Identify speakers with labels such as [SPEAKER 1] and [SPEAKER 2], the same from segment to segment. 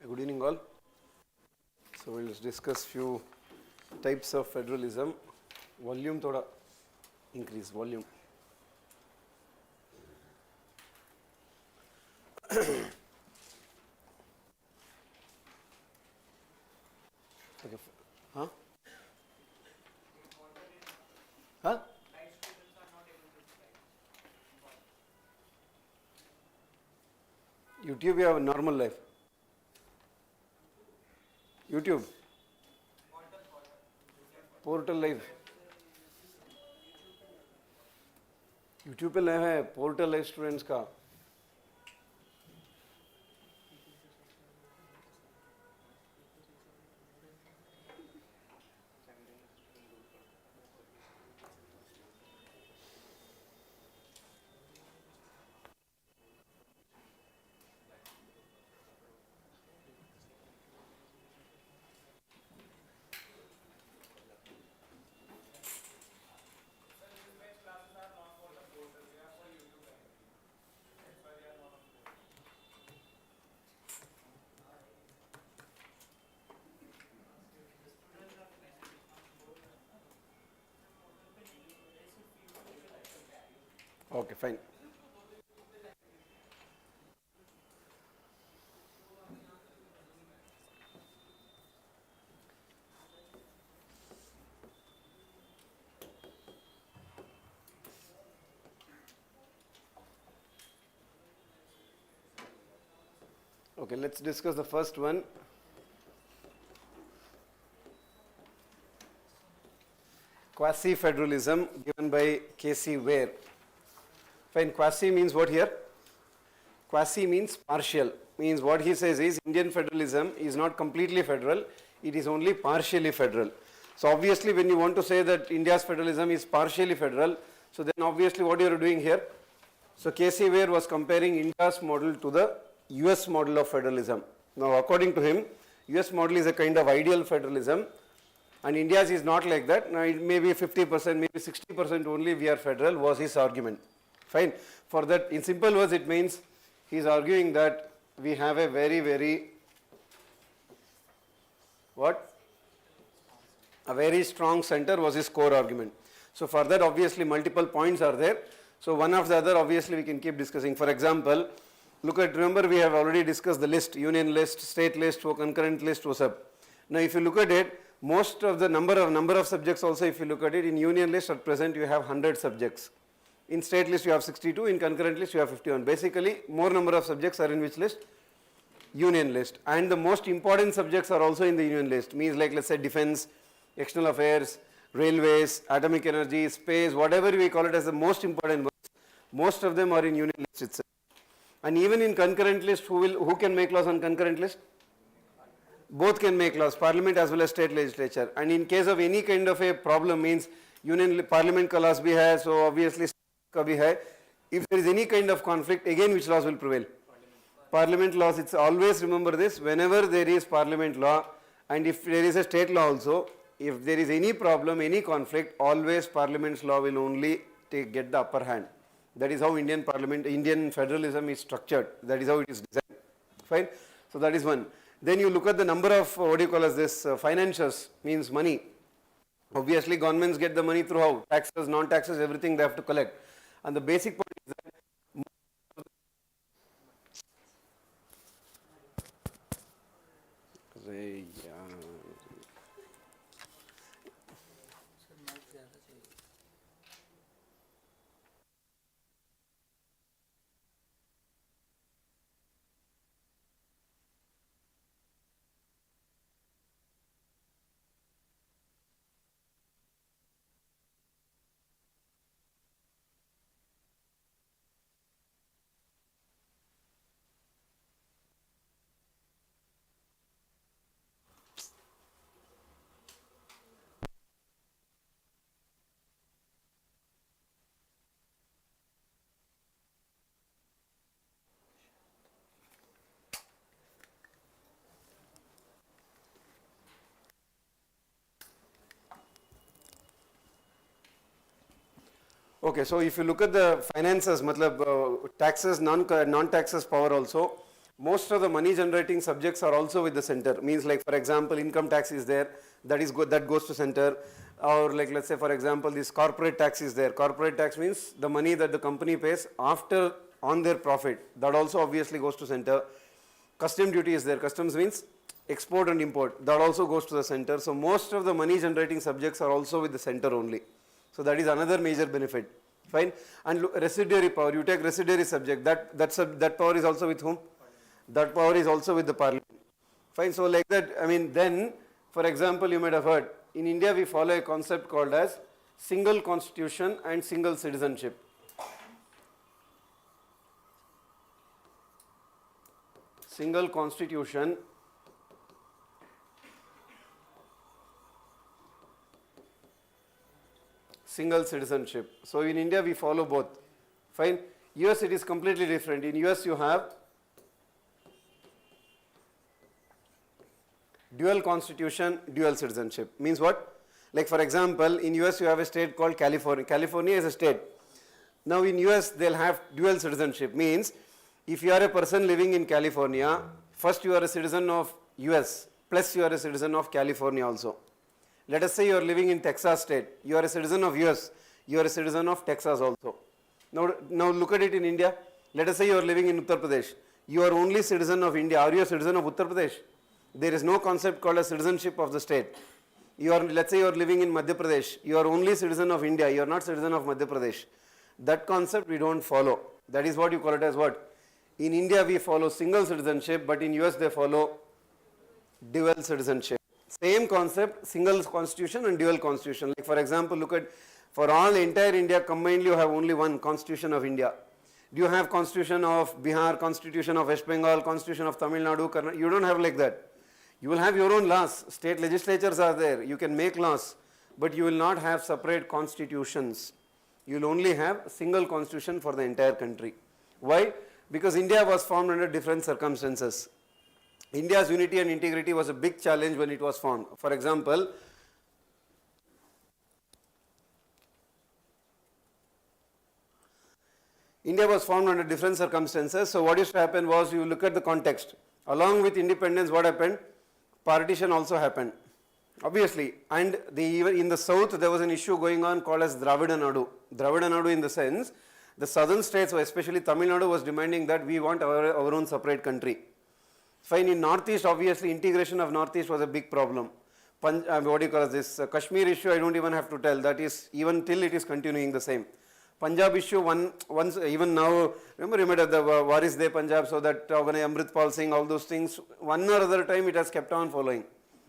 [SPEAKER 1] Good evening all. So we'll discuss few types of federalism. Volume thoda increase volume. Okay. Huh? Huh? YouTube, you have a normal life. YouTube. Portal live YouTube पे live है portal live students का Okay, fine. Okay, let's discuss the first one. Quasi-federalism given by K.C. Ware. Fine, quasi means what here? Quasi means partial. Means what he says is Indian federalism is not completely federal, it is only partially federal. So obviously when you want to say that India's federalism is partially federal, so then obviously what you are doing here? So K.C. Ware was comparing India's model to the US model of federalism. Now according to him, US model is a kind of ideal federalism and India's is not like that. Now it may be 50%, maybe 60% only we are federal was his argument. Fine. For that, in simple words, it means he is arguing that we have a very a very strong center was his core argument. So for that, obviously multiple points are there. So one after the other, obviously we can keep discussing. For example, remember we have already discussed the list, union list, state list, concurrent list, sub. Now if you look at it, most of the number of subjects also, if you look at it, in union list at present you have 100 subjects. In state list you have 62, in concurrent list you have 51. Basically, more number of subjects are in which list? Union list. And the most important subjects are also in the union list. Means like let's say defense, external affairs, railways, atomic energy, space, whatever we call it as the most important ones, most of them are in union list itself. And even in concurrent list, who can make laws on concurrent list? Both can make laws, parliament as well as state legislature. And in case of any kind of a problem means union parliament ka laws bhi hai, so obviously kabhi hai. If there is any kind of conflict, again which laws will prevail? Parliament laws. It's always remember this, whenever there is parliament law and if there is a state law also, if there is any problem, any conflict, always parliament's law will only get the upper hand. That is how Indian federalism is structured. That is how it is designed. Fine. So that is one. Then you look at the number of financiers, means money. Obviously governments get the money through how? Taxes, non-taxes, everything they have to collect. And the basic point is that okay, so if you look at the finances, taxes, non-taxes power also, most of the money generating subjects are also with the center. Means like for example, income tax is there, that goes to center. Or like let's say for example, this corporate tax is there. Corporate tax means the money that the company pays after on their profit. That also obviously goes to center. Custom duty is there. Customs means export and import. That also goes to the center. So most of the money generating subjects are also with the center only. So that is another major benefit. Fine. And look, residuary power. You take residuary subject. That power is also with whom? That power is also with the parliament. Fine. So like that, I mean, then, for example, you might have heard, in India we follow a concept called as single constitution and single citizenship. Single constitution, single citizenship. So in India we follow both. Fine. US it is completely different. In US you have dual constitution, dual citizenship. Means what? Like for example, in US you have a state called California. California is a state. Now in US they'll have dual citizenship. Means if you are a person living in California, first you are a citizen of US plus you are a citizen of California also. Let us say you are living in Texas state. You are a citizen of US. You are a citizen of Texas also. Now look at it in India. Let us say you are living in Uttar Pradesh. You are only citizen of India. Are you a citizen of Uttar Pradesh? There is no concept called a citizenship of the state. You are, let's say you are living in Madhya Pradesh. You are only citizen of India. You are not citizen of Madhya Pradesh. That concept we don't follow. That is what you call it as what? In India we follow single citizenship, but in US they follow dual citizenship. Same concept, single constitution and dual constitution. Like for example, look at, for all entire India combined you have only one constitution of India. Do you have constitution of Bihar, constitution of West Bengal, constitution of Tamil Nadu, Karnataka? You don't have like that. You will have your own laws. State legislatures are there. You can make laws, but you will not have separate constitutions. You will only have single constitution for the entire country. Why? Because India was formed under different circumstances. India's unity and integrity was a big challenge when it was formed. For example, India was formed under different circumstances. So what used to happen was, you look at the context. Along with independence, what happened? Partition also happened. Obviously, and even in the south there was an issue going on called as Dravida Nadu. Dravida Nadu in the sense, the southern states, especially Tamil Nadu, was demanding that we want our own separate country. Fine, in northeast obviously integration of northeast was a big problem. What do you call this? Kashmir issue I don't even have to tell, that is even till it is continuing the same. Punjab issue, once even now, remember the war is there Punjab, so that Amritpal Singh, all those things, one or other time it has kept on following.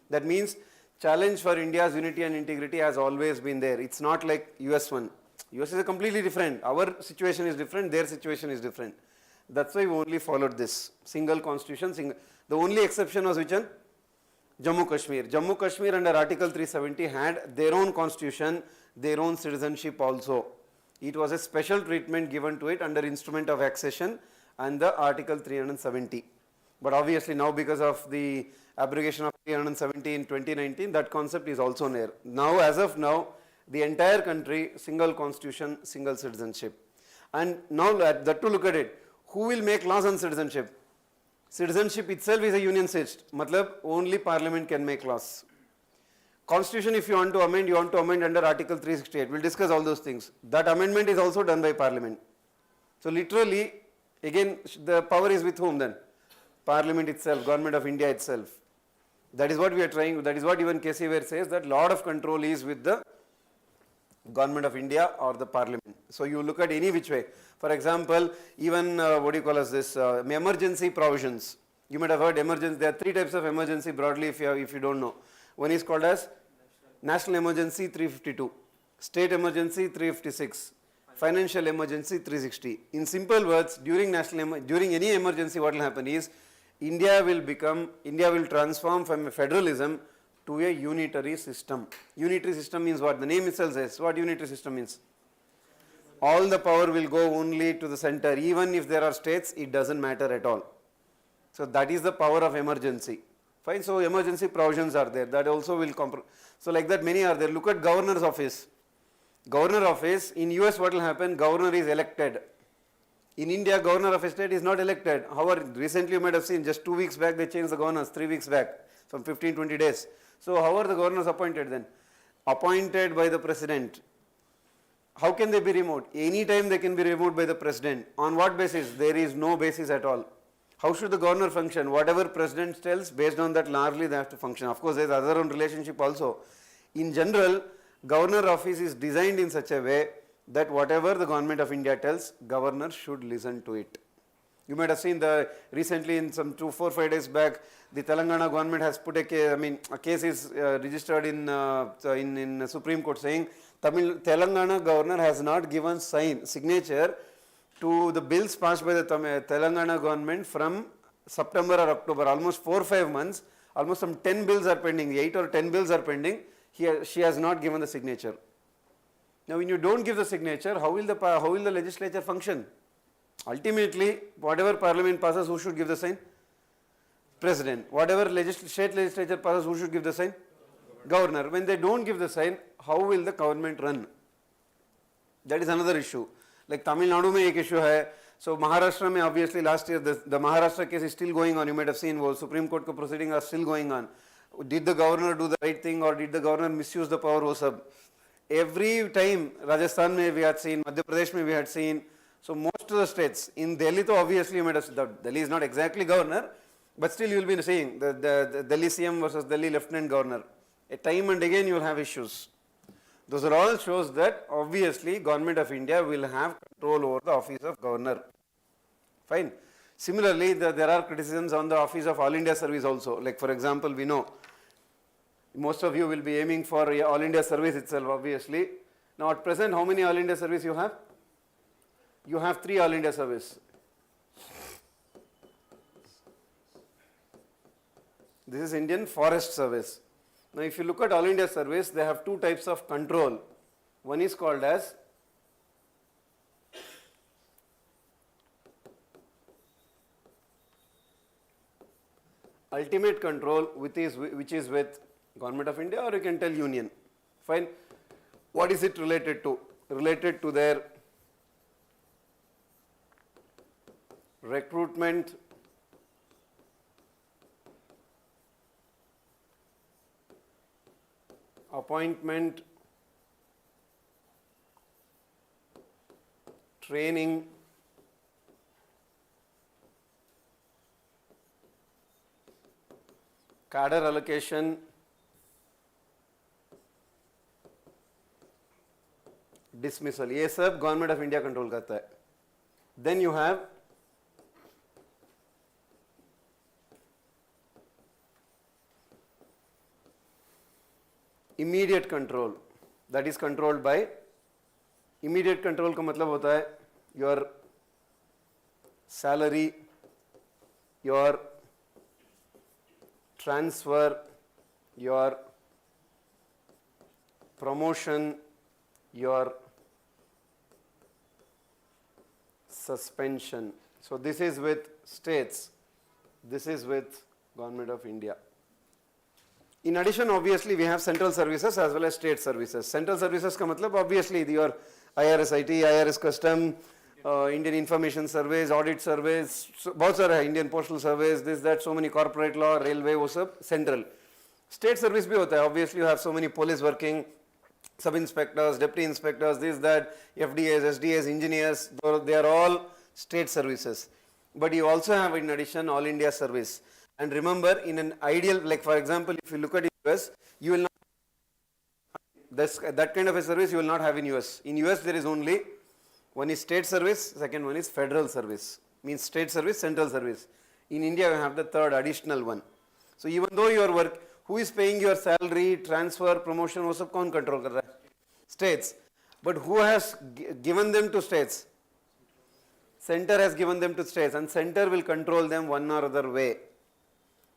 [SPEAKER 1] That means challenge for India's unity and integrity has always been there. It's not like US one. US is a completely different. Our situation is different, their situation is different. That's why we only followed this single constitution. The only exception was which one? Jammu Kashmir. Jammu Kashmir under Article 370 had their own constitution, their own citizenship also. It was a special treatment given to it under instrument of accession and the Article 370. But obviously now because of the abrogation of 370 in 2019, that concept is also there. Now as of now, the entire country, single constitution, single citizenship. And now that to look at it, who will make laws on citizenship? Citizenship itself is a union system. Matlab only parliament can make laws. Constitution, if you want to amend under Article 368. We'll discuss all those things. That amendment is also done by Parliament. So literally, again, the power is with whom then? Parliament itself, Government of India itself. That is what we are trying, that is what even Casey Ware says, that lot of control is with the Government of India or the Parliament. So you look at any which way. For example, even emergency provisions. You might have heard emergency. There are three types of emergency broadly if you don't know. One is called as National Emergency 352, State Emergency 356, Financial Emergency 360. In simple words, during any emergency, what will happen is India will transform from a federalism to a unitary system. Unitary system means what? The name itself says. What unitary system means? All the power will go only to the center. Even if there are states, it doesn't matter at all. So that is the power of emergency. Fine. So emergency provisions are there. That also will so like that many are there. Look at governor's office. Governor office in US, what will happen? Governor is elected. In India, governor of a state is not elected. However, recently you might have seen just 2 weeks back they changed the governors, 3 weeks back, from 15-20 days. So how are the governors appointed then? Appointed by the president. How can they be removed? Anytime they can be removed by the president. On what basis? There is no basis at all. How should the governor function? Whatever president tells, based on that largely they have to function. Of course, there is other own relationship also. In general, governor office is designed in such a way that whatever the government of India tells, governor should listen to it. You might have seen recently in some 4-5 days back, the Telangana government has put a case, a case is registered in Supreme Court saying Telangana governor has not given signature to the bills passed by the Telangana government from September or October, almost 4-5 months, almost some 10 bills are pending, 8 or 10 bills are pending, she has not given the signature. Now when you don't give the signature, how will the legislature function? Ultimately, whatever parliament passes, who should give the sign? President. Whatever state legislature passes, who should give the sign? Governor. When they don't give the sign, how will the government run? That is another issue. Like Tamil Nadu mein ek issue hai. So Maharashtra mein obviously last year the Maharashtra case is still going on. You might have seen Supreme Court proceedings are still going on. Did the governor do the right thing or did the governor misuse the power? Wo sab. Every time Rajasthan mein we had seen, Madhya Pradesh mein we had seen. So most of the states, in Delhi though obviously you might have seen, Delhi is not exactly governor, but still you will be seeing the Delhi CM versus Delhi Lieutenant Governor. A time and again you will have issues. Those are all shows that obviously government of India will have control over the office of governor. Fine. Similarly, there are criticisms on the office of All India Service also. Like for example, we know most of you will be aiming for All India Service itself obviously. Now at present, how many All India Service you have? You have 3 All India Service. This is Indian Forest Service. Now if you look at All India Service, they have 2 types of control. One is called as ultimate control, which is with Government of India, or you can tell Union. Fine. What is it related to? Related to their recruitment, appointment, training, cadre allocation, dismissal. ये सब government of India control करता है. Then you have immediate control, that is controlled by immediate control का मतलब होता है your salary, your transfer, your promotion, your suspension. So this is with states, this is with Government of India. In addition, obviously, we have central services as well as state services. Central services का मतलब obviously your IRS IT, IRS Custom, Indian Information Service, Audit Service, बहुत सारा है, Indian Postal Service, this, that, so many corporate law, railway, वो सब central. State service भी होता है, obviously you have so many police working, sub-inspectors, deputy inspectors, this, that, FDAs, SDAs, engineers, they are all state services. But you also have in addition All India Service. And remember, in an ideal, like for example, if you look at US, you will not, that kind of a service you will not have in US. In US there is only, one is state service, second one is federal service, means state service, central service. In India you have the third additional one. So even though your work, who is paying your salary, transfer, promotion, वो सब कौन control कर रहा है? States. But who has given them to states? Center has given them to states, and center will control them one or other way.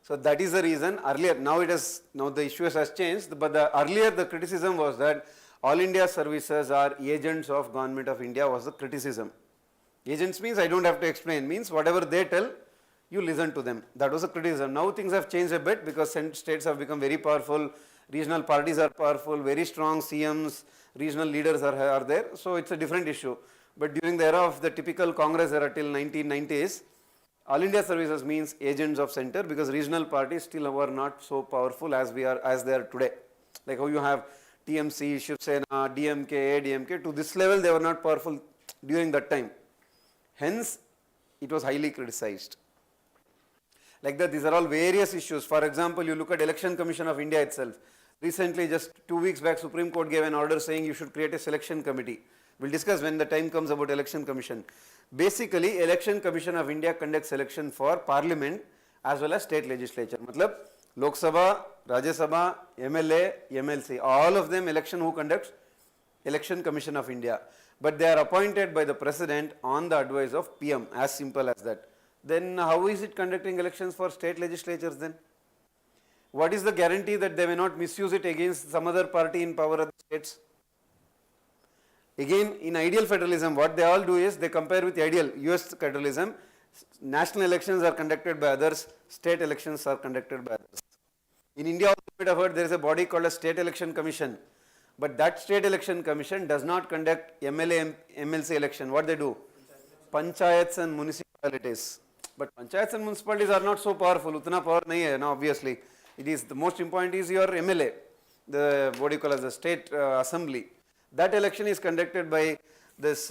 [SPEAKER 1] So that is the reason earlier, now the issue has changed, but earlier the criticism was that All India Services are agents of Government of India was the criticism. Agents means I don't have to explain, means whatever they tell, you listen to them. That was the criticism. Now things have changed a bit because states have become very powerful, regional parties are powerful, very strong CMs, regional leaders are there, so it's a different issue. But during the era of the typical Congress era till 1990s, All India services means agents of center, because regional parties still were not so powerful as they are today. Like how you have TMC, Shiv Sena, DMK, ADMK, to this level they were not powerful during that time. Hence, it was highly criticized. Like that, these are all various issues. For example, you look at Election Commission of India itself. Recently, just 2 weeks back, Supreme Court gave an order saying you should create a selection committee. We'll discuss when the time comes about Election Commission. Basically, Election Commission of India conducts election for Parliament as well as state legislature. Matlab, Lok Sabha, Rajya Sabha, MLA, MLC, all of them election who conducts? Election Commission of India. But they are appointed by the President on the advice of PM, as simple as that. Then how is it conducting elections for state legislatures then? What is the guarantee that they may not misuse it against some other party in power of the states? Again, in ideal federalism, what they all do is they compare with ideal US federalism. National elections are conducted by others, state elections are conducted by others. In India, you might have heard there is a body called a State Election Commission. But that State Election Commission does not conduct MLA, MLC election. What they do? Panchayats and municipalities. But panchayats and municipalities are not so powerful. Utna power nahi hai, no, obviously. It is the most important is your MLA, the what do you call as the state assembly. That election is conducted by this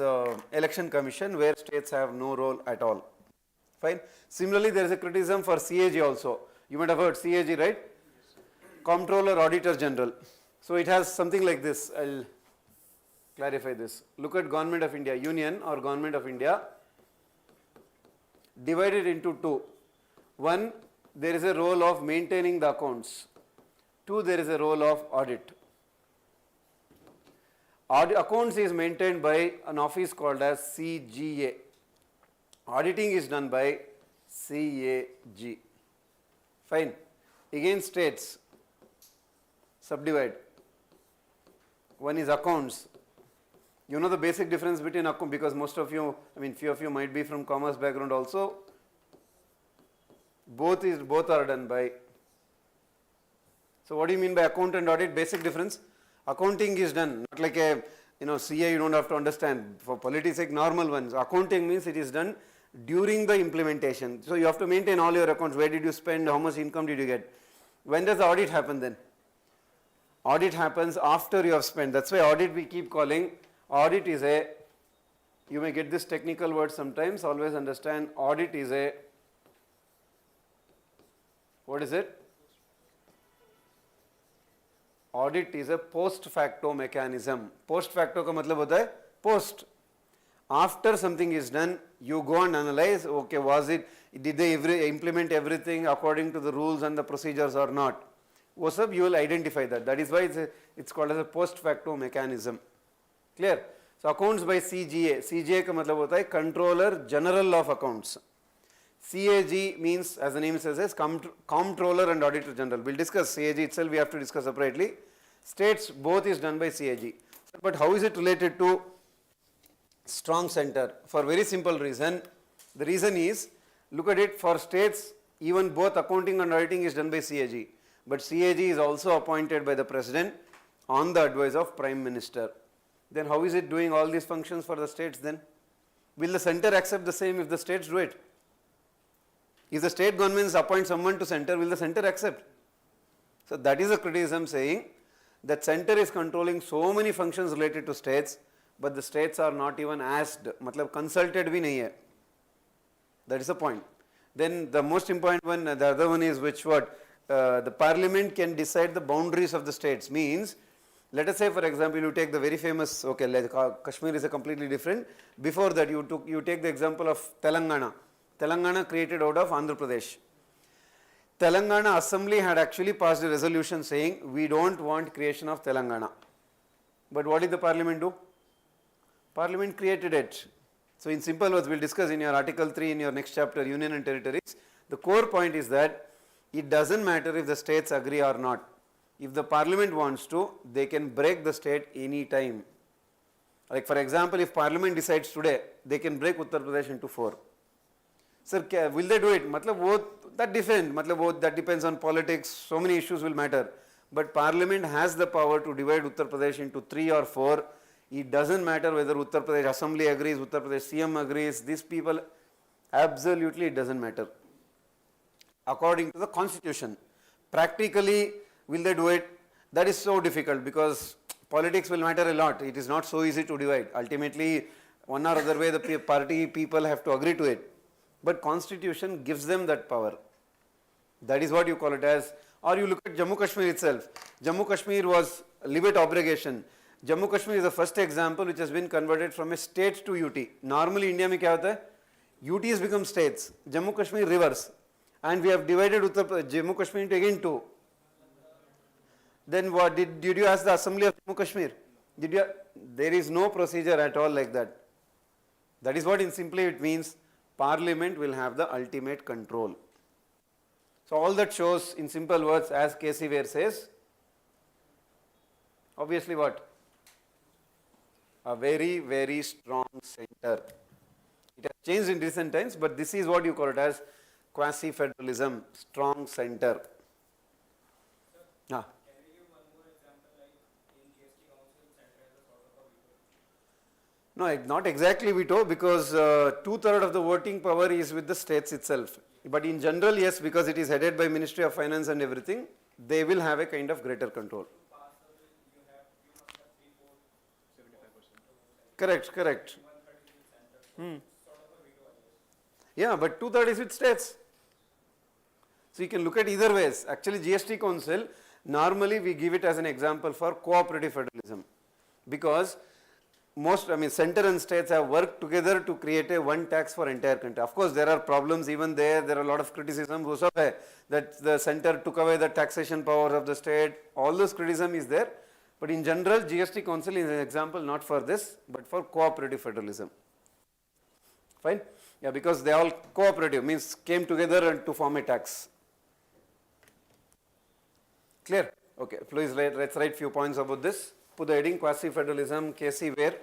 [SPEAKER 1] election commission where states have no role at all. Fine. Similarly, there is a criticism for CAG also. You might have heard CAG, right? Comptroller Auditor General. So it has something like this. I'll clarify this. Look at Government of India, Union or Government of India, divided into two. One, there is a role of maintaining the accounts. Two, there is a role of audit. Accounts is maintained by an office called as CGA. Auditing is done by CAG. Fine. Again, states subdivide. One is accounts. You know the basic difference between account, because most of you, I mean few of you might be from commerce background also. Both are done by. So what do you mean by account and audit? Basic difference. Accounting is done, not like a CA, you don't have to understand. For Polity's sake, normal ones. Accounting means it is done during the implementation. So you have to maintain all your accounts. Where did you spend? How much income did you get? When does the audit happen then? Audit happens after you have spent. That's why audit we keep calling. Audit is a, you may get this technical word sometimes, always understand audit is a, what is it? Audit is a post facto mechanism. Post facto ka matlab hota hai post. After something is done, you go and analyze, okay, did they implement everything according to the rules and the procedures or not? Wo sab you will identify that. That is why it's called as a post facto mechanism. Clear? So accounts by CGA. CGA ka matlab hota hai Controller General of Accounts. CAG means, as the name says, Comptroller and Auditor General. We'll discuss CAG itself, we have to discuss separately. States, both is done by CAG. But how is it related to strong center? For very simple reason. The reason is, look at it, for states, even both accounting and auditing is done by CAG. But CAG is also appointed by the President on the advice of Prime Minister. Then how is it doing all these functions for the states then? Will the center accept the same if the states do it? If the state governments appoint someone to center, will the center accept? So that is a criticism saying that center is controlling so many functions related to states, but the states are not even asked, matlab consulted bhi nahi hai. That is the point. Then the most important one, the other one is which what? The parliament can decide the boundaries of the states. Means, let us say for example, you take the very famous, okay, Kashmir is a completely different. Before that you take the example of Telangana. Telangana created out of Andhra Pradesh. Telangana Assembly had actually passed a resolution saying, we don't want creation of Telangana. But what did the Parliament do? Parliament created it. So in simple words, we'll discuss in your Article 3 in your next chapter, Union and Territories. The core point is that it doesn't matter if the states agree or not. If the Parliament wants to, they can break the state any time. Like for example, if Parliament decides today, they can break Uttar Pradesh into 4. Sir, will they do it? That depends on politics, so many issues will matter. But Parliament has the power to divide Uttar Pradesh into 3 or 4. It doesn't matter whether Uttar Pradesh Assembly agrees, Uttar Pradesh CM agrees, these people, absolutely it doesn't matter. According to the constitution. Practically, will they do it? That is so difficult because politics will matter a lot. It is not so easy to divide. Ultimately, one or other way the party people have to agree to it. But constitution gives them that power. That is what you call it as. Or you look at Jammu Kashmir itself. Jammu Kashmir was leave it abrogation. Jammu Kashmir is the first example which has been converted from a state to UT. Normally India mein kya hota hai? UTs become states. Jammu Kashmir reverse. And we have divided Jammu Kashmir into again two. Then what did you ask the Assembly of Jammu Kashmir? There is no procedure at all like that. That is what in simply it means Parliament will have the ultimate control. So all that shows in simple words as K.C. Ware says, obviously what? A very, very strong center. It has changed in recent times, but this is what you call it as quasi-federalism, strong center. Ah. No, not exactly veto because 2/3 of the voting power is with the states itself. But in general, yes, because it is headed by Ministry of Finance and everything, they will have a kind of greater control. Correct. Yeah, but 2/3 is with states. So you can look at either ways. Actually, GST Council, normally we give it as an example for cooperative federalism because center and states have worked together to create a one tax for entire country. Of course, there are problems even there. There are a lot of criticism that the center took away the taxation power of the state. All this criticism is there. But in general, GST Council is an example not for this, but for cooperative federalism. Fine? Yeah, because they all cooperative means came together and to form a tax. Clear? Okay, please let's write few points about this. Put the heading quasi-federalism, K.C. Ware.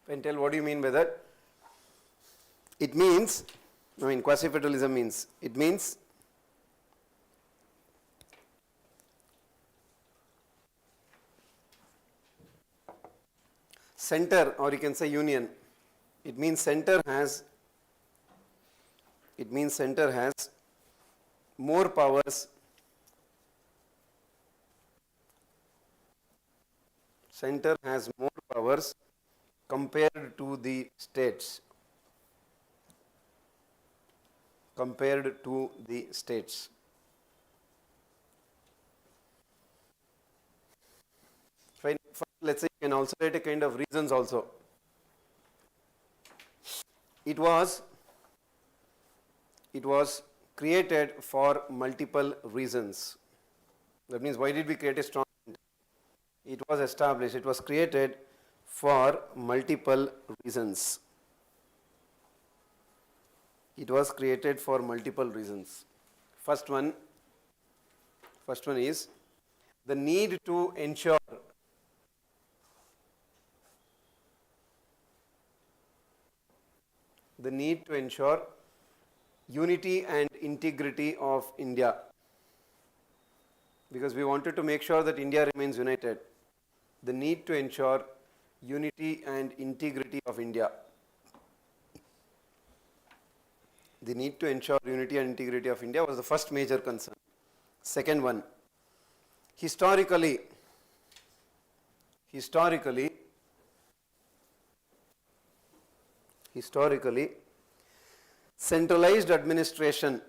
[SPEAKER 1] And tell what do you mean by that? It means, quasi-federalism means, it means center, or you can say union. It means center has more powers. Center has more powers compared to the states. Compared to the states. Fine. Let's say you can also write a kind of reasons also. It was created for multiple reasons. That means why did we create a strong center? It was established, it was created for multiple reasons. It was created for multiple reasons. First one is the need to ensure unity and integrity of India, because we wanted to make sure that India remains united. The need to ensure unity and integrity of India. The need to ensure unity and integrity of India was the first major concern. Second one, historically, centralized administration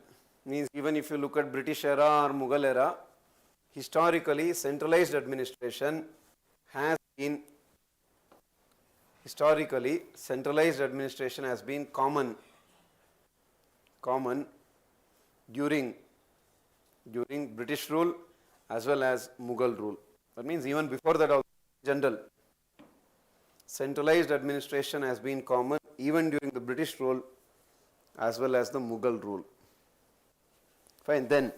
[SPEAKER 1] means even if you look at British era or Mughal era, historically centralized administration has been common during British rule as well as Mughal rule. That means even before that also general centralized administration has been common even during the British rule as well as the Mughal rule. Fine. Then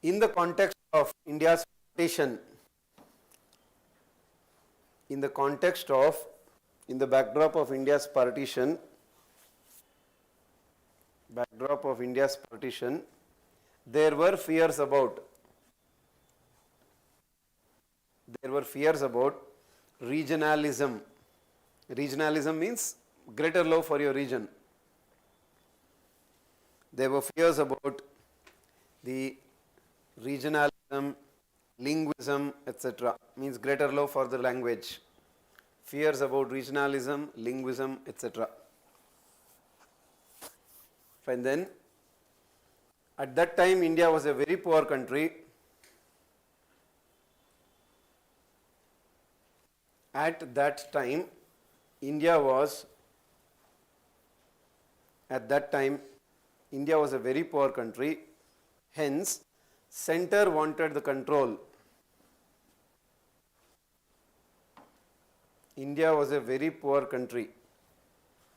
[SPEAKER 1] in the context of India's partition, in the context of, in the backdrop of India's partition, there were fears about regionalism. Regionalism means greater love for your region. There were fears about the regionalism, linguism, etc. means greater love for the language. Fears about regionalism, linguism, etc. And then, at that time, India was a very poor country. At that time, India was a very poor country. Hence, center wanted the control. India was a very poor country.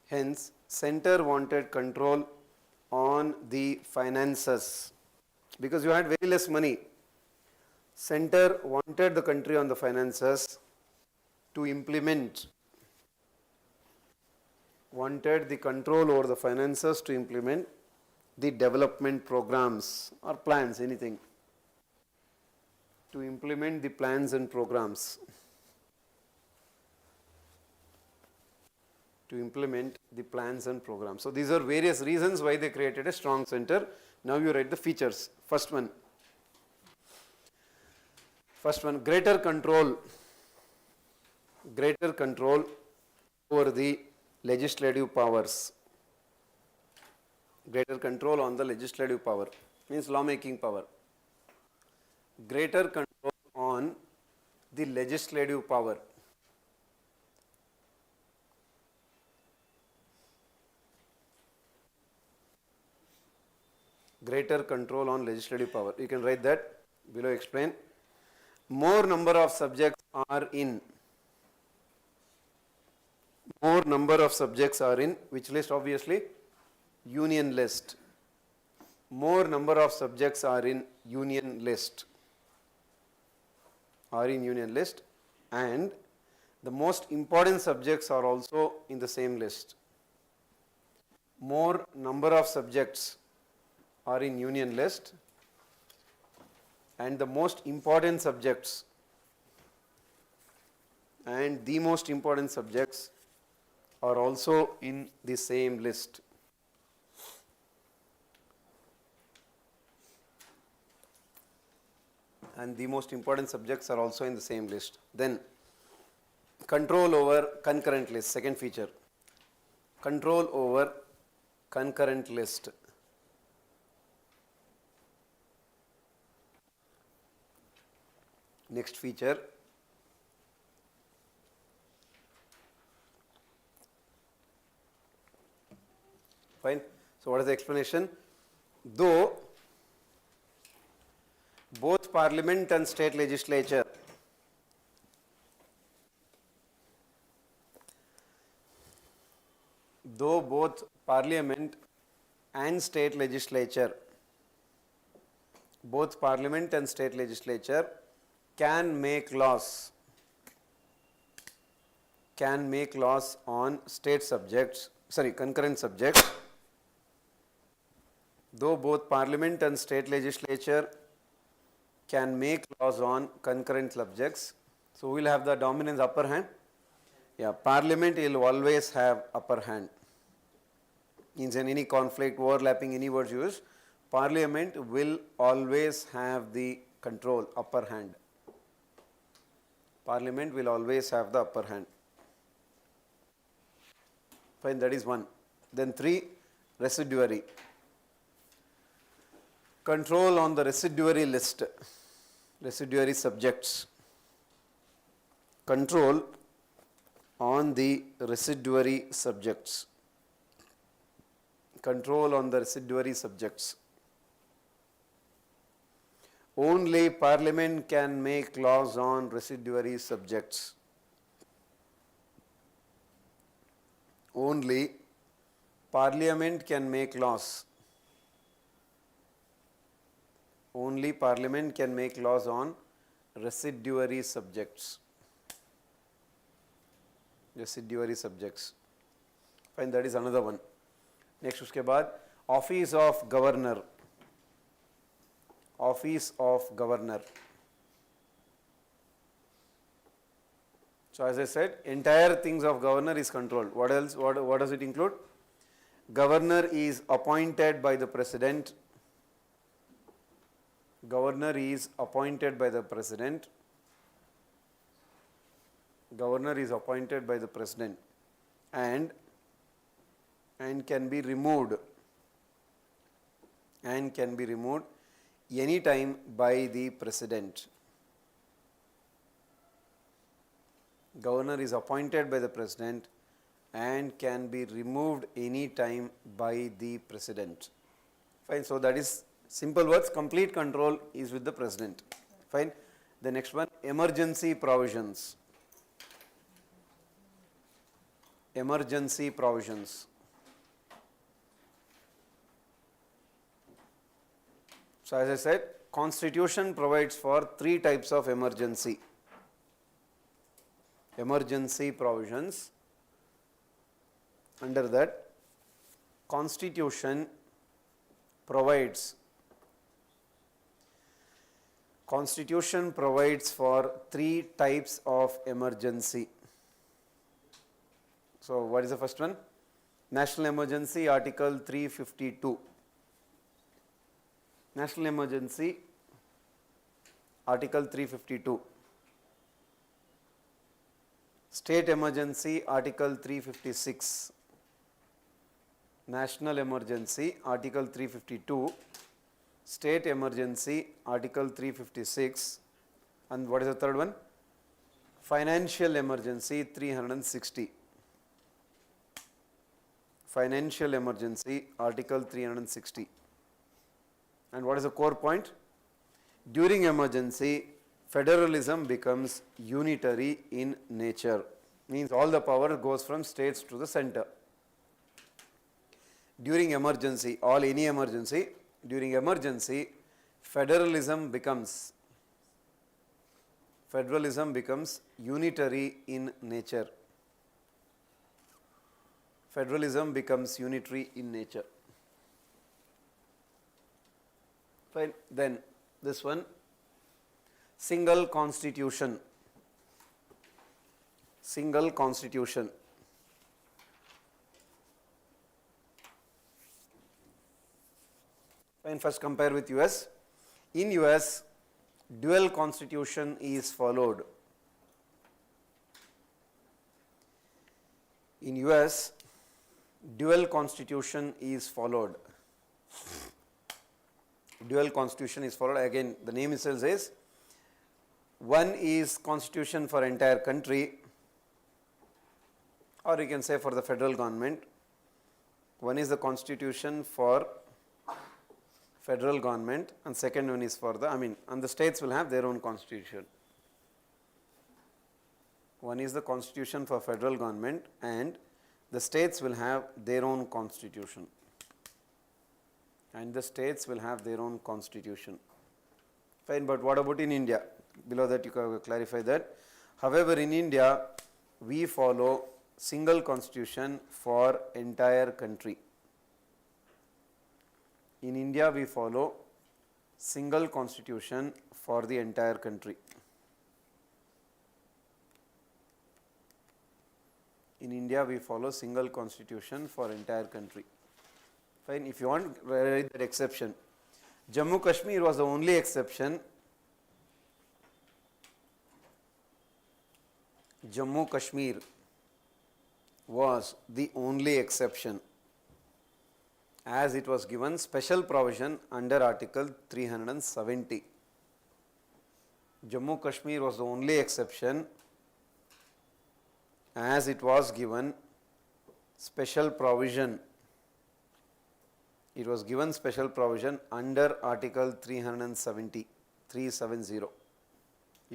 [SPEAKER 1] Hence, center wanted control on the finances. Because you had very less money. Center wanted the country on the finances to implement, wanted the control over the finances to implement the development programs or plans, anything. To implement the plans and programs. To implement the plans and programs. So these are various reasons why they created a strong center. Now you write the features. First one, greater control over the legislative powers. Greater control on the legislative power means lawmaking power. Greater control on the legislative power. Greater control on legislative power. You can write that below, explain. More number of subjects are in. More number of subjects are in which list? Obviously, union list. More number of subjects are in union list. And the most important subjects are also in the same list. More number of subjects are in union list and the most important subjects are also in the same list. And the most important subjects are also in the same list. Then control over concurrent list, second feature. Control over concurrent list. Next feature, fine. So what is the explanation? Though both parliament and state legislature can make laws on concurrent subjects. Though both parliament and state legislature can make laws on concurrent subjects, so we will have the dominance, upper hand. Yeah, parliament will always have upper hand. Means in any conflict, overlapping, any words used, parliament will always have the control, upper hand. Parliament will always have the upper hand. Fine, that is one. Then 3, residuary. Control on the residuary list, residuary subjects. Control on the residuary subjects. Control on the residuary subjects. Only parliament can make laws on residuary subjects. Only parliament can make laws. only Parliament can make laws on residuary subjects. Residuary subjects. Fine, that is another one. Next उसके बाद Office of Governor. Office of Governor. So as I said, entire things of governor is controlled. What else? What does it include? Governor is appointed by the president. Governor is appointed by the president. Governor is appointed by the president and can be removed any time by the president. Governor is appointed by the president and can be removed any time by the president. Fine. So that is simple words. Complete control is with the president. Fine. The next one, emergency provisions. Emergency provisions. So as I said, Constitution provides for 3 types of emergency. Emergency provisions. Under that, Constitution provides for 3 types of emergency. So what is the first one? National emergency, Article 352. National emergency, Article 352. State emergency, Article 356. National emergency, Article 352. State emergency, Article 356. And what is the third one? Financial emergency, 360. Financial emergency, Article 360. And what is the core point? During emergency, federalism becomes unitary in nature. Means all the power goes from states to the center. During emergency, any emergency, during emergency, federalism becomes unitary in nature. Federalism becomes unitary in nature. Fine. Then this one, single constitution. Single constitution. Fine. First compare with US. In US, dual constitution is followed. In US, dual constitution is followed. Dual constitution is followed. Again, the name itself says one is constitution for entire country, or you can say for the federal government. One is the constitution for federal government, and second one is for the, and the states will have their own constitution. One is the constitution for federal government and the states will have their own constitution. And the states will have their own constitution. Fine, but what about in India? Below that you can clarify that. However, in India, we follow single constitution for entire country. In India, we follow single constitution for the entire country. In India, we follow single constitution for entire country. Fine. If you want, write that exception. Jammu Kashmir was the only exception. Jammu Kashmir was the only exception, as it was given special provision under Article 370. Jammu Kashmir was the only exception, as it was given special provision. It was given special provision under Article 370. If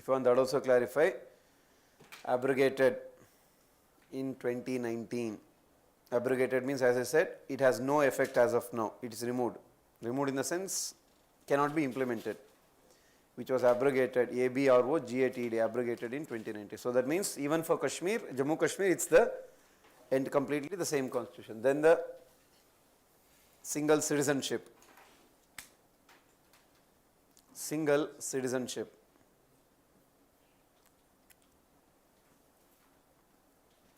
[SPEAKER 1] you want that also clarify, abrogated in 2019. Abrogated means, as I said, it has no effect as of now. It is removed. Removed in the sense cannot be implemented, which was abrogated, ABRO GATD, abrogated in 2019. So that means even for Kashmir, Jammu Kashmir, it's the and completely the same constitution. Then the single citizenship. Single citizenship.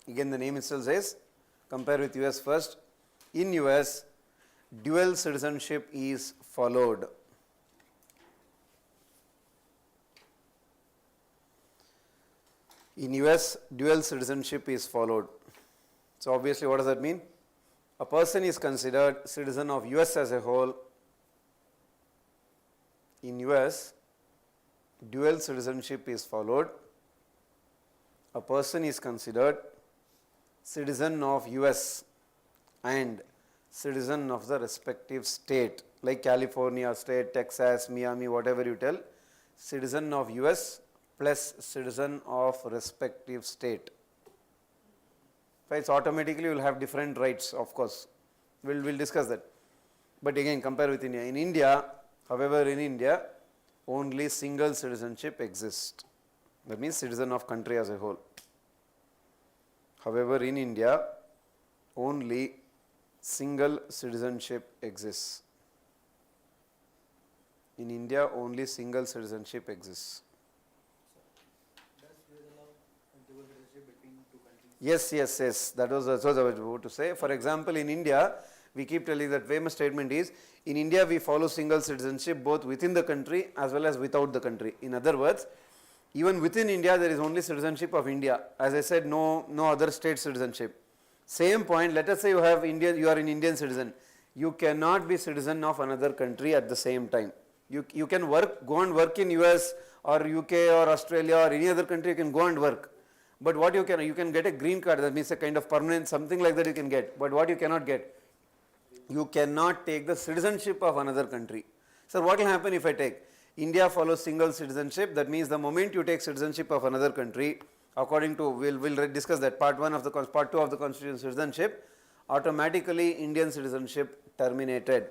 [SPEAKER 1] Again, the name itself says, compare with US first. In US, dual citizenship is followed. In US, dual citizenship is followed. So obviously, what does that mean? A person is considered citizen of US as a whole. In US, dual citizenship is followed. A person is considered citizen of US and citizen of the respective state, like California state, Texas, Miami, whatever you tell, citizen of US plus citizen of respective state. It's automatically you will have different rights, of course. We'll discuss that. But again, compare with India. In India, however, in India, only single citizenship exists. That means citizen of country as a whole. However, in India, only single citizenship exists. In India, only single citizenship exists. Yes. That was what I was about to say. For example, in India, we keep telling that famous statement is, in India we follow single citizenship both within the country as well as without the country. In other words, even within India there is only citizenship of India. As I said, no other state citizenship. Same point, let us say you are an Indian citizen. You cannot be citizen of another country at the same time. You can go and work in US or UK or Australia or any other country, you can go and work. But what you can get a green card, that means a kind of permanent, something like that you can get. But what you cannot get? You cannot take the citizenship of another country. So what will happen if I take? India follows single citizenship, that means the moment you take citizenship of another country, according to, we'll discuss that, part 2 of the constitution citizenship, automatically Indian citizenship terminated.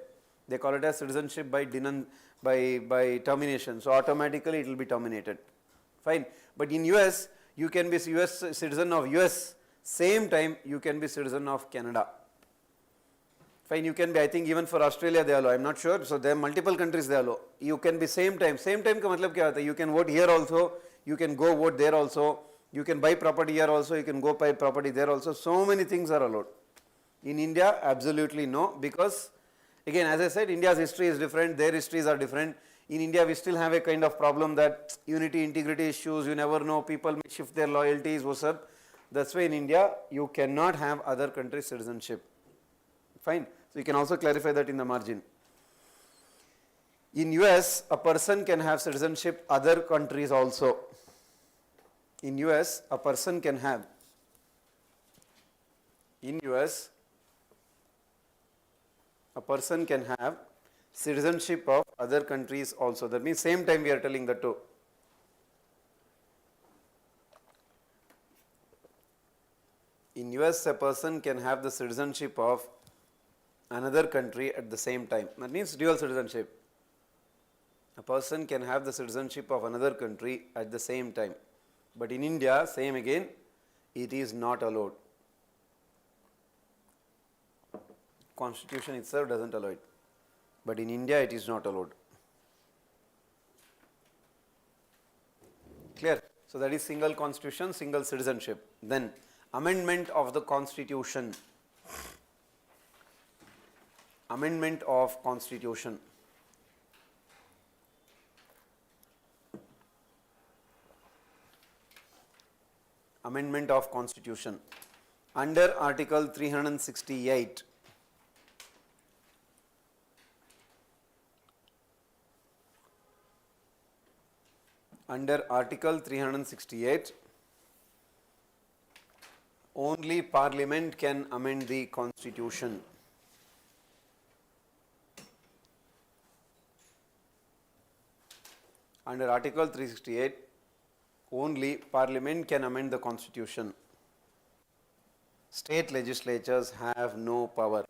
[SPEAKER 1] They call it as citizenship by termination. So automatically it will be terminated. Fine. But in US, you can be US citizen of US, same time you can be citizen of Canada. Fine, you can be, I think even for Australia they allow, I am not sure, so there are multiple countries they allow. You can be same time ka matlab kya hota hai? You can vote here also, you can go vote there also, you can buy property here also, you can go buy property there also, so many things are allowed. In India, absolutely no, because again, as I said, India's history is different, their histories are different. In India, we still have a kind of problem that unity, integrity issues, you never know, people may shift their loyalties, what's up. That's why in India, you cannot have other countries' citizenship. Fine. So you can also clarify that in the margin. In US, a person can have citizenship other countries also. In US, a person can have. In US, a person can have citizenship of other countries also. That means same time we are telling the two. In US, a person can have the citizenship of another country at the same time. That means dual citizenship. A person can have the citizenship of another country at the same time. But in India, same again, it is not allowed. Constitution itself doesn't allow it. But in India, it is not allowed. Clear? So that is single constitution, single citizenship. Then amendment of the constitution. Amendment of constitution. Amendment of constitution. Under Article 368. Under Article 368, only Parliament can amend the Constitution. Under Article 368, only Parliament can amend the Constitution. State legislatures have no power.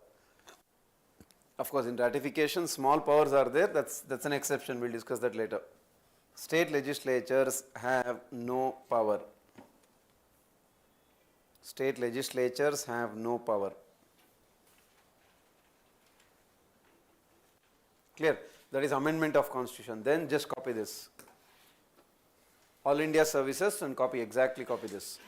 [SPEAKER 1] Of course, in ratification, small powers are there. That's an exception. We'll discuss that later. State legislatures have no power. State legislatures have no power. Clear? That is amendment of constitution. Then just copy this. All India services and copy, exactly copy this.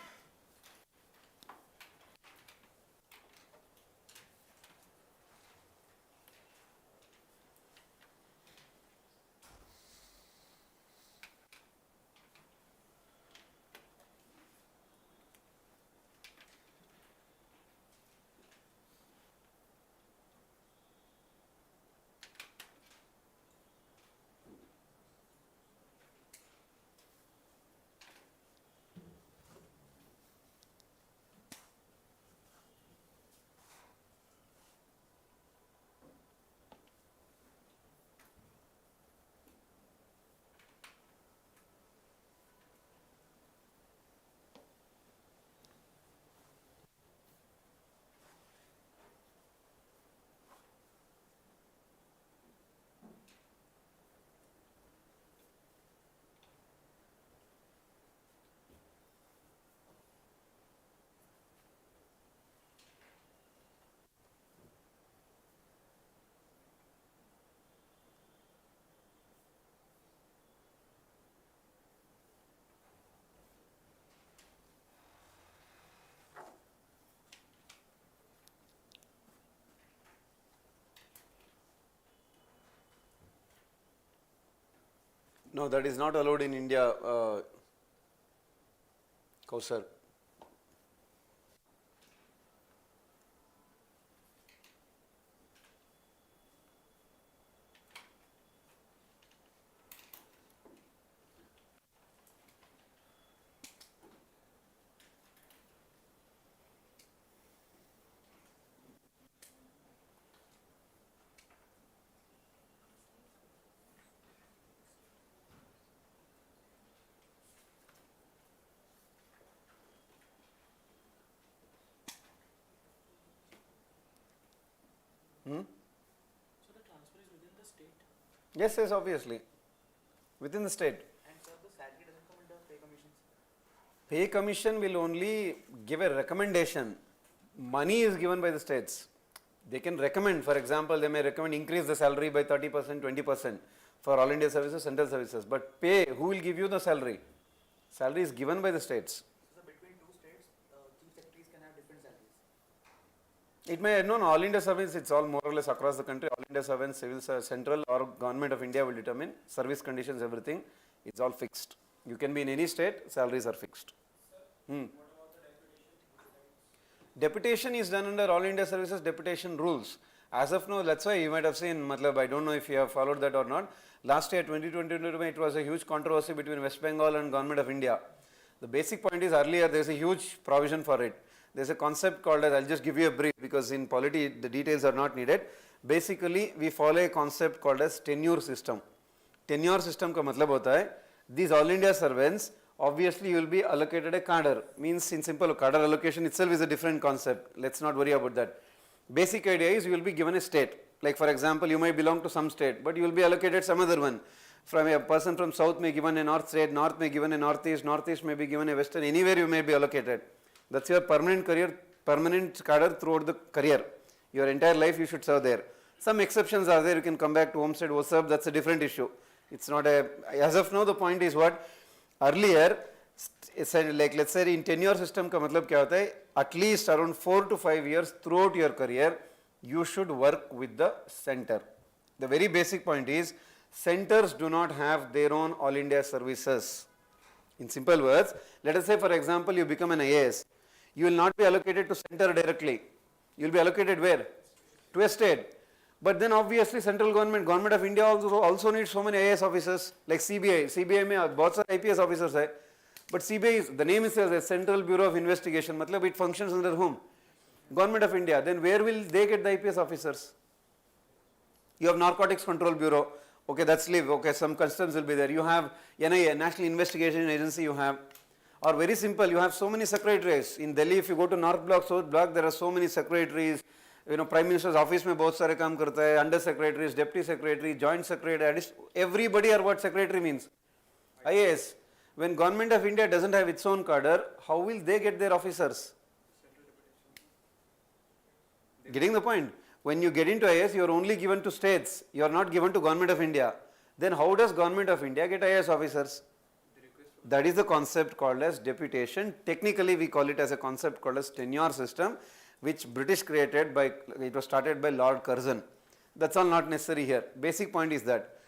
[SPEAKER 1] No, that is not allowed in India, Kausar.
[SPEAKER 2] So the transfer is within the state?
[SPEAKER 1] Yes, yes, obviously. Within the state.
[SPEAKER 2] And sir, the salary doesn't come under pay commissions?
[SPEAKER 1] Pay commission will only give a recommendation. Money is given by the states. They can recommend, for example, they may recommend increase the salary by 30%, 20% for all India services, central services. But pay, who will give you the salary? Salary is given by the states.
[SPEAKER 2] So between two states, chief secretaries can have different salaries?
[SPEAKER 1] It may, no, all India servants, it's all more or less across the country. All India servants, civil, central or government of India will determine service conditions, everything. It's all fixed. You can be in any state, salaries are fixed.
[SPEAKER 2] Sir,
[SPEAKER 1] Hmm.
[SPEAKER 2] what about the deputation?
[SPEAKER 1] Deputation is done under All India Services deputation rules. As of now, that's why you might have seen, matlab, I don't know if you have followed that or not. Last year, 2022, it was a huge controversy between West Bengal and Government of India. The basic point is earlier there is a huge provision for it. There is a concept called as, I'll just give you a brief because in polity the details are not needed. Basically, we follow a concept called as tenure system. Tenure system ka matlab hota hai, these All India servants, obviously you will be allocated a cadre. Means in simple, cadre allocation itself is a different concept. Let's not worry about that. Basic idea is you will be given a state. Like for example, you may belong to some state, but you will be allocated some other one. From a person from south may given a north state, north may given a northeast, northeast may be given a western, anywhere you may be allocated. That's your permanent career, permanent cadre throughout the career. Your entire life you should serve there. Some exceptions are there, you can come back to home state, OSAP, that's a different issue. It's not a, as of now the point is what, earlier, like let's say in tenure system ka matlab kya hota hai, at least around 4 to 5 years throughout your career, you should work with the center. The very basic point is, centers do not have their own All India services. In simple words, let us say for example you become an IAS, you will not be allocated to center directly. You will be allocated where? To a state. But then obviously central government, government of India also needs so many IAS officers like CBI. CBI में बहुत सारे IPS officers है. But CBI is, the name itself is Central Bureau of Investigation. मतलब it functions under whom? Government of India. Then where will they get the IPS officers? You have Narcotics Control Bureau. Okay, that's leave. Okay, some customs will be there. You have NIA, National Investigation Agency you have. Or very simple, you have so many secretaries. In Delhi, if you go to North Block, South Block, there are so many secretaries, prime minister's office में बहुत सारे काम करता है, under secretaries, deputy secretary, joint secretary, everybody are what secretary means? IAS. When government of India doesn't have its own cadre, how will they get their officers? Getting the point? When you get into IAS, you are only given to states, you are not given to government of India. Then how does government of India get IAS officers? That is the concept called as deputation. Technically we call it as a concept called as tenure system, which British created by, it was started by Lord Curzon. That's all not necessary here. Basic point is that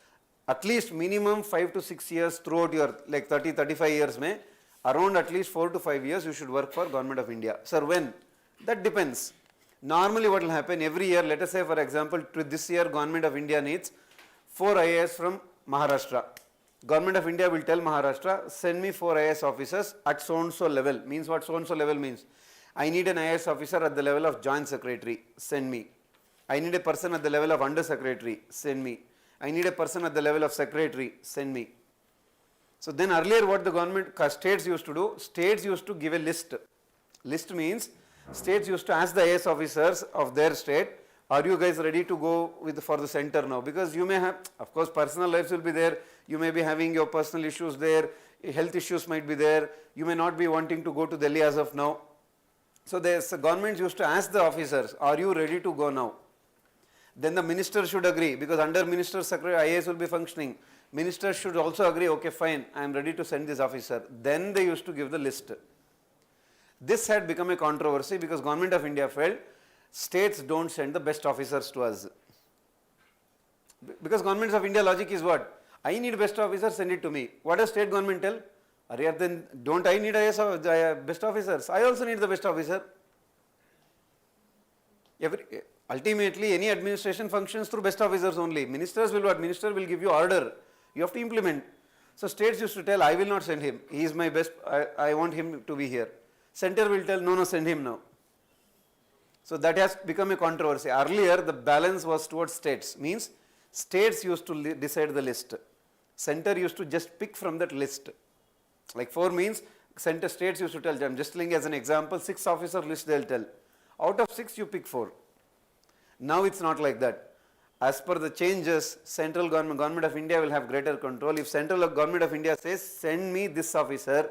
[SPEAKER 1] at least minimum 5 to 6 years throughout your like 30-35 years mein, around at least 4 to 5 years you should work for government of India. Sir, when? That depends. Normally what will happen every year, let us say for example this year government of India needs 4 IAS from Maharashtra. Government of India will tell Maharashtra, send me 4 IAS officers at so and so level. Means what so and so level means? I need an IAS officer at the level of joint secretary, send me. I need a person at the level of under secretary, send me. I need a person at the level of secretary, send me. So then earlier what the government, states used to do, states used to give a list. List means states used to ask the IAS officers of their state, are you guys ready to go with for the center now? Because you may have, of course personal lives will be there, you may be having your personal issues there, health issues might be there, you may not be wanting to go to Delhi as of now. So the governments used to ask the officers, are you ready to go now? Then the minister should agree, because under minister secretary IAS will be functioning. Minister should also agree, okay fine, I am ready to send this officer. Then they used to give the list. This had become a controversy because government of India felt states don't send the best officers to us. Because governments of India logic is what? I need best officer, send it to me. What does state government tell? Arey, then don't I need best officers? I also need the best officer. Ultimately, any administration functions through best officers only. Ministers will what? Minister will give you order. You have to implement. So states used to tell, I will not send him. He is my best. I want him to be here. Center will tell, no, send him now. So that has become a controversy. Earlier, the balance was towards states. Means states used to decide the list. Center used to just pick from that list. Like 4 means center states used to tell, I am just telling as an example, 6 officer list they will tell. Out of 6 you pick 4. Now it's not like that. As per the changes, central government of India will have greater control. If central government of India says, send me this officer,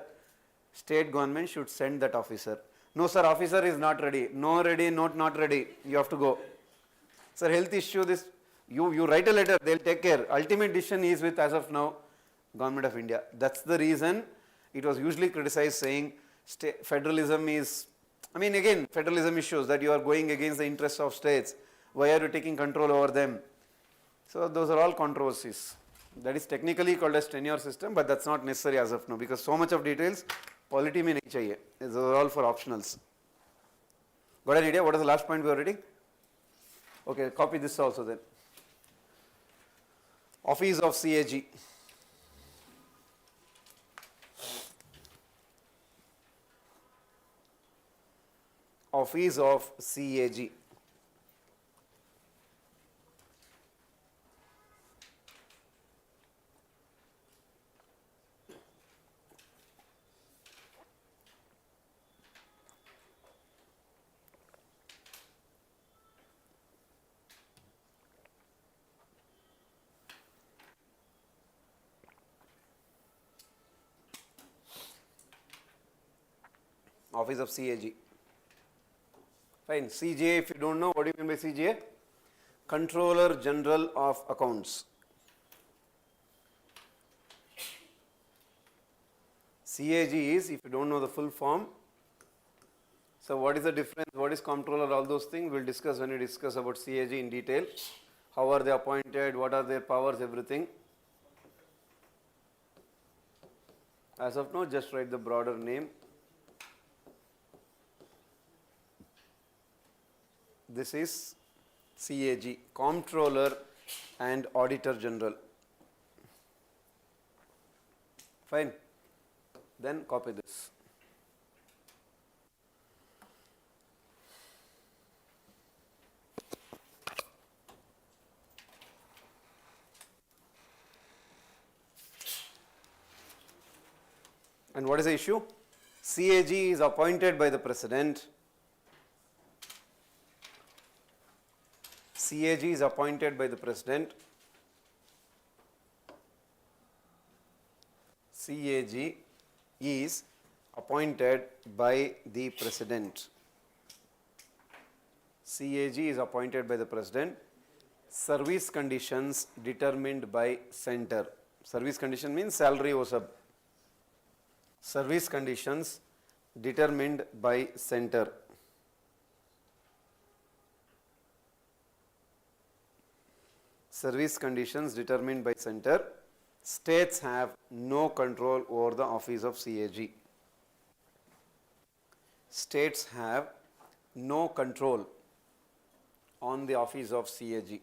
[SPEAKER 1] state government should send that officer. No sir, officer is not ready. No ready, not ready. You have to go. Sir, health issue, this, you write a letter, they will take care. Ultimate decision is with, as of now, government of India. That's the reason it was usually criticized saying federalism is, I mean again, federalism issues that you are going against the interests of states. Why are you taking control over them? So those are all controversies. That is technically called as tenure system, but that's not necessary as of now because so much of details, polity mein nahi chahiye. Those are all for optionals. Got an idea? What is the last point we are reading? Okay, copy this also then. Office of CAG. Office of CAG. Office of CAG. Fine. CGA, if you don't know, what do you mean by CGA? Controller General of Accounts. CAG is, if you don't know the full form, so what is the difference, what is controller, all those things we'll discuss when we discuss about CAG in detail. How are they appointed, what are their powers, everything. As of now, just write the broader name. This is CAG, Comptroller and Auditor General. Fine. Then copy this. And what is the issue? CAG is appointed by the President CAG is appointed by the president. CAG is appointed by the president. CAG is appointed by the president. Service conditions determined by center. Service condition means salary wo sab. Service conditions determined by center. Service conditions determined by center. States have no control over the office of CAG. States have no control on the office of CAG.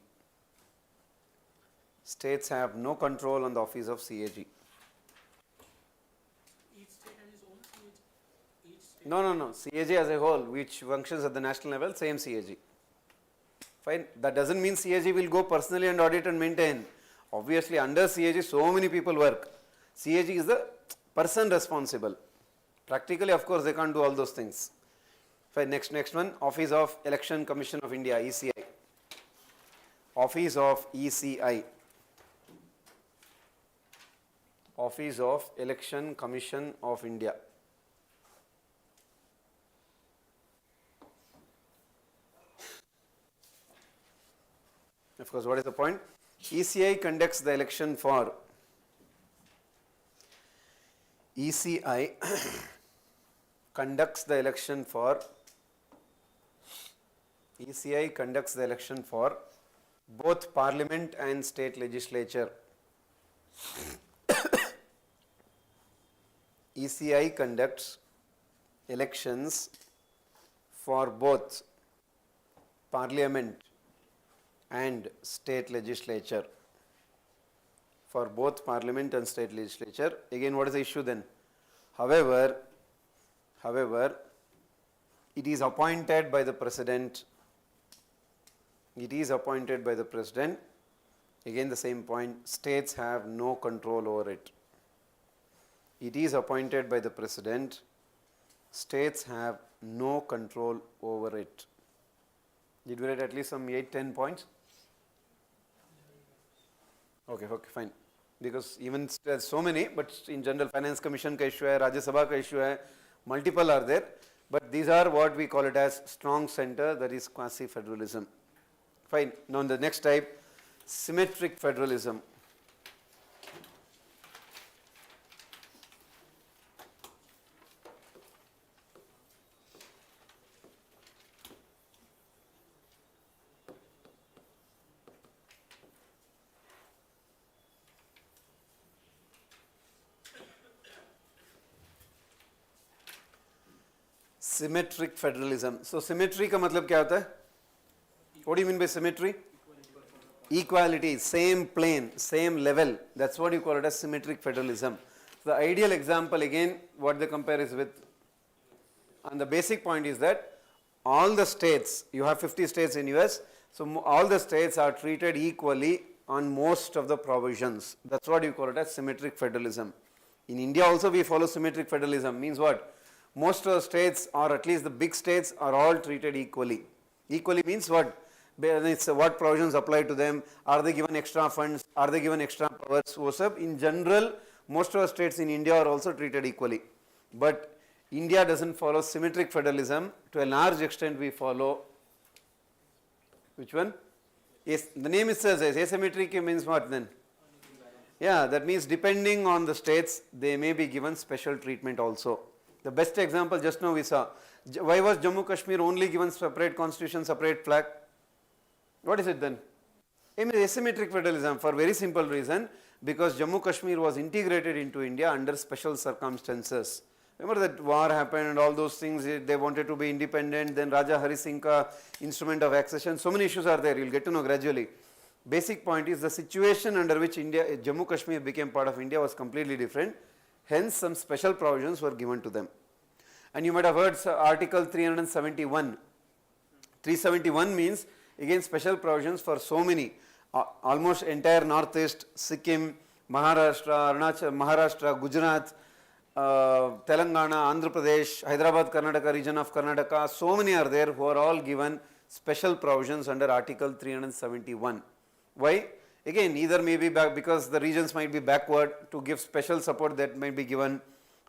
[SPEAKER 1] States have no control on the office of CAG.
[SPEAKER 2] Each state has its own CAG. Each state.
[SPEAKER 1] No. CAG as a whole, which functions at the national level, same CAG. Fine. That doesn't mean CAG will go personally and audit and maintain. Obviously, under CAG, so many people work. CAG is the person responsible. Practically, of course, they can't do all those things. Fine. Next one, Office of Election Commission of India, ECI. Office of ECI. Office of Election Commission of India. Of course, what is the point? ECI conducts the election for ECI conducts the election for ECI conducts the election for both parliament and state legislature. ECI conducts elections for both parliament and state legislature. For both parliament and state legislature. Again, what is the issue then? However, it is appointed by the president. It is appointed by the president. Again, the same point. States have no control over it. It is appointed by the president. States have no control over it. Did we write at least some 8-10 points? Okay, fine. Because even there's so many, but in general, Finance Commission ka issue hai, Rajya Sabha ka issue hai, multiple are there. But these are what we call it as strong center, that is quasi-federalism. Fine. Now the next type, symmetric federalism. Symmetric federalism. So symmetry का मतलब क्या होता है? What do you mean by symmetry? Equality, same plane, same level. That's what you call it as symmetric federalism. The ideal example again, what they compare is with, and the basic point is that all the states, you have 50 states in US, so all the states are treated equally on most of the provisions. That's what you call it as symmetric federalism. In India also we follow symmetric federalism. Means what? Most of the states, or at least the big states, are all treated equally. Equally means what? It's what provisions apply to them, are they given extra funds, are they given extra powers, in general, most of the states in India are also treated equally. But India doesn't follow symmetric federalism. To a large extent we follow, which one? Yes, the name itself says asymmetric means what then? Yeah, that means depending on the states, they may be given special treatment also. The best example just now we saw. Why was Jammu Kashmir only given separate constitution, separate flag? What is it then? It means asymmetric federalism for very simple reason, because Jammu Kashmir was integrated into India under special circumstances. Remember that war happened and all those things, they wanted to be independent, then Raja Hari Singh ka instrument of accession, so many issues are there, you will get to know gradually. Basic point is the situation under which Jammu Kashmir became part of India was completely different. Hence, some special provisions were given to them. And you might have heard Article 371. 371 means, again, special provisions for so many, almost entire Northeast, Sikkim, Maharashtra, Arunachal, Maharashtra, Gujarat, Telangana, Andhra Pradesh, Hyderabad, Karnataka, region of Karnataka, so many are there who are all given special provisions under Article 371. Why? Again, either maybe back because the regions might be backward to give special support that might be given,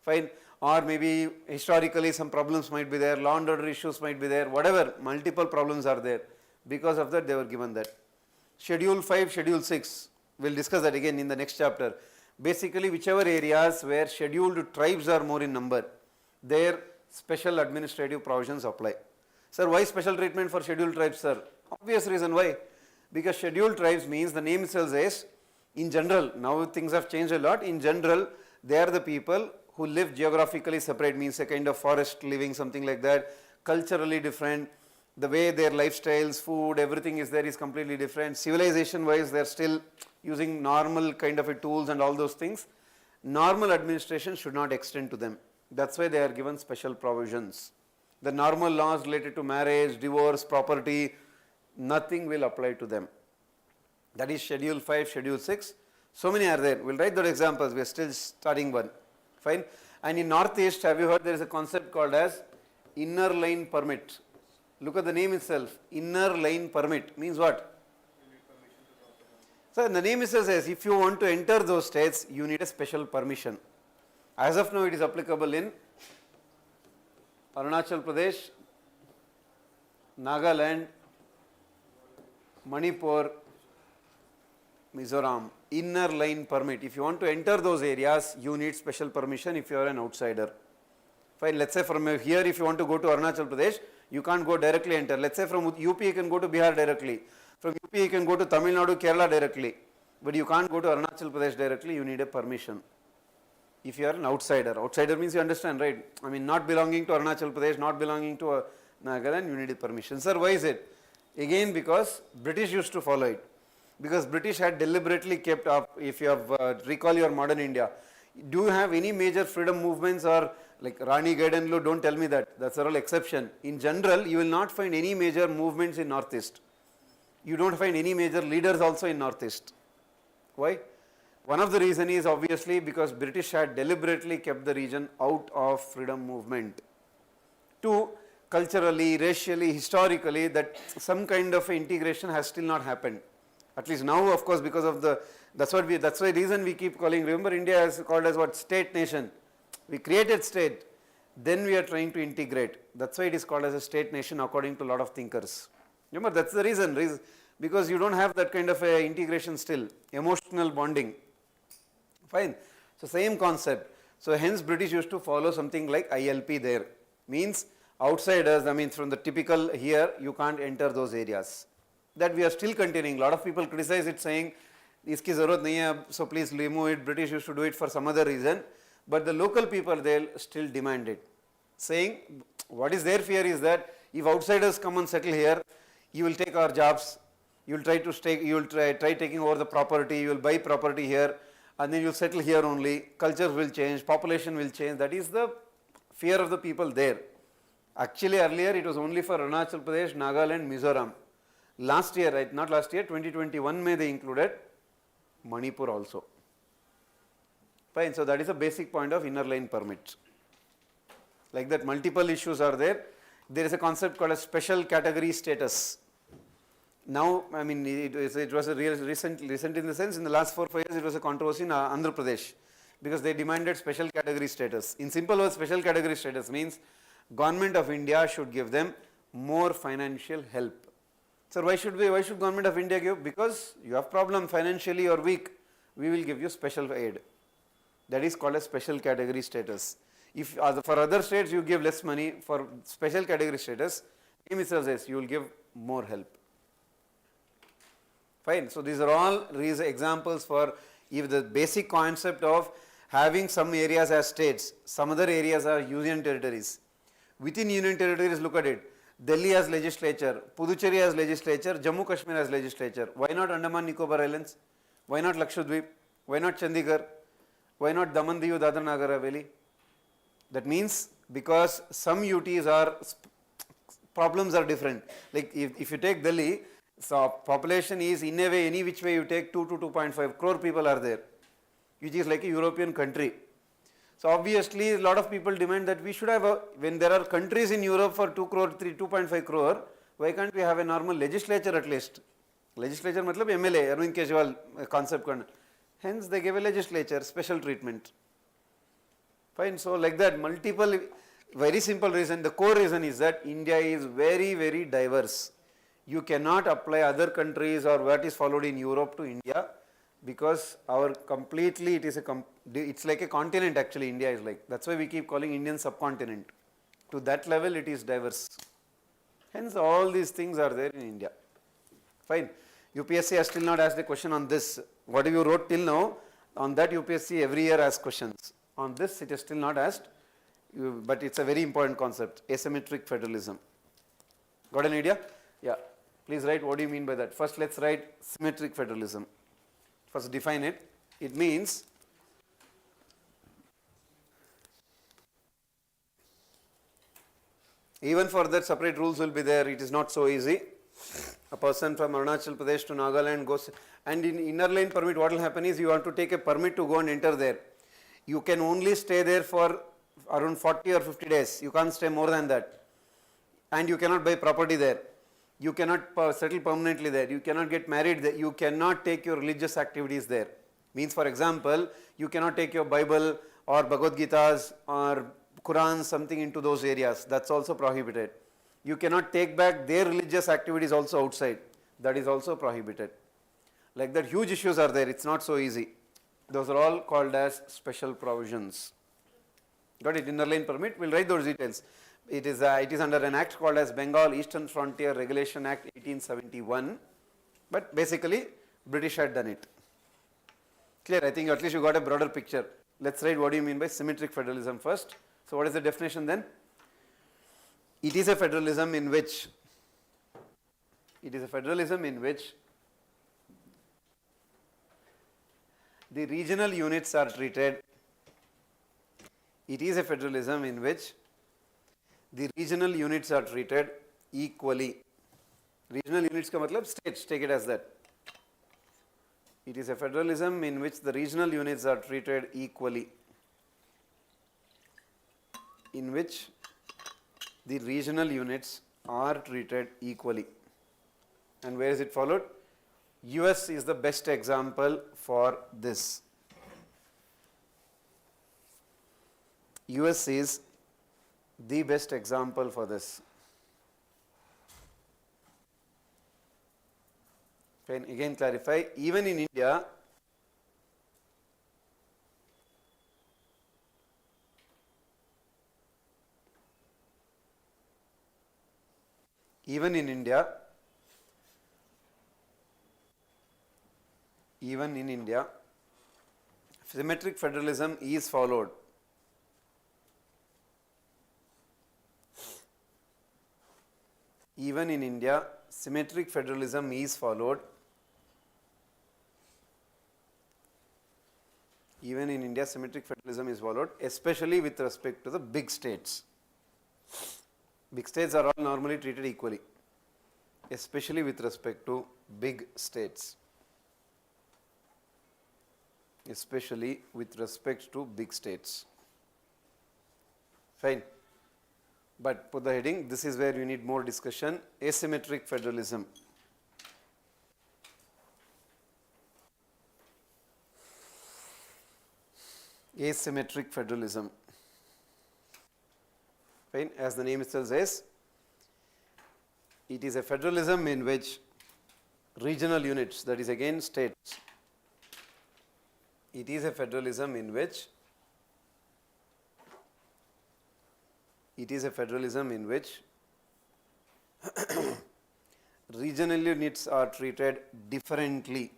[SPEAKER 1] fine, or maybe historically some problems might be there, law and order issues might be there, whatever, multiple problems are there. Because of that, they were given that. Schedule 5, Schedule 6, we will discuss that again in the next chapter. Basically, whichever areas where scheduled tribes are more in number, their special administrative provisions apply. Sir, why special treatment for scheduled tribes, sir? Obvious reason why. Because scheduled tribes means the name itself says, in general, now things have changed a lot, in general, they are the people who live geographically separate, means a kind of forest living, something like that, culturally different, the way their lifestyles, food, everything is there is completely different, civilization wise they are still using normal kind of a tools and all those things. Normal administration should not extend to them. That's why they are given special provisions. The normal laws related to marriage, divorce, property, nothing will apply to them. That is Schedule 5, Schedule 6. So many are there. We will write those examples. We are still starting one. Fine. And in Northeast, have you heard there is a concept called as inner line permit. Look at the name itself. Inner line permit means what? So the name itself says if you want to enter those states, you need a special permission. As of now, it is applicable in Arunachal Pradesh, Nagaland, Manipur, Mizoram. Inner line permit. If you want to enter those areas, you need special permission if you are an outsider. Fine. Let's say from here, if you want to go to Arunachal Pradesh, you can't go directly enter. Let's say from UP you can go to Bihar directly. From UP you can go to Tamil Nadu, Kerala directly. But you can't go to Arunachal Pradesh directly, you need a permission. If you are an outsider. Outsider means you understand, right? I mean not belonging to Arunachal Pradesh, not belonging to Nagaland, you need a permission. Sir, why is it? Again because British used to follow it. Because British had deliberately kept up, if you have recall your modern India. Do you have any major freedom movements or like Rani Gaidanlu, don't tell me that, that's a real exception. In general, you will not find any major movements in Northeast. You don't find any major leaders also in Northeast. Why? One of the reason is obviously because British had deliberately kept the region out of freedom movement. Two, culturally, racially, historically, that some kind of integration has still not happened. At least now, of course, because of the, that's why reason we keep calling, remember India is called as what? State nation. We created state, then we are trying to integrate. That's why it is called as a state nation according to a lot of thinkers. Remember, that's the reason, because you don't have that kind of a integration still, emotional bonding. Fine. So same concept. So hence British used to follow something like ILP there. Means outsiders, I mean from the typical here, you can't enter those areas. That we are still continuing. A lot of people criticize it saying, iski zarurat nahi hai, so please remove it. British used to do it for some other reason. But the local people, they'll still demand it. Saying, what is their fear is that if outsiders come and settle here, you will take our jobs, you will try to stay, you will try taking over the property, you will buy property here, and then you will settle here only, culture will change, population will change. That is the fear of the people there. Actually earlier it was only for Arunachal Pradesh, Nagaland, Mizoram. Last year, right, not last year, 2021 May they included Manipur also. Fine, so that is a basic point of inner line permit. Like that multiple issues are there. There is a concept called a special category status. Now, I mean it was a recent in the sense in the last 4 or 5 years it was a controversy in Andhra Pradesh because they demanded special category status. In simple words, special category status means government of India should give them more financial help. Sir, why should government of India give? Because you have problem financially or weak, we will give you special aid. That is called a special category status. If for other states you give less money, for special category status, name itself says you will give more help. Fine. So these are all examples for if the basic concept of having some areas as states, some other areas are union territories. Within union territories, look at it. Delhi has legislature, Puducherry has legislature, Jammu Kashmir has legislature. Why not Andaman Nicobar Islands? Why not Lakshadweep? Why not Chandigarh? Why not Daman Diu Dadra Nagar Haveli? That means because some UTs are, problems are different. Like if you take Delhi, so population is in a way, any which way you take 2 to 2.5 crore people are there, which is like a European country. So obviously a lot of people demand that we should have, when there are countries in Europe for 2 crore, 2.5 crore, why can't we have a normal legislature at least? Legislature matlab MLA, Arvind Kejriwal concept. Hence they gave a legislature, special treatment. Fine, so like that multiple, very simple reason, the core reason is that India is very, very diverse. You cannot apply other countries or what is followed in Europe to India because our completely, it's like a continent actually, India is like, that's why we keep calling Indian subcontinent. To that level it is diverse. Hence all these things are there in India. Fine. UPSC has still not asked a question on this. What you wrote till now, on that UPSC every year asks questions. On this it is still not asked, but it's a very important concept, asymmetric federalism. Got an idea? Yeah. Please write what do you mean by that. First let's write symmetric federalism. First define it. It means even for that separate rules will be there, it is not so easy. A person from Arunachal Pradesh to Nagaland goes, and in inner line permit what will happen is you want to take a permit to go and enter there. You can only stay there for around 40 or 50 days, you can't stay more than that. And you cannot buy property there, you cannot settle permanently there, you cannot get married there, you cannot take your religious activities there. Means for example, you cannot take your Bible or Bhagavad Gitas or Quran, something into those areas, that's also prohibited. You cannot take back their religious activities also outside, that is also prohibited. Like that huge issues are there, it's not so easy. Those are all called as special provisions. Got it? Inner lane permit, we will write those details. It is under an act called as Bengal Eastern Frontier Regulation Act 1871, but basically British had done it. Clear? I think at least you got a broader picture. Let's write what do you mean by symmetric federalism first. So what is the definition then? It is a federalism in which the regional units are treated. It is a federalism in which the regional units are treated equally. Regional units ka matlab states, take it as that. It is a federalism in which the regional units are treated equally. In which the regional units are treated equally. And where is it followed? US is the best example for this. US is the best example for this. Can again clarify, even in India, symmetric federalism is followed. Even in India, symmetric federalism is followed. Even in India, symmetric federalism is followed, especially with respect to the big states. Big states are all normally treated equally, especially with respect to big states. Especially with respect to big states. Fine. But put the heading, this is where you need more discussion, asymmetric federalism. Asymmetric federalism. Fine, as the name itself says, it is a federalism in which regional units, that is again states, it is a federalism in which regional units are treated differently.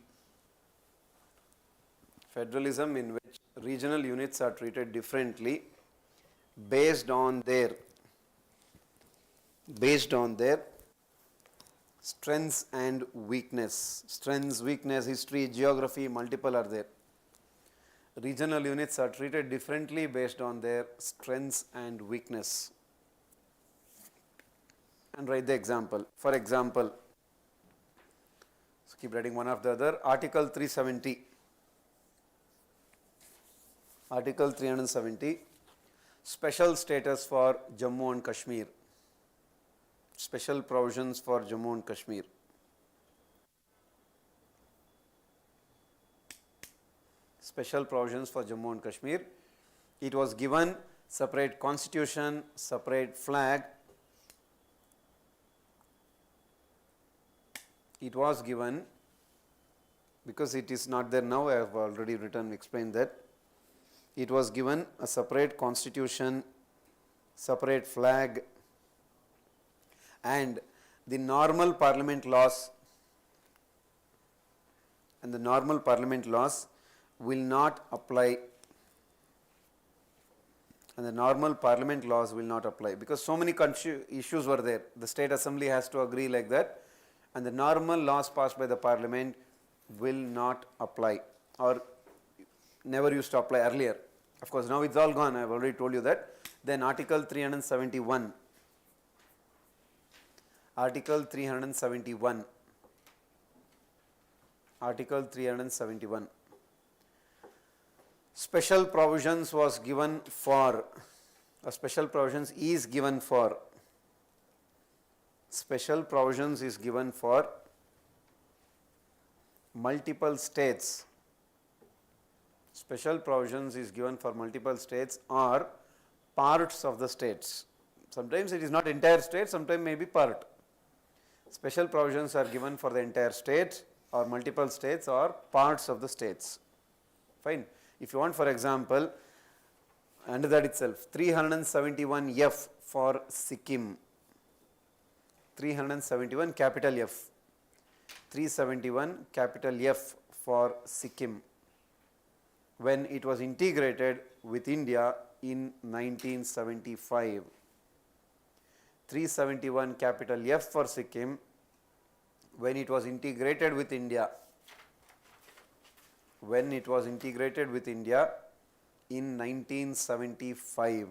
[SPEAKER 1] Federalism in which regional units are treated differently based on their strengths and weakness. Strengths, weakness, history, geography, multiple are there. Regional units are treated differently based on their strengths and weakness. And write the example. For example, so keep writing one after the other. Article 370. Article 370, special status for Jammu and Kashmir. Special provisions for Jammu and Kashmir. Special provisions for Jammu and Kashmir. It was given separate constitution, separate flag. It was given, because it is not there now, I have already explained that. It was given a separate constitution, separate flag, and the normal parliament laws will not apply, because so many issues were there. The state assembly has to agree like that, and the normal laws passed by the parliament will not apply, or never used to apply earlier. Of course, now it's all gone, I have already told you that. Then Article 371. Article 371. Article 371. Special provisions was given for, special provisions is given for, special provisions is given for multiple states. Special provisions is given for multiple states or parts of the states. Sometimes it is not entire state, sometimes maybe part. Special provisions are given for the entire state or multiple states or parts of the states. Fine. If you want, for example, under that itself, 371F for Sikkim, 371 capital F, 371 capital F for Sikkim, when it was integrated with India in 1975. 371 capital F for Sikkim when it was integrated with India, in 1975.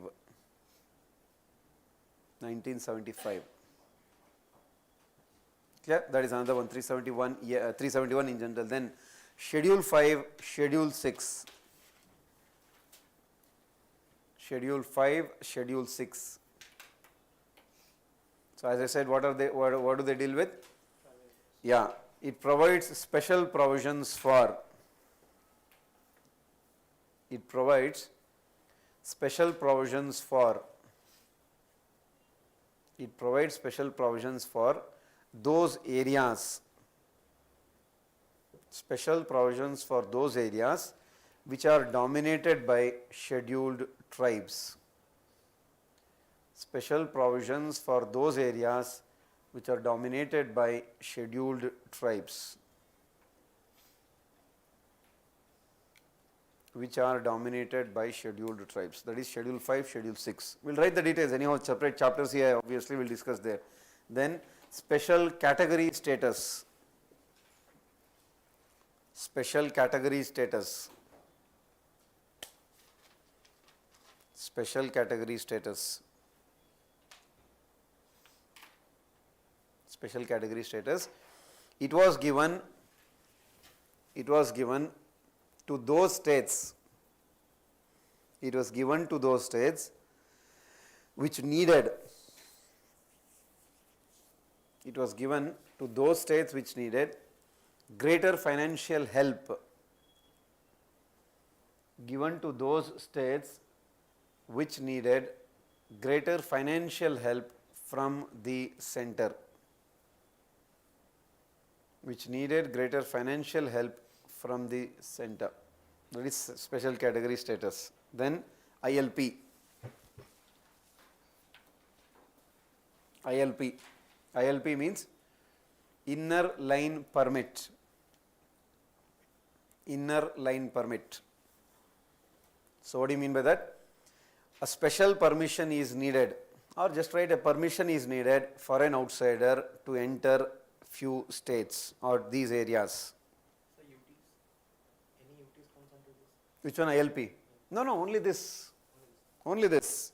[SPEAKER 1] 1975. Clear? That is another one, 371, 371 in general. Then Schedule 5, Schedule 6. Schedule 5, Schedule 6. So as I said, what do they deal with? Yeah, it provides special provisions for, special provisions for those areas, which are dominated by scheduled tribes. Special provisions for those areas which are dominated by scheduled tribes. That is Schedule 5, Schedule 6. We will write the details, anyhow separate chapters here, obviously we will discuss there. Then special category status. Special category status. Special category status. Special category status. It was given to those states. It was given to those states which needed. It was given to those states which needed greater financial help. Given to those states which needed greater financial help from the center. Which needed greater financial help from the center. That is special category status. Then ILP. ILP means inner line permit. Inner line permit. So what do you mean by that? A special permission is needed, or just write a permission is needed for an outsider to enter few states or these areas.
[SPEAKER 2] So UTs, any UTs comes under this?
[SPEAKER 1] Which one? ILP? No, only this. Only this.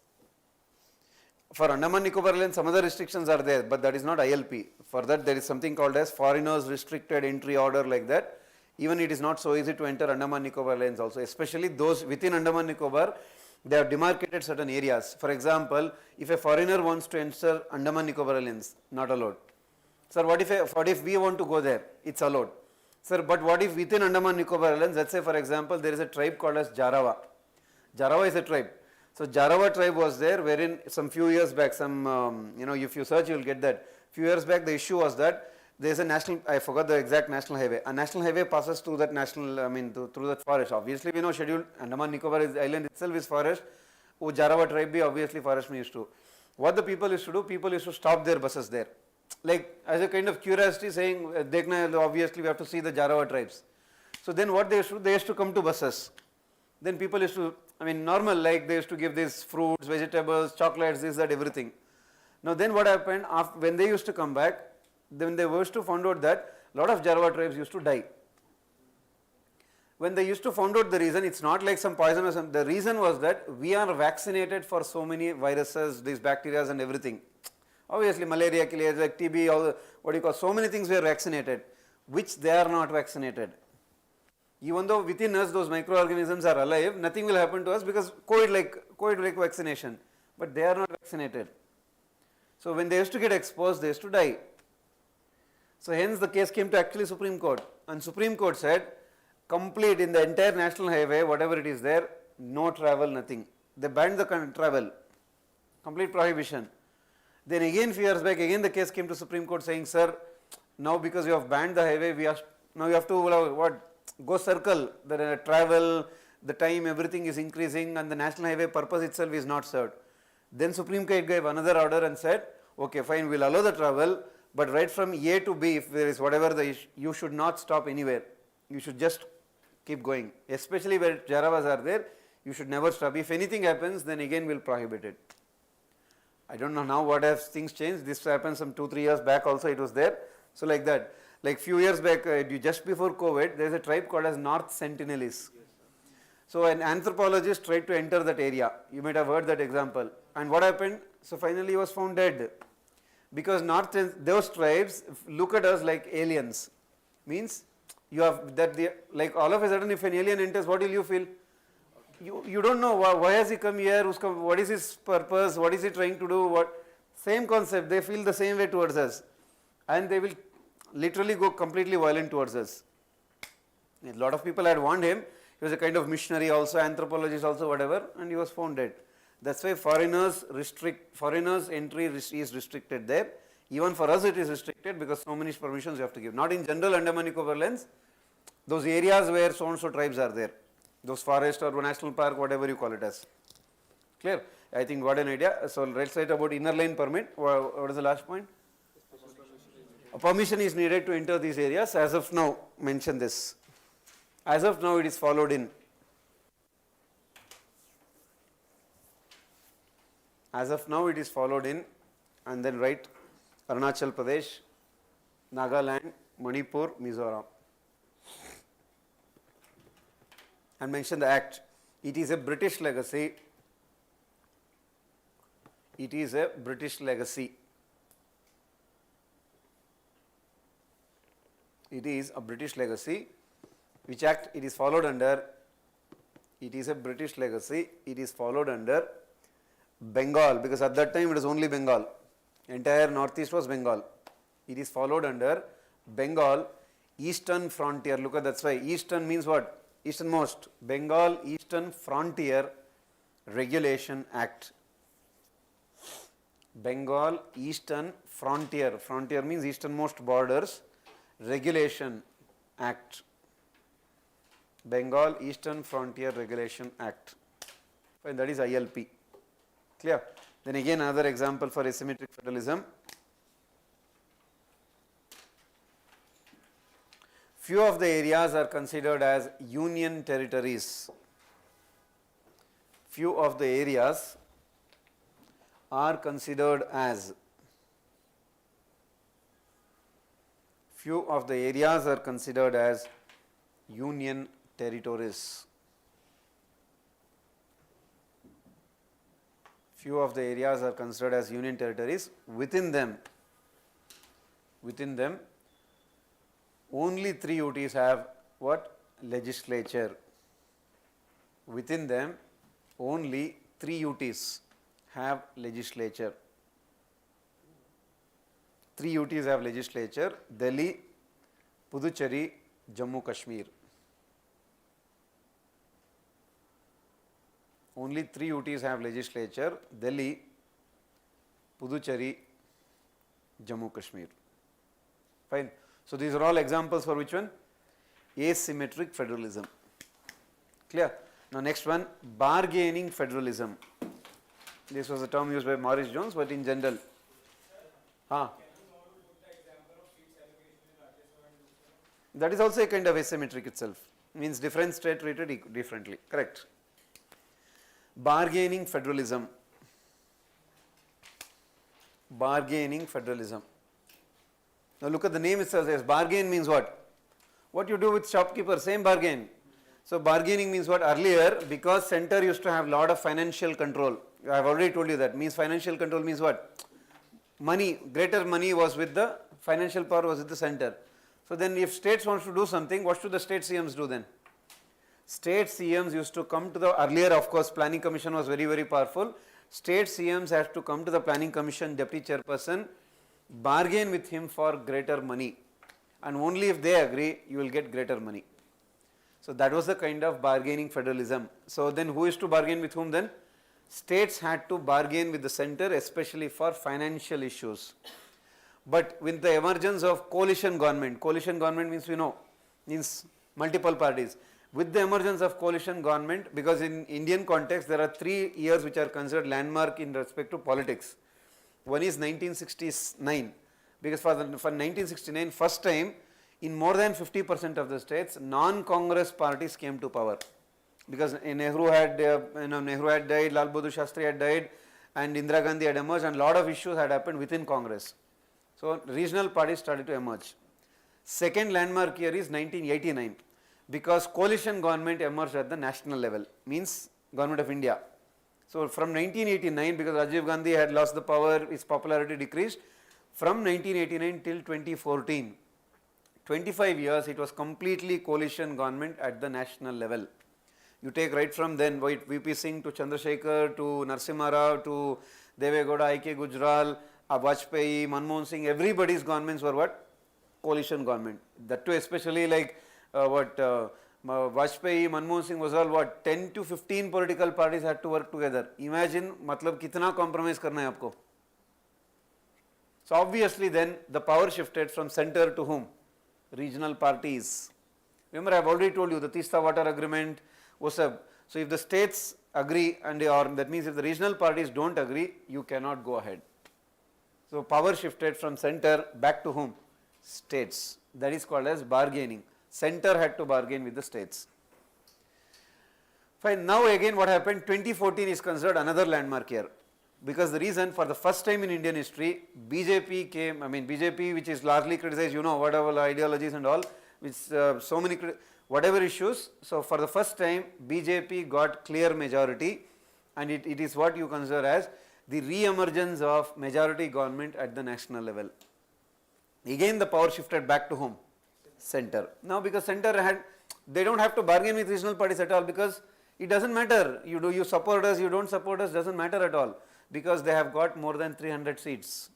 [SPEAKER 1] For Andaman Nicobar Islands, some other restrictions are there, but that is not ILP. For that, there is something called as foreigners restricted entry order, like that. Even it is not so easy to enter Andaman Nicobar Islands also, especially those within Andaman Nicobar. They have demarcated certain areas. For example, if a foreigner wants to enter Andaman Nicobar Islands, not allowed. Sir, what if we want to go there? It's allowed. Sir, but what if within Andaman Nicobar Islands, let's say for example, there is a tribe called as Jarawa. Jarawa is a tribe. So Jarawa tribe was there, wherein some few years back, if you search, you will get that. Few years back, the issue was that there is a national, I forgot the exact national highway. A national highway passes through that through that forest. Obviously, we know scheduled Andaman Nicobar Island itself is forest. Oh, Jarawa tribe be obviously forest means too. What the people used to do, people used to stop their buses there. Like as a kind of curiosity saying, obviously we have to see the Jarawa tribes. So then what they used to do, they used to come to buses. Then people used to, normal, like they used to give these fruits, vegetables, chocolates, this, that, everything. Now then what happened, when they used to come back, then they used to find out that a lot of Jarawa tribes used to die. When they used to find out the reason, it's not like some poison or something, the reason was that we are vaccinated for so many viruses, these bacteria and everything. Obviously malaria, like TB, so many things we are vaccinated, which they are not vaccinated. Even though within us those microorganisms are alive, nothing will happen to us because COVID-like vaccination, but they are not vaccinated. So when they used to get exposed, they used to die. So hence the case came to actually Supreme Court, and Supreme Court said, complete in the entire national highway, whatever it is there, no travel, nothing. They banned the travel, complete prohibition. Then again few years back, again the case came to Supreme Court saying, sir, now because you have banned the highway, now you have to go circle, the travel, the time, everything is increasing, and the national highway purpose itself is not served. Then Supreme Court gave another order and said, okay fine, we will allow the travel, but right from A to B, if there is whatever the issue, you should not stop anywhere. You should just keep going. Especially where Jarawas are there, you should never stop. If anything happens, then again we will prohibit it. I don't know now what has things changed. This happened some 2-3 years back also it was there. So like that. Like few years back, just before COVID, there is a tribe called as North Sentinelese. So an anthropologist tried to enter that area. You might have heard that example. And what happened? So finally he was found dead. Because those tribes look at us like aliens. Means you have that like all of a sudden if an alien enters, what will you feel? You don't know why has he come here, what is his purpose, what is he trying to do, same concept, they feel the same way towards us. And they will literally go completely violent towards us. A lot of people had warned him. He was a kind of missionary also, anthropologist also, whatever, and he was found dead. That's why foreigners entry is restricted there. Even for us it is restricted because so many permissions you have to give. Not in general Andaman Nicobar Islands, those areas where so and so tribes are there. Those forest or national park, whatever you call it as. Clear? I think got an idea. So let's write about inner line permit. What is the last point? A permission is needed to enter these areas. As of now, mention this. As of now, it is followed in. As of now, it is followed in, and then write Arunachal Pradesh, Nagaland, Manipur, Mizoram. And mention the act. It is a British legacy. It is a British legacy. It is a British legacy. Which act it is followed under? It is a British legacy. It is followed under Bengal, because at that time it was only Bengal. Entire northeast was Bengal. It is followed under Bengal Eastern Frontier. Look at that's why Eastern means what? Easternmost. Bengal Eastern Frontier Regulation Act. Bengal Eastern Frontier. Frontier means easternmost borders. Regulation Act. Bengal Eastern Frontier Regulation Act. And that is ILP. Clear? Then again another example for asymmetric federalism. Few of the areas are considered as union territories. Few of the areas are considered as union territories. Few of the areas are considered as union territories. Within them, only 3 UTs have what? Legislature. Within them, only 3 UTs have legislature. 3 UTs have legislature: Delhi, Puducherry, Jammu Kashmir. Only 3 UTs have legislature: Delhi, Puducherry, Jammu Kashmir. Fine. So these are all examples for which one? Asymmetric federalism. Clear? Now next one, bargaining federalism. This was a term used by Morris Jones, but in general. That is also a kind of asymmetric itself. Means different state treated differently. Correct. Bargaining federalism. Bargaining federalism. Now look at the name itself. Says bargain means what? What you do with shopkeeper, same bargain. So bargaining means what? Earlier, because center used to have lot of financial control. I have already told you that. Means financial control means what? Money, greater money was with the, financial power was with the center. So then if states wants to do something, what should the state CMs do then? State CMs used to come to the, earlier of course planning commission was very, very powerful. State CMs had to come to the planning commission deputy chairperson, bargain with him for greater money, and only if they agree you will get greater money. So that was the kind of bargaining federalism. So then who is to bargain with whom then? States had to bargain with the center, especially for financial issues. But with the emergence of coalition government means we know, means multiple parties. With the emergence of coalition government, because in Indian context there are 3 years which are considered landmark in respect to politics. One is 1969, because for 1969 first time in more than 50% of the states non-Congress parties came to power. Because Nehru had died, Lal Bahadur Shastri had died, and Indira Gandhi had emerged, and lot of issues had happened within Congress. So regional parties started to emerge. Second landmark year is 1989, because coalition government emerged at the national level, means government of India. So from 1989, because Rajiv Gandhi had lost the power, his popularity decreased. From 1989 till 2014, 25 years it was completely coalition government at the national level. You take right from then, VP Singh to Chandrasekhar to Narasimha Rao to Deve Gowda, I.K. Gujral, Vajpayee, Manmohan Singh, everybody's governments were what? Coalition government. That too especially like Vajpayee, Manmohan Singh was all what? 10 to 15 political parties had to work together. Imagine, matlab kitna compromise karna hai aapko. So obviously then the power shifted from center to whom? Regional parties. Remember I have already told you the Teesta Water Agreement was a, so if the states agree and or that means if the regional parties don't agree, you cannot go ahead. So power shifted from center back to whom? States. That is called as bargaining. Center had to bargain with the states. Fine. Now again what happened? 2014 is considered another landmark year. Because the reason, for the first time in Indian history, BJP came, BJP which is largely criticized, you know, whatever ideologies and all, which so many, whatever issues. So for the first time, BJP got clear majority, and it is what you consider as the re-emergence of majority government at the national level. Again the power shifted back to whom? Center. Now because center had, they don't have to bargain with regional parties at all, because it doesn't matter, you support us, you don't support us, doesn't matter at all, because they have got more than 300 seats.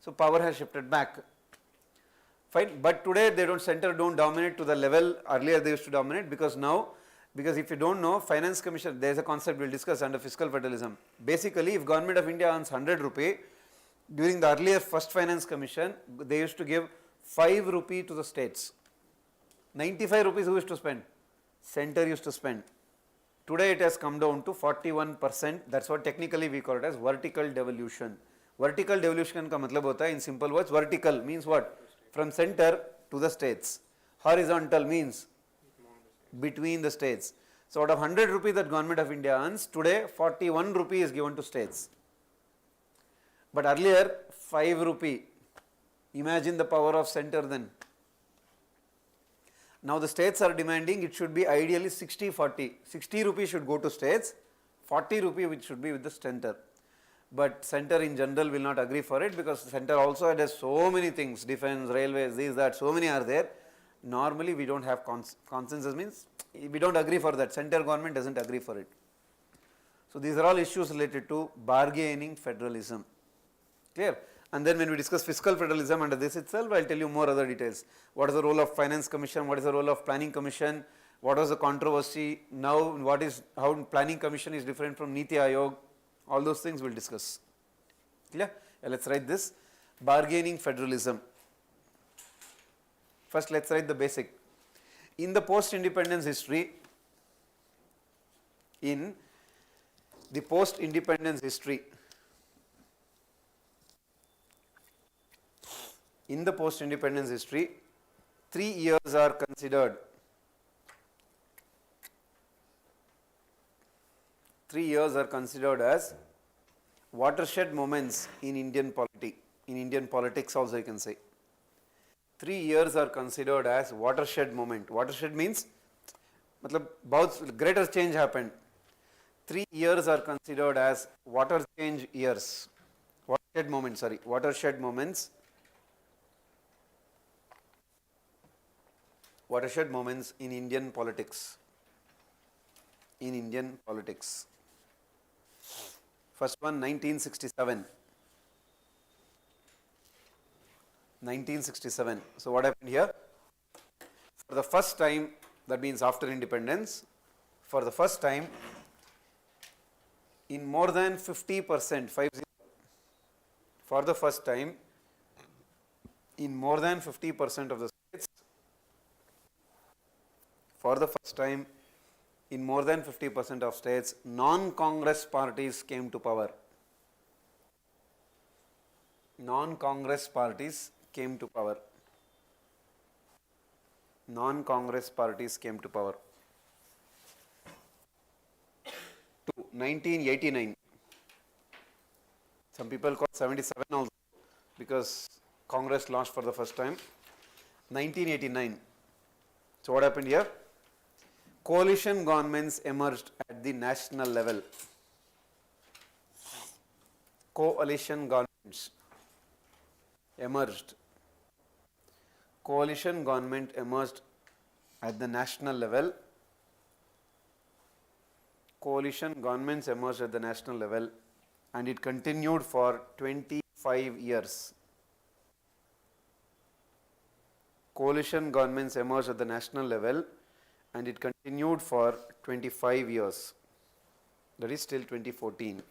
[SPEAKER 1] So power has shifted back. Fine, but today they don't, center don't dominate to the level earlier they used to dominate, because now, because if you don't know, finance commission, there is a concept we will discuss under fiscal federalism. Basically if government of India earns 100 rupee, during the earlier first finance commission, they used to give 5 rupee to the states. 95 rupees who used to spend? Center used to spend. Today it has come down to 41%. That's what technically we call it as vertical devolution. Vertical devolution ka matlab hota hai, in simple words, vertical means what? From center to the states. Horizontal means between the states. So out of 100 rupees that government of India earns, today 41 rupee is given to states. But earlier 5 rupee. Imagine the power of center then. Now the states are demanding it should be ideally 60-40. 60 rupees should go to states, 40 rupee which should be with the center. But center in general will not agree for it, because center also has so many things, defense, railways, these, that, so many are there. Normally we don't have consensus, means we don't agree for that. Center government doesn't agree for it. So these are all issues related to bargaining federalism. Clear? And then when we discuss fiscal federalism under this itself, I will tell you more other details. What is the role of finance commission? What is the role of planning commission? What was the controversy? Now what is, how planning commission is different from Niti Aayog? All those things we will discuss. Clear? Let us write this. Bargaining federalism. First let us write the basic. In the post-independence history, in the post-independence history, in the post-independence history, 3 years are considered. 3 years are considered as watershed moments in Indian polity, in Indian politics also you can say. 3 years are considered as watershed moment. Watershed means, matlab, बहुत greater change happened. 3 years are considered as water change years. Watershed moments, sorry, watershed moments. Watershed moments in Indian politics. In Indian politics. First one, 1967. 1967. So what happened here? For the first time, that means after independence, for the first time, in more than 50%, 50, for the first time, in more than 50% of the states, for the first time, in more than 50% of states, non-Congress parties came to power. Non-Congress parties came to power. Non-Congress parties came to power. 1989. Some people call 77 also because Congress launched for the first time. 1989. So what happened here? Coalition governments emerged at the national level. Coalition governments emerged. Coalition government emerged at the national level. Coalition governments emerged at the national level and it continued for 25 years. Coalition governments emerged at the national level and it continued for 25 years. That is till 2014.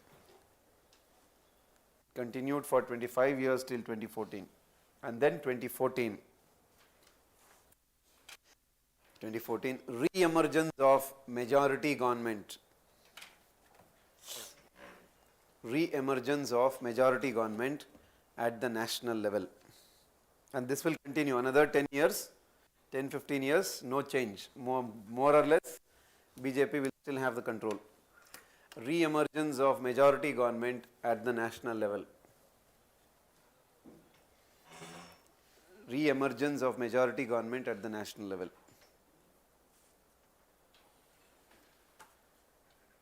[SPEAKER 1] Continued for 25 years till 2014. And then 2014. 2014, re-emergence of majority government. Re-emergence of majority government at the national level. And this will continue another 10 years. 10-15 years, no change, more or less BJP will still have the control. Re-emergence of majority government at the national level. Re-emergence of majority government at the national level.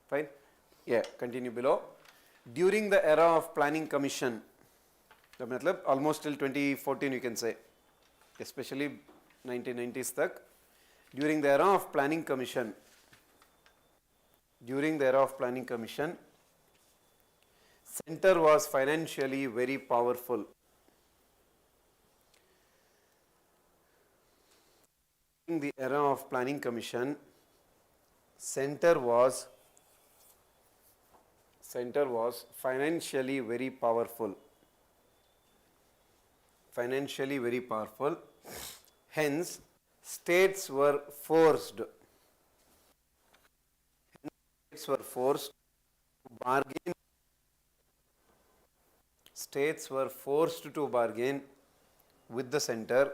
[SPEAKER 1] Fine? Yeah, continue below. During the era of planning commission, almost till 2014 you can say, especially 1990s tak, during the era of planning commission, center was financially very powerful. During the era of planning commission, center was financially very powerful. Financially very powerful. Hence, states were forced. To bargain. States were forced to bargain with the center.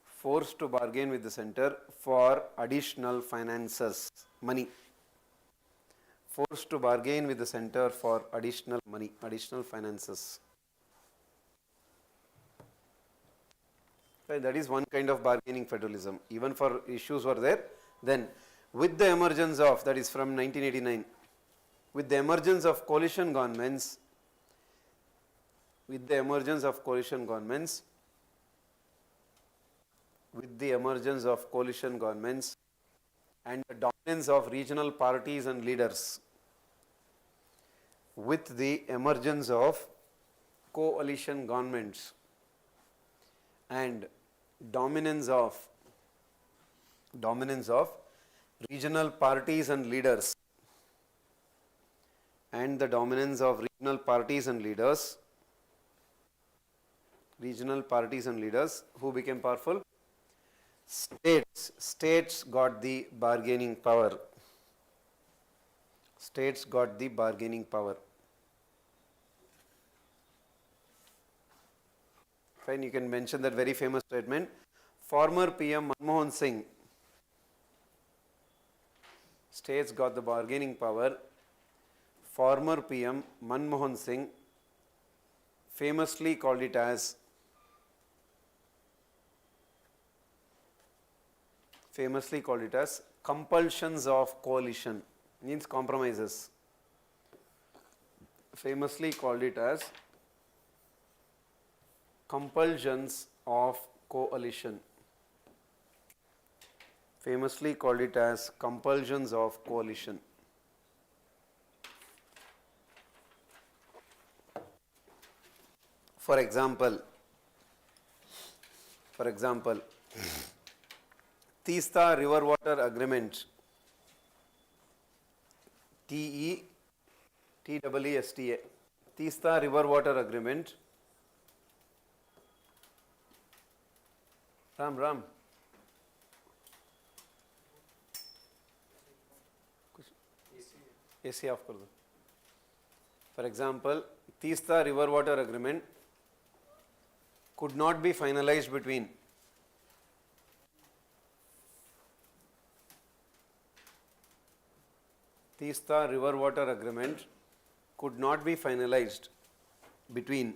[SPEAKER 1] Forced to bargain with the center for additional finances, money. Forced to bargain with the center for additional money, additional finances. That is one kind of bargaining federalism. Even for issues were there. Then with the emergence of, that is from 1989, with the emergence of coalition governments, and the dominance of coalition governments dominance of regional parties and leaders with the emergence of coalition governments and dominance of regional parties and leaders and the dominance of regional parties and leaders who became powerful? States got the bargaining power. States got the bargaining power. Fine, you can mention that very famous statement. Former PM Manmohan Singh, states got the bargaining power. Former PM Manmohan Singh famously called it as compulsions of coalition, means compromises. Famously called it as compulsions of coalition. Famously called it as compulsions of coalition. For example, Teesta River Water Agreement, TEEESTA, Teesta River Water Agreement. Ram. AC off कर दो. For example, Teesta River Water Agreement could not be finalized between Teesta River Water Agreement could not be finalized between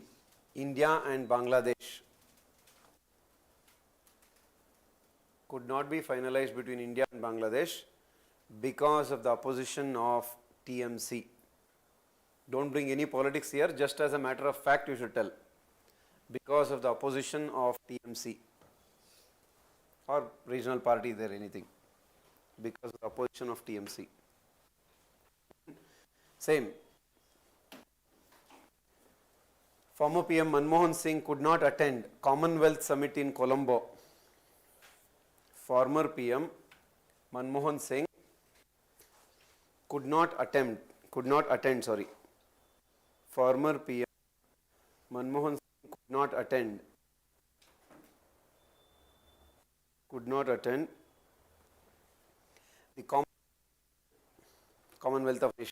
[SPEAKER 1] India and Bangladesh. Could not be finalized between India and Bangladesh because of the opposition of TMC. Don't bring any politics here, just as a matter of fact you should tell. Because of the opposition of TMC or regional party there, anything. Because of the opposition of TMC. Same. Former PM Manmohan Singh could not attend Commonwealth Summit in Colombo. Former PM Manmohan Singh could not attend. Former PM Manmohan Singh could not attend the Commonwealth of Nations,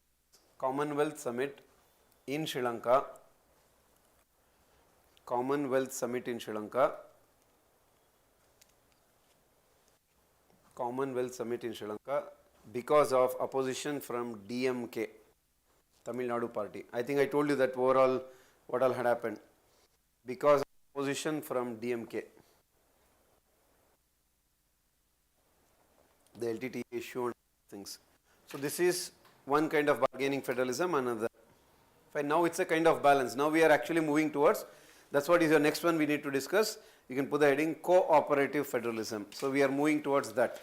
[SPEAKER 1] Commonwealth Summit in Sri Lanka. Commonwealth Summit in Sri Lanka. Commonwealth Summit in Sri Lanka because of opposition from DMK, Tamil Nadu party. I think I told you that overall what all had happened. Because of opposition from DMK. The LTT issue and things. So this is one kind of bargaining federalism, another. Fine, now it's a kind of balance. Now we are actually moving towards, that's what is your next one we need to discuss. You can put the heading cooperative federalism. So we are moving towards that.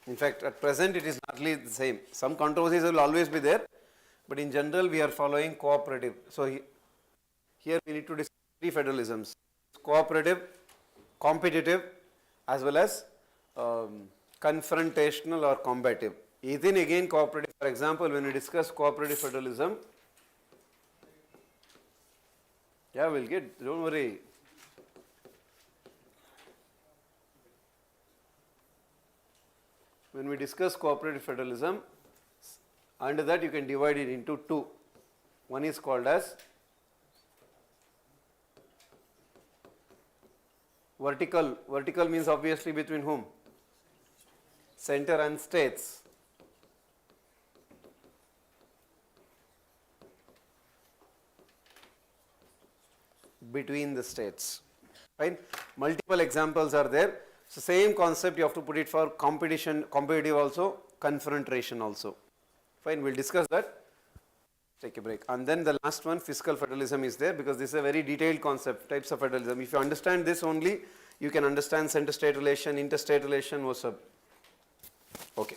[SPEAKER 1] In fact, at present it is largely the same. Some controversies will always be there, but in general we are following cooperative. So here we need to discuss three federalisms: cooperative, competitive, as well as confrontational or combative. Then again cooperative. For example, when we discuss cooperative federalism, yeah, we'll get, don't worry. When we discuss cooperative federalism, under that you can divide it into two. One is called as vertical. Vertical means obviously between whom? Center and states. Between the states. Fine. Multiple examples are there. So same concept you have to put it for competition, competitive also, confrontation also. Fine, we'll discuss that. Take a break. And then the last one, fiscal federalism, is there because this is a very detailed concept, types of federalism. If you understand this only, you can understand center-state relation, interstate relation, what's up. Okay.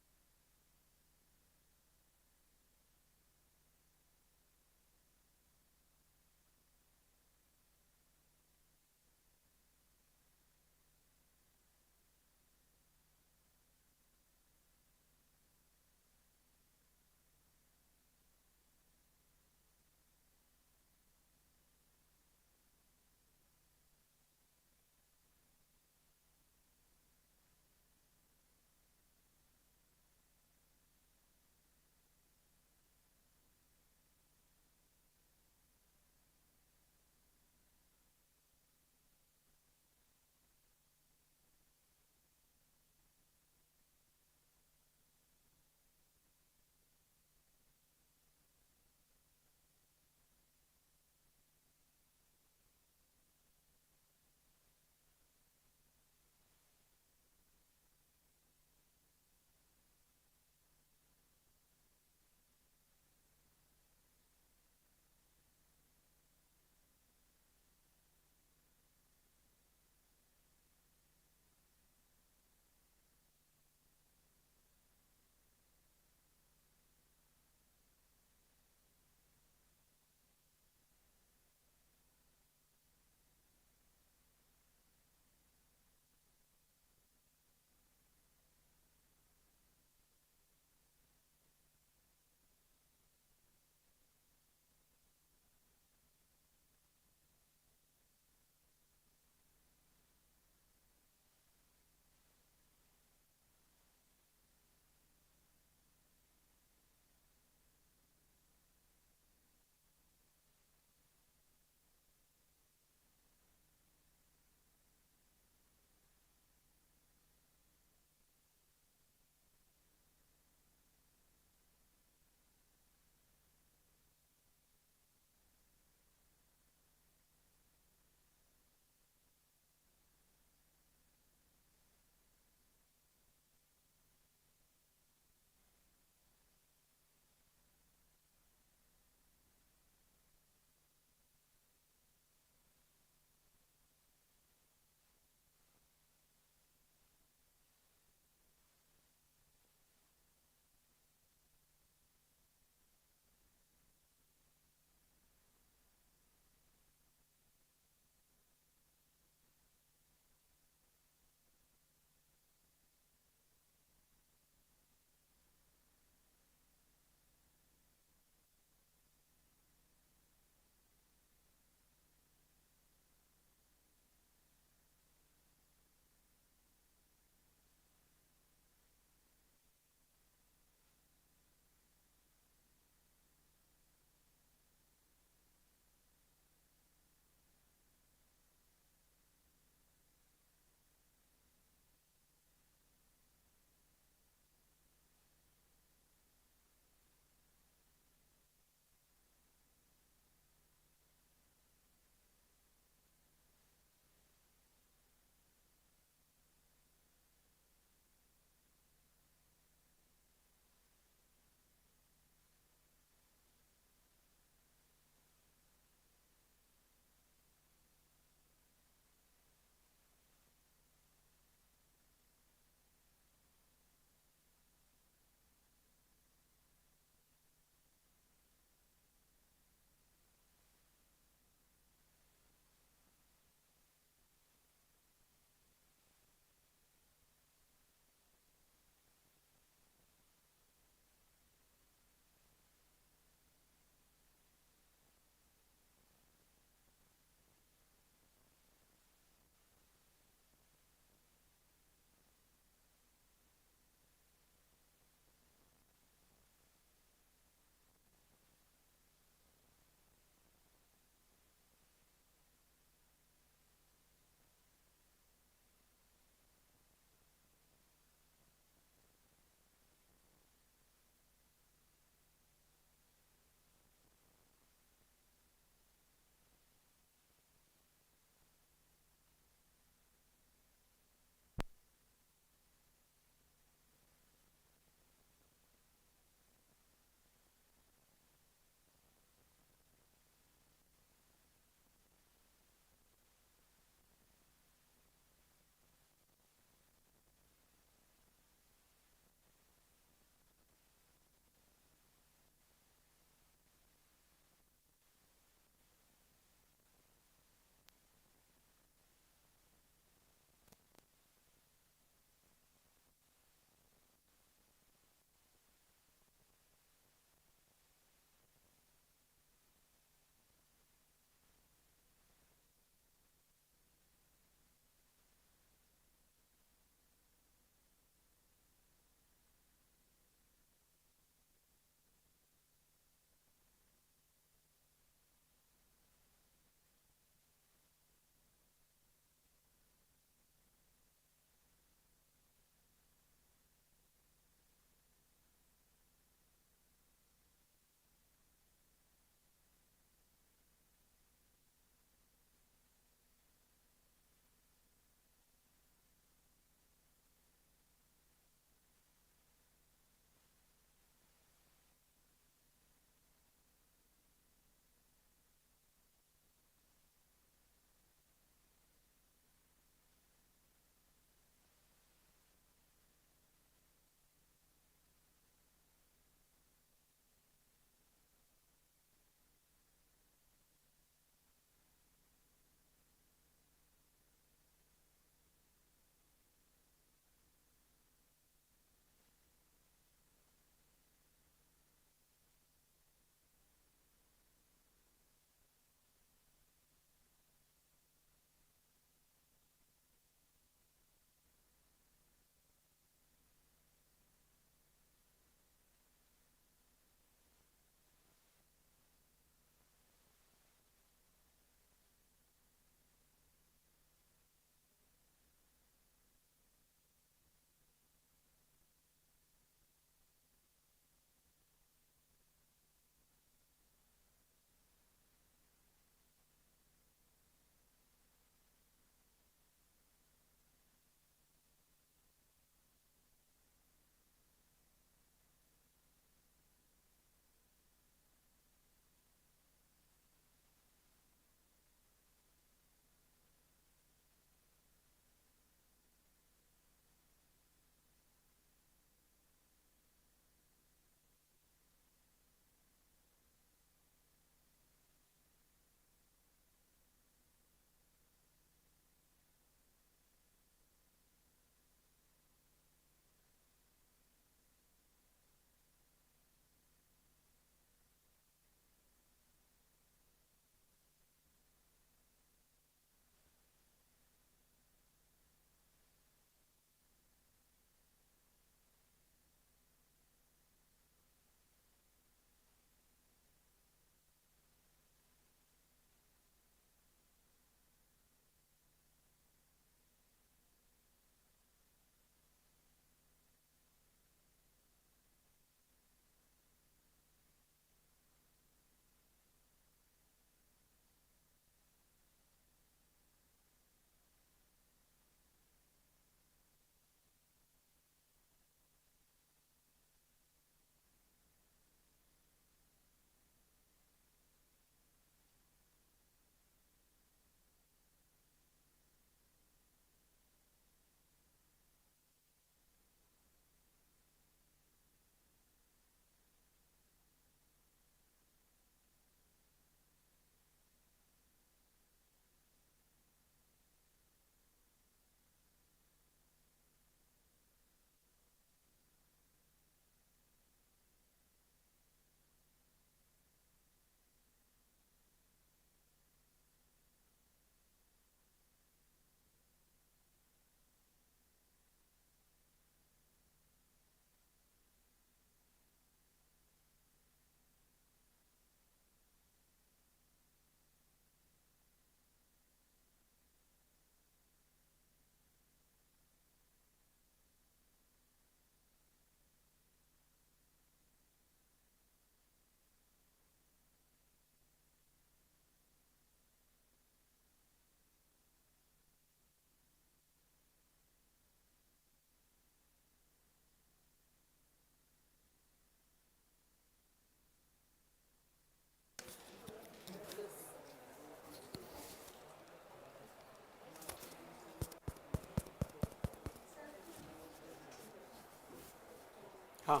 [SPEAKER 1] Huh.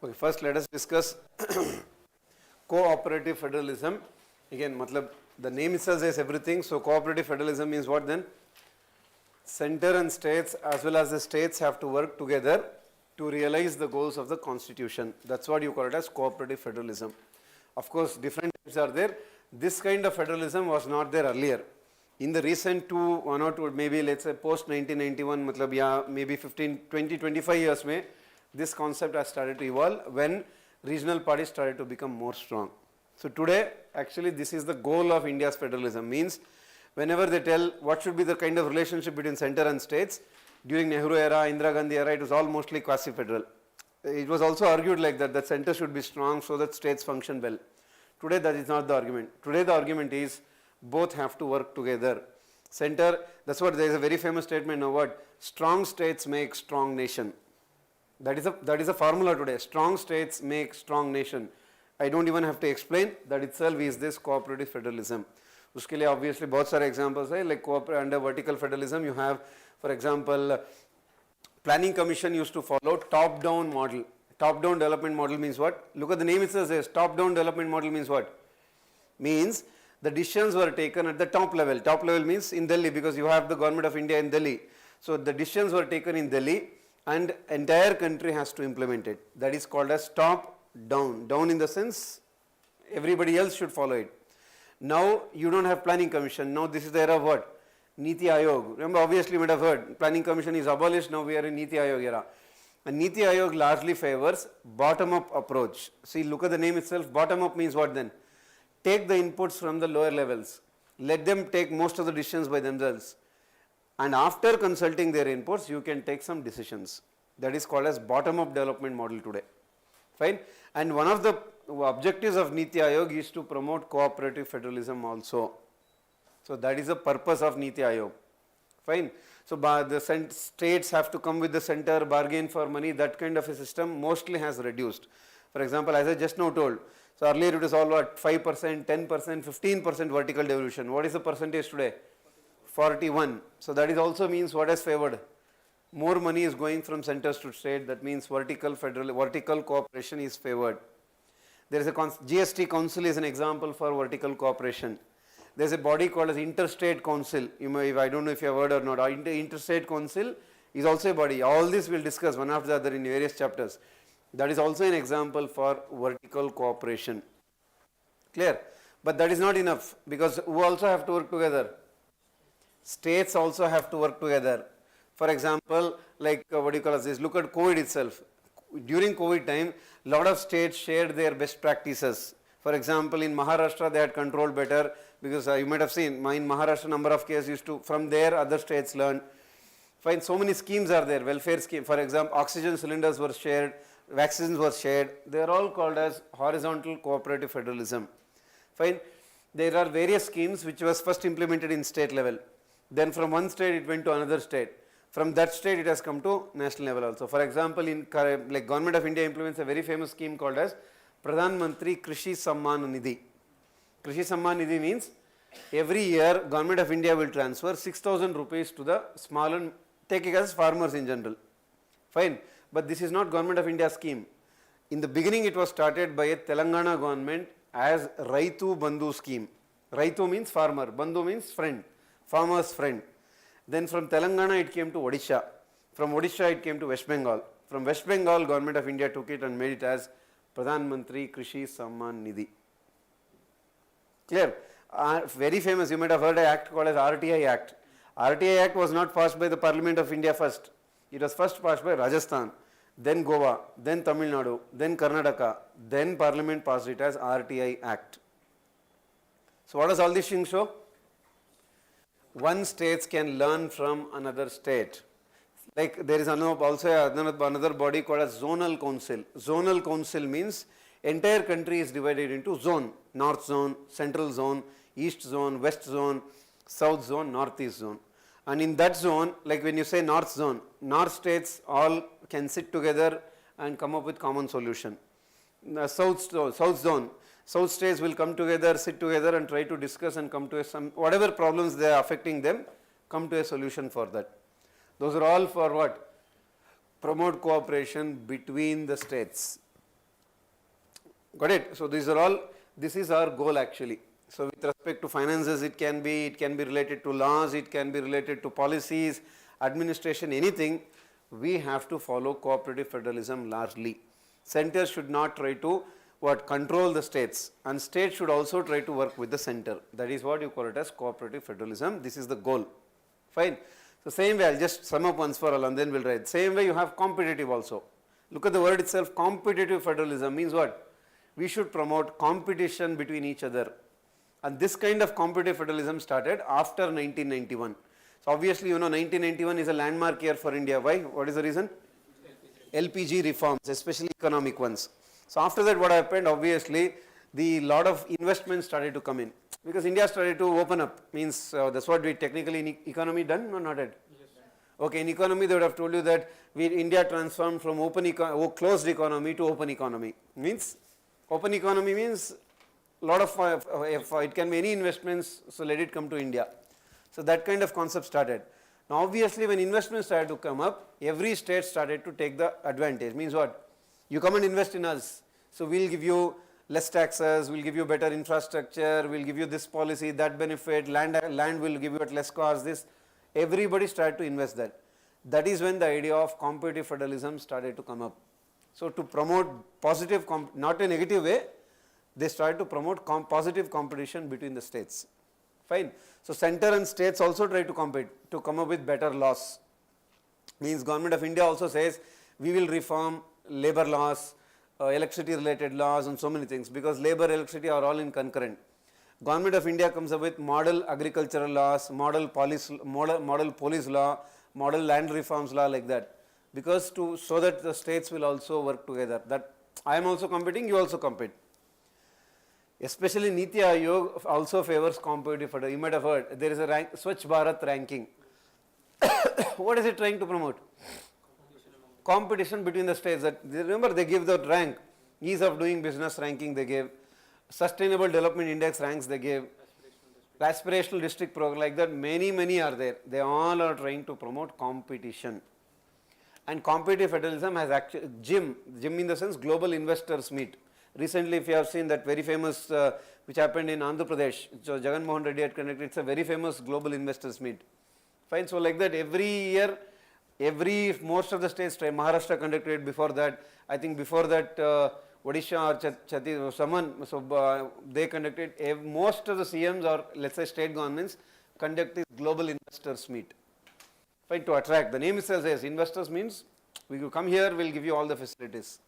[SPEAKER 1] Okay, first let us discuss cooperative federalism. Again, the name itself says everything. So cooperative federalism means what then? Center and states as well as the states have to work together to realize the goals of the constitution. That's what you call it as cooperative federalism. Of course, different types are there. This kind of federalism was not there earlier. In the recent one or two, maybe let's say post 1991, maybe 15, 20, 25 years may, this concept has started to evolve when regional parties started to become more strong. So today, actually this is the goal of India's federalism, means whenever they tell what should be the kind of relationship between center and states, during Nehru era, Indira Gandhi era, it was all mostly quasi-federal. It was also argued like that center should be strong so that states function well. Today that is not the argument. Today the argument is both have to work together. Center, that's what there is a very famous statement now, what? Strong states make strong nation. That is a formula today. Strong states make strong nation. I don't even have to explain, that itself is this cooperative federalism. उसके लिए obviously बहुत सारे examples है, like under vertical federalism you have, for example, planning commission used to follow top down model. Top down development model means what? Look at the name, it says top down development model means what? Means the decisions were taken at the top level. Top level means in Delhi, because you have the government of India in Delhi. So the decisions were taken in Delhi and entire country has to implement it. That is called as top down. Down in the sense everybody else should follow it. Now you don't have planning commission. Now this is the era of what? Niti Ayog. Remember, obviously you might have heard planning commission is abolished. Now we are in Niti Ayog era. And Niti Ayog largely favors bottom up approach. See, look at the name itself. Bottom up means what then? Take the inputs from the lower levels. Let them take most of the decisions by themselves. And after consulting their inputs, you can take some decisions. That is called as bottom up development model today. Fine. And one of the objectives of Niti Ayog is to promote cooperative federalism also. So that is the purpose of Niti Ayog. Fine. So the states have to come with the center, bargain for money, that kind of a system mostly has reduced. For example, as I just now told, so earlier it was all what? 5%, 10%, 15% vertical devolution. What is the percentage today? 41. So that is also means what has favored? More money is going from centers to state. That means vertical cooperation is favored. There is a GST council is an example for vertical cooperation. There is a body called as interstate council. I don't know if you have heard or not. Interstate council is also a body. All this we will discuss one after the other in various chapters. That is also an example for vertical cooperation. Clear? But that is not enough, because who also have to work together? States also have to work together. For example, like what do you call this? Look at COVID itself. During COVID time, lot of states shared their best practices. For example, in Maharashtra they had controlled better, because you might have seen in Maharashtra number of cases used to, from there other states learn. Fine, so many schemes are there, welfare scheme. For example, oxygen cylinders were shared, vaccines were shared. They are all called as horizontal cooperative federalism. Fine, there are various schemes which was first implemented in state level. Then from one state it went to another state. From that state it has come to national level also. For example, in like Government of India implements a very famous scheme called as Pradhan Mantri Krishi Samman Nidhi. Krishi Samman Nidhi means every year Government of India will transfer 6,000 rupees to the small and take it as farmers in general. Fine. But this is not Government of India scheme. In the beginning it was started by a Telangana government as Raitu Bandhu scheme. Raitu means farmer, Bandhu means friend, farmer's friend. Then from Telangana it came to Odisha. From Odisha it came to West Bengal. From West Bengal, Government of India took it and made it as Pradhan Mantri Krishi Samman Nidhi. Clear? Very famous, you might have heard an act called as RTI Act. RTI Act was not passed by the Parliament of India first. It was first passed by Rajasthan, then Goa, then Tamil Nadu, then Karnataka, then Parliament passed it as RTI Act. So what does all these things show? One state can learn from another state. Like there is also another body called as zonal council. Zonal council means entire country is divided into zone. North zone, central zone, east zone, west zone, south zone, northeast zone. And in that zone, like when you say north zone, north states all can sit together and come up with common solution. South zone. South states will come together, sit together and try to discuss and come to some, whatever problems they are affecting them, come to a solution for that. Those are all for what? Promote cooperation between the states. Got it? So these are all, this is our goal actually. So with respect to finances, it can be related to laws, it can be related to policies, administration, anything. We have to follow cooperative federalism largely. Center should not try to control the states, and states should also try to work with the center. That is what you call it as cooperative federalism. This is the goal. Fine. So same way, I'll just sum up once for all and then we'll write. Same way you have competitive also. Look at the word itself. Competitive federalism means what? We should promote competition between each other. And this kind of competitive federalism started after 1991. So obviously, you know, 1991 is a landmark year for India. Why? What is the reason? LPG reforms, especially economic ones. So after that, what happened? Obviously, the lot of investments started to come in because India started to open up. Means that's what we technically in economy done or not yet? Yes. Okay, in economy they would have told you that India transformed from closed economy to open economy. Means open economy means lot of it can be any investments, so let it come to India. So that kind of concept started. Now obviously when investments started to come up, every state started to take the advantage. Means what? You come and invest in us, so we'll give you less taxes, we'll give you better infrastructure, we'll give you this policy, that benefit, land will give you at less cost, this. Everybody started to invest that. That is when the idea of competitive federalism started to come up. So to promote positive, not a negative way, they started to promote positive competition between the states. Fine. So center and states also try to compete to come up with better laws. Means government of India also says we will reform labor laws, electricity related laws and so many things, because labor, electricity are all in concurrent. Government of India comes up with model agricultural laws, model police law, model land reforms law, like that, because so that the states will also work together. That I am also competing, you also compete. Especially Niti Aayog also favors competitive federalism. You might have heard there is a Swachh Bharat ranking. What is it trying to promote? Competition between the states. That remember, they give that rank, ease of doing business ranking they gave, sustainable development index ranks they gave, aspirational district program, like that. Many are there. They all are trying to promote competition. And competitive federalism has actually GIM in the sense global investors meet. Recently, if you have seen that very famous which happened in Andhra Pradesh, so Jagan Mohan Reddy had conducted, it's a very famous global investors meet. Fine. So like that, every year, most of the states try. Maharashtra conducted it before that. I think before that, Odisha or Chhattisgarh, someone, so they conducted. Most of the CMs or let's say state governments conduct this global investors meet. Fine, to attract. The name itself says investors means we will come here, we'll give you all the facilities.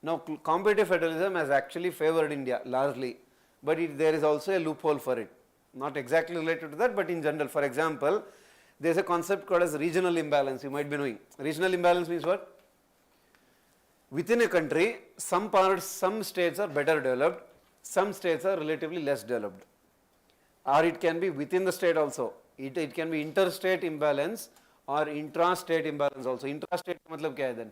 [SPEAKER 1] Now, competitive federalism has actually favored India largely, but there is also a loophole for it. Not exactly related to that, but in general. For example, there is a concept called as regional imbalance, you might be knowing. Regional imbalance means what? Within a country, some states are better developed, some states are relatively less developed. Or it can be within the state also. It can be interstate imbalance or intra-state imbalance also. Intra-state matlab kya hai then?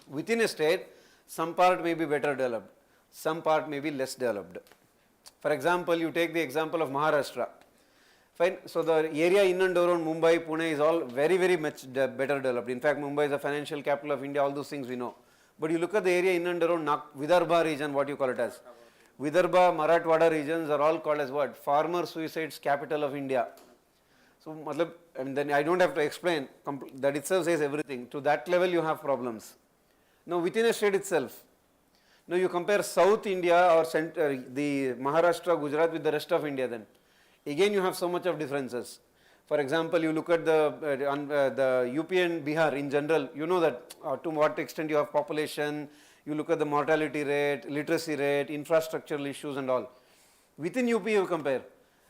[SPEAKER 1] Within a state, some part may be better developed, some part may be less developed. For example, you take the example of Maharashtra. Fine. So the area in and around Mumbai, Pune is all very much better developed. In fact, Mumbai is the financial capital of India, all those things we know. But you look at the area in and around Vidarbha region, what you call it as? Vidarbha, Marathwada regions are all called as what? Farmer suicides capital of India. So, then I don't have to explain, that itself says everything. To that level you have problems. Now within a state itself, now you compare South India or the Maharashtra, Gujarat with the rest of India, then again you have so much of differences. For example, you look at the UP and Bihar in general, you know that to what extent you have population, you look at the mortality rate, literacy rate, infrastructural issues and all. Within UP you compare,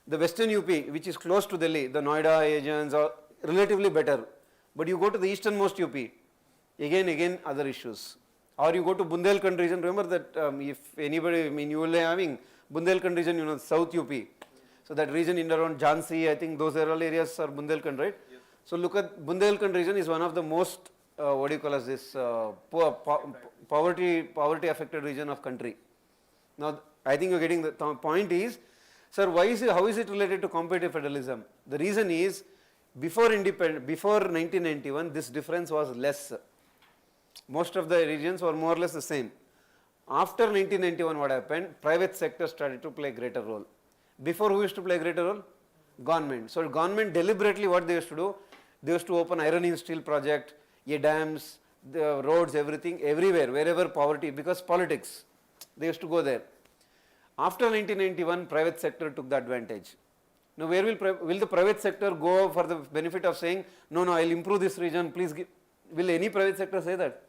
[SPEAKER 1] the western UP which is close to Delhi, the Noida regions are relatively better, but you go to the easternmost UP, again other issues. Or you go to Bundelkhand region, remember that if anybody, you will be having Bundelkhand region, you know, South UP. So that region in around Jhansi, I think those are all areas are Bundelkhand, right? Yes. So look at Bundelkhand region is one of the most what do you call as this, poverty affected region of country. Now, I think you are getting the point is, sir, how is it related to competitive federalism? The reason is, before 1991, this difference was less. Most of the regions were more or less the same. After 1991, what happened? Private sector started to play a greater role. Before, who used to play a greater role? Government. So, government deliberately what they used to do? They used to open iron and steel project, dams, the roads, everything, everywhere, wherever poverty, because politics, they used to go there. After 1991, private sector took the advantage. Now, where will the private sector go for the benefit of saying, no, I will improve this region, please give, will any private sector say that?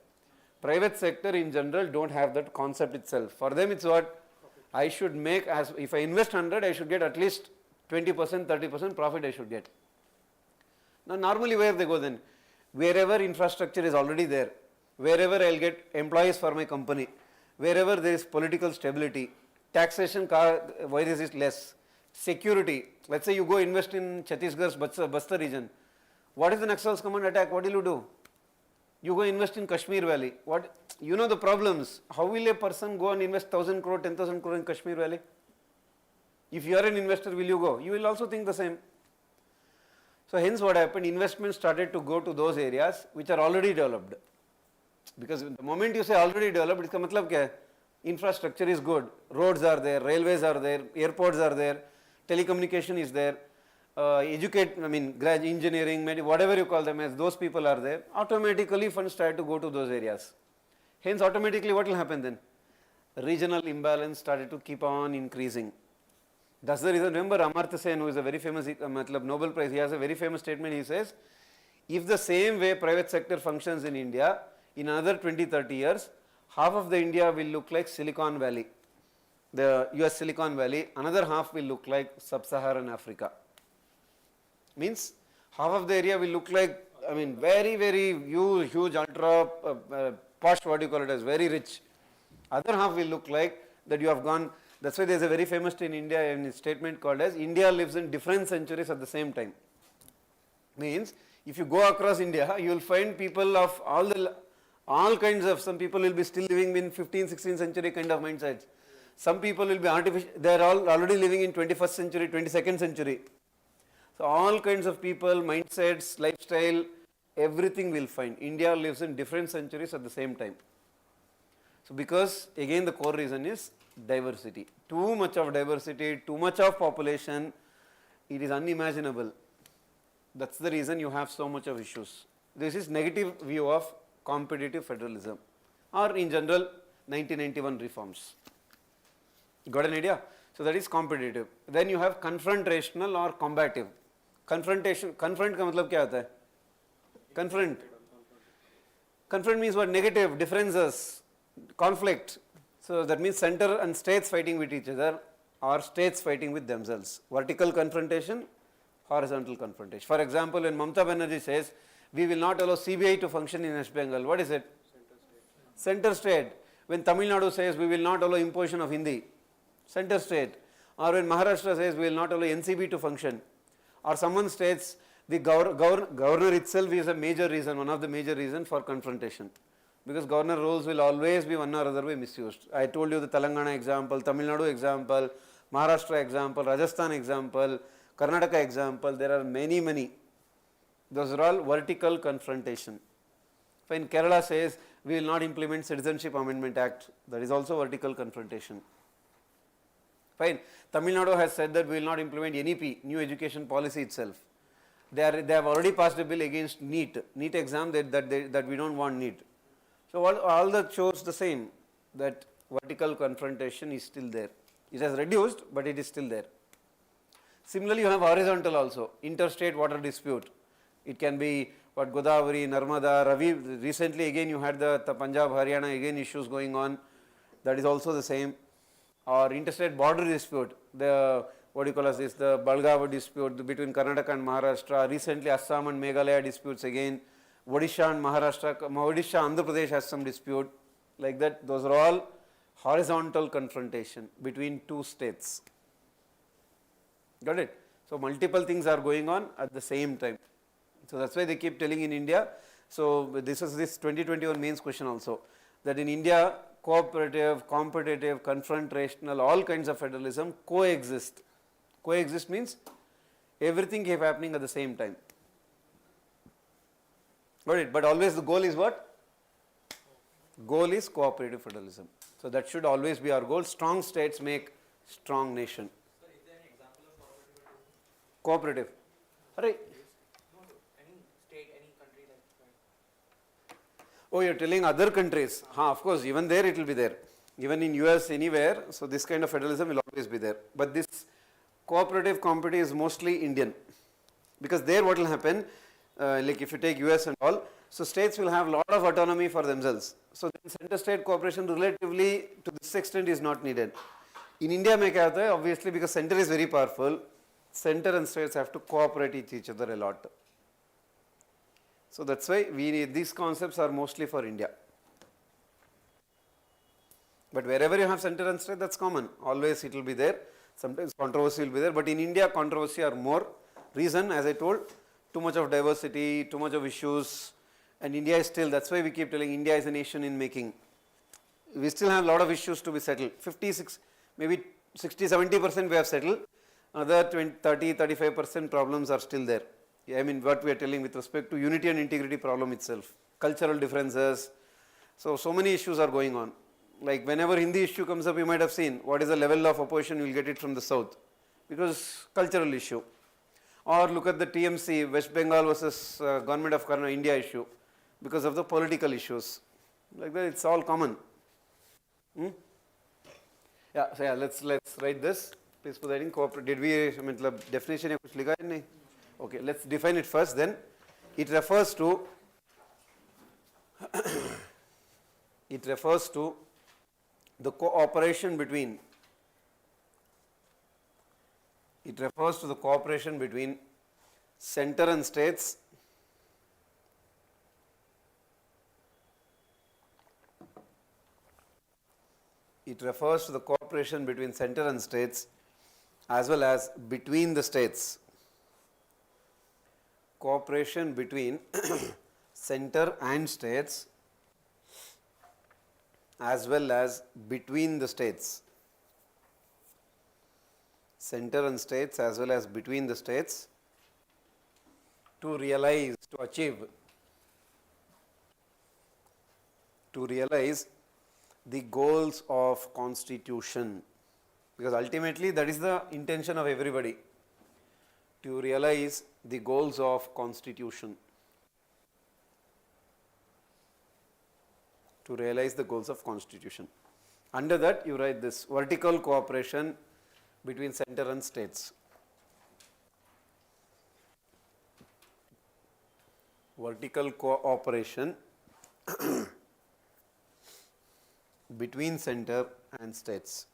[SPEAKER 1] Private sector in general don't have that concept itself. For them it's what? I should make, as if I invest 100, I should get at least 20%, 30% profit I should get. Now, normally where they go then? Wherever infrastructure is already there, wherever I will get employees for my company, wherever there is political stability, taxation, why is it less? Security, let us say you go invest in Chhattisgarh's Bastar region. What is the Naxals come and attack? What will you do? You go invest in Kashmir Valley. What? You know the problems. How will a person go and invest 1,000 crore, 10,000 crore in Kashmir Valley? If you are an investor, will you go? You will also think the same. So, hence what happened, investments started to go to those areas which are already developed. Because the moment you say already developed, iska matlab kya hai? Infrastructure is good, roads are there, railways are there, airports are there, telecommunication is there, engineering, whatever you call them as, those people are there, automatically funds start to go to those areas. Hence automatically what will happen then? Regional imbalance started to keep on increasing. That's the reason, remember Amartya Sen, who is a very famous Nobel Prize, he has a very famous statement, he says, if the same way private sector functions in India, in another 20-30 years, half of the India will look like Silicon Valley, the US Silicon Valley, another half will look like Sub-Saharan Africa. Means half of the area will look like, very, very huge, ultra posh, what do you call it as, very rich. Other half will look like that you have gone, that's why there is a very famous in India in statement called as India lives in different centuries at the same time. Means if you go across India, you will find people of all kinds of, some people will be still living in 15th, 16th century kind of mindsets. Some people will be artificial, they are all already living in 21st century, 22nd century. So, all kinds of people, mindsets, lifestyle, everything will find. India lives in different centuries at the same time. So, because again the core reason is diversity. Too much of diversity, too much of population, it is unimaginable. That is the reason you have so much of issues. This is negative view of competitive federalism or in general 1991 reforms. Got an idea? So, that is competitive. Then you have confrontational or combative. Confront का मतलब क्या होता है? Confront means what? Negative, differences, conflict. So, that means center and states fighting with each other or states fighting with themselves. Vertical confrontation, horizontal confrontation. For example, when Mamata Banerjee says, we will not allow CBI to function in West Bengal, what is it? Center state. When Tamil Nadu says, we will not allow imposition of Hindi, center state. Or when Maharashtra says, we will not allow NCB to function. Or someone states, the governor itself is a major reason, one of the major reasons for confrontation. Because governor roles will always be one or other way misused. I told you the Telangana example, Tamil Nadu example, Maharashtra example, Rajasthan example, Karnataka example, there are many. Those are all vertical confrontation. When Kerala says, we will not implement Citizenship Amendment Act, that is also vertical confrontation. Fine. Tamil Nadu has said that we will not implement NEP, new education policy itself. They have already passed a bill against NEET exam that we don't want NEET. So, all that shows the same, that vertical confrontation is still there. It has reduced, but it is still there. Similarly, you have horizontal also, interstate water dispute. It can be what Godavari, Narmada, Ravi. Recently again you had the Punjab, Haryana again issues going on. That is also the same. Or interstate border dispute, the what do you call as this, the Balgav dispute between Karnataka and Maharashtra. Recently Assam and Meghalaya disputes again. Odisha and Maharashtra, Odisha, Andhra Pradesh has some dispute. Like that, those are all horizontal confrontation between two states. Got it? So, multiple things are going on at the same time. So, that is why they keep telling in India, So this is this 2021 mains question also, that in India cooperative, competitive, confrontational, all kinds of federalism coexist. Coexist means everything keep happening at the same time. Got it? But always the goal is what? Goal is cooperative federalism. So that should always be our goal. Strong states make strong nation.
[SPEAKER 2] Sir, is there any example of
[SPEAKER 1] Cooperative. Array.
[SPEAKER 2] no, any state, any country like that?
[SPEAKER 1] Oh, you are telling other countries. Of course, even there it will be there. Even in US, anywhere, so this kind of federalism will always be there. But this cooperative competitive is mostly Indian. Because there what will happen, like if you take US and all, so states will have a lot of autonomy for themselves. So then center state cooperation relatively to this extent is not needed. In India, mein kya hota hai, obviously because center is very powerful, center and states have to cooperate with each other a lot. So that's why these concepts are mostly for India. But wherever you have center and state, that's common. Always it will be there. Sometimes controversy will be there. But in India, controversy are more. Reason, as I told, too much of diversity, too much of issues. And India is still, that's why we keep telling India is a nation in making. We still have a lot of issues to be settled. 56, maybe 60, 70% we have settled. Another 20, 30, 35% problems are still there. I mean, what we are telling with respect to unity and integrity problem itself. Cultural differences. So many issues are going on. Like whenever Hindi issue comes up, you might have seen what is the level of opposition, you will get it from the south. Because cultural issue. Or look at the TMC, West Bengal versus government of Karnataka, India issue. Because of the political issues. Like that, it's all common. Yeah, so yeah, let's write this. Please put that in cooperative. Did we, I mean, definition ya kuch likha hai nahi? Okay, let's define it first. Then it refers to the cooperation between center and states as well as between the states. Cooperation between center and states as well as between the states. Center and states as well as between the states to achieve the goals of constitution, because ultimately that is the intention of everybody, to realize the goals of constitution. To realize the goals of constitution. Under that you write this vertical cooperation between center and states. Vertical cooperation between center and states.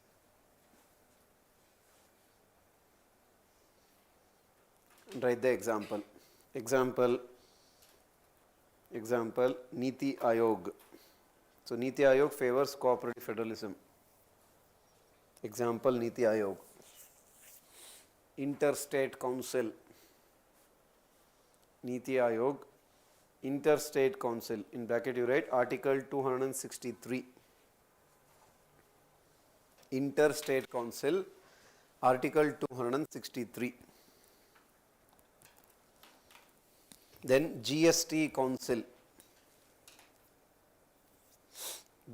[SPEAKER 1] Write the example. Example, Niti Ayog. So Niti Ayog favors cooperative federalism. Example, Niti Ayog. Interstate Council. Niti Ayog. Interstate Council. In bracket you write Article 263. Interstate Council, Article 263. Then GST Council.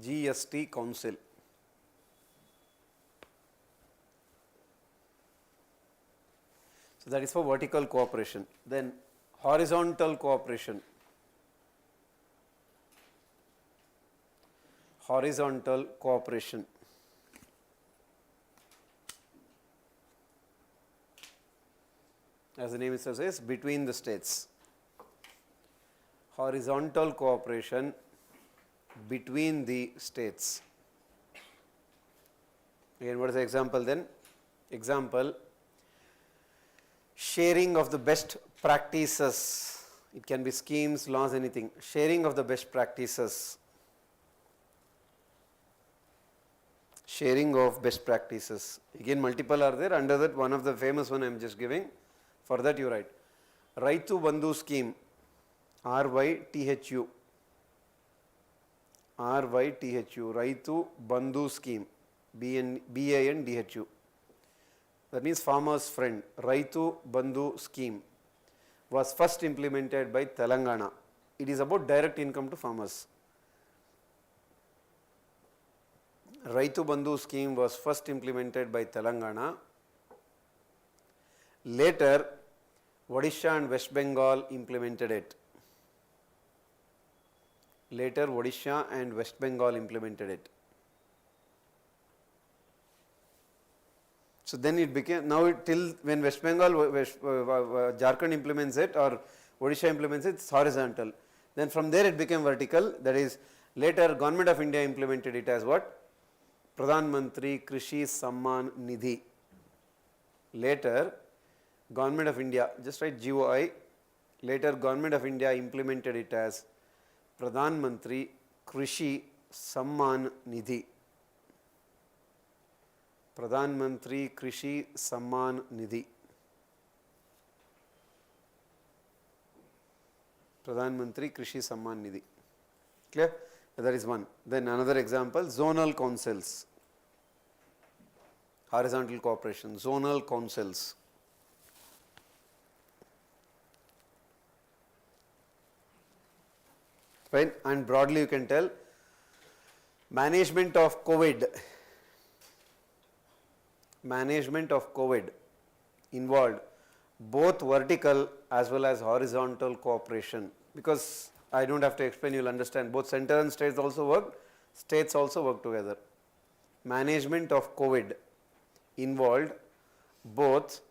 [SPEAKER 1] GST Council. So that is for vertical cooperation. Then horizontal cooperation. Horizontal cooperation. As the name itself says, between the states. Horizontal cooperation between the states. Again, what is the example then? Example, sharing of the best practices. It can be schemes, laws, anything. Sharing of the best practices. Sharing of best practices. Again, multiple are there. Under that, one of the famous one I am just giving. For that you write Raitu Bandhu scheme. RYTHU, Raitu Bandhu Scheme, BANDHU. That means Farmers Friend. Raitu Bandhu Scheme was first implemented by Telangana. It is about direct income to farmers. Raitu Bandhu scheme was first implemented by Telangana. Later, Odisha and West Bengal implemented it. Later, Odisha and West Bengal implemented it. So then it became, now till when West Bengal, Jharkhand implements it or Odisha implements it, it's horizontal. Then from there it became vertical. That is, later Government of India implemented it as what? Pradhan Mantri Krishi Samman Nidhi. Later, Government of India, just write GOI. Later, Government of India implemented it as Pradhan Mantri Krishi Samman Nidhi. Pradhan Mantri Krishi Samman Nidhi. Pradhan Mantri Krishi Samman Nidhi. Clear? That is one. Then another example, zonal councils. Horizontal cooperation, zonal councils. Fine. And broadly you can tell, management of COVID. Management of COVID involved both vertical as well as horizontal cooperation, because I do not have to explain, you will understand, both center and states also work together. Management of COVID involved both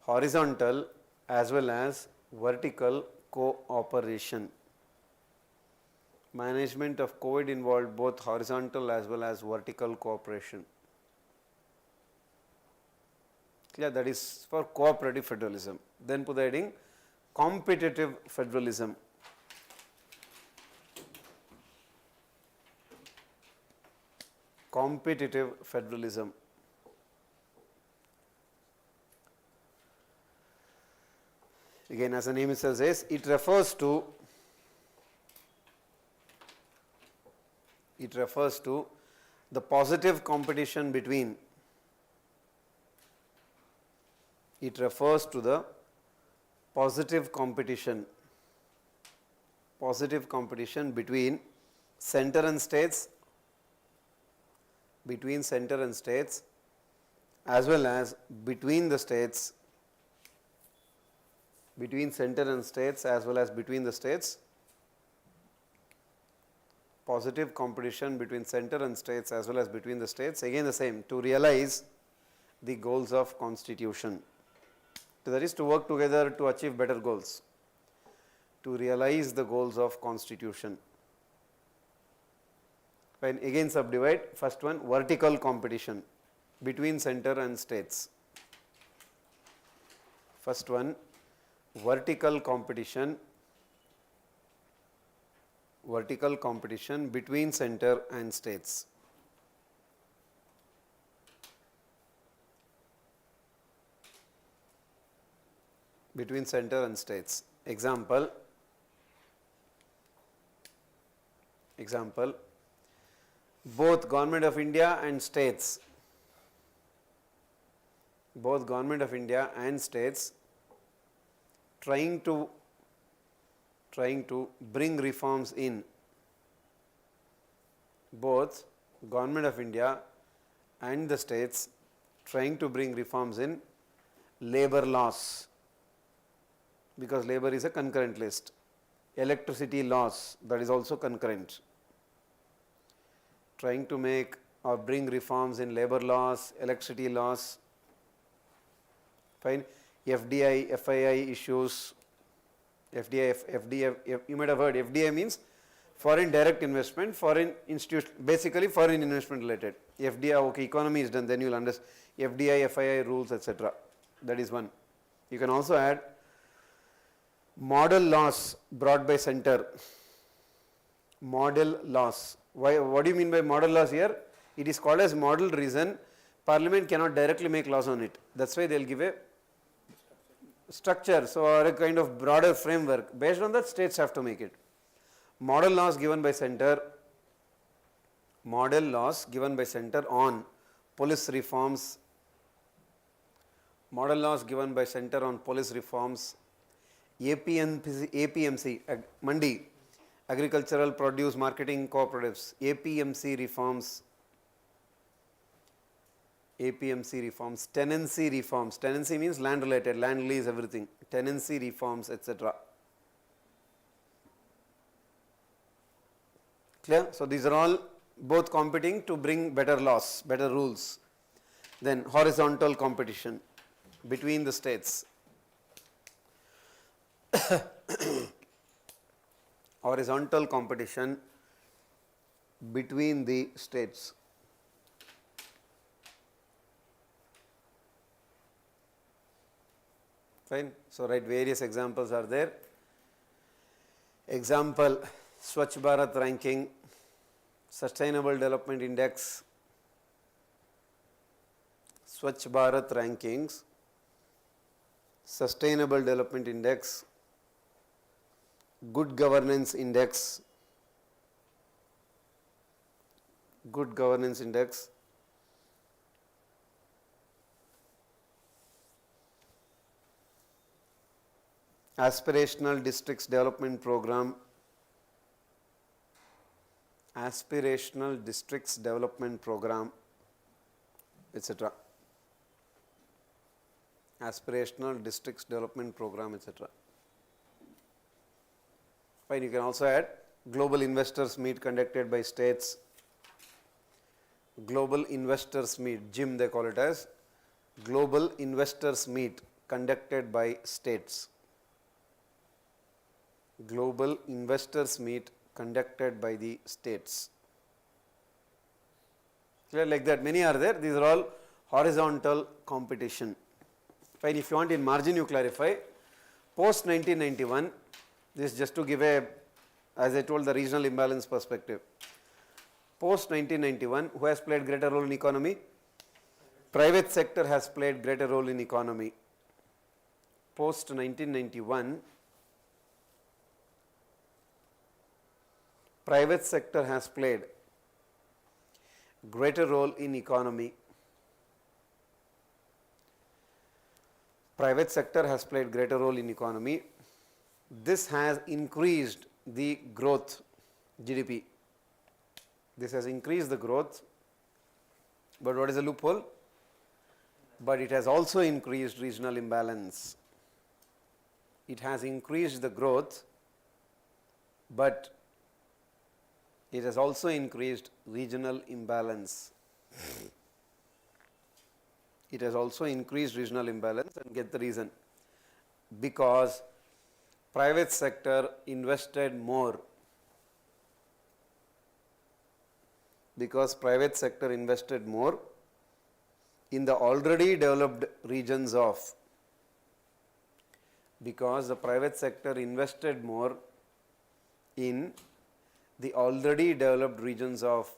[SPEAKER 1] horizontal as well as vertical cooperation. Management of COVID involved both horizontal as well as vertical cooperation. Clear? That is for cooperative federalism. Then put the heading competitive federalism. Competitive federalism. Again, as the name itself says, it refers to the positive competition between between center and states, as well as between the states, between center and states as well as between the states, positive competition between center and states as well as between the states, again the same, to realize the goals of constitution. So that is to work together to achieve better goals, to realize the goals of constitution. Fine. Again subdivide, first one vertical competition between center and states. First one vertical competition between center and states. Between center and states. Example, both Government of India and states, trying to bring reforms in, both Government of India and the states trying to bring reforms in labor laws, because labor is a concurrent list. Electricity laws, that is also concurrent. Trying to make or bring reforms in labor laws, electricity laws. Fine. FDI, FII issues. FDI, you might have heard, FDI means foreign direct investment, foreign institution, basically foreign investment related. FDI, okay, economy is done, then you will understand FDI, FII rules, etc. That is one. You can also add model laws brought by center. Model laws. Why? What do you mean by model laws here? It is called as model reason. Parliament cannot directly make laws on it. That's why they will give a structure, so or a kind of broader framework. Based on that, states have to make it. Model laws given by center, model laws given by center on police reforms, model laws given by center on police reforms, APMC, Mandi, Agricultural Produce Marketing Cooperatives, APMC reforms, tenancy reforms, tenancy means land related, land lease, everything, tenancy reforms, etc. Clear? So, these are all both competing to bring better laws, better rules. Then horizontal competition between the states. Horizontal competition between the states. Fine. So, write various examples are there. Example, Swachh Bharat ranking, Sustainable Development Index, Swachh Bharat rankings, Sustainable Development Index, Good Governance Index, Good Governance Index, Aspirational Districts Development Program, Aspirational Districts Development Program, etc. Aspirational Districts Development Program, etc. Fine, you can also add Global Investors Meet conducted by states, Global Investors Meet, GIM they call it as, Global Investors Meet conducted by states, Global Investors Meet conducted by the states. Clear? Like that, many are there, these are all horizontal competition. Fine, if you want in margin you clarify, post 1991, this just to give a, as I told, the regional imbalance perspective. Post 1991, who has played greater role in economy? Private sector has played greater role in economy. Post 1991, private sector has played greater role in economy. Private sector has played greater role in economy. This has increased the growth, GDP. This has increased the growth, but what is the loophole? But it has also increased regional imbalance. It has increased the growth, but it has also increased regional imbalance. It has also increased regional imbalance, and get the reason. Because private sector invested more. Because private sector invested more in the already developed regions of, because the private sector invested more in the already developed regions of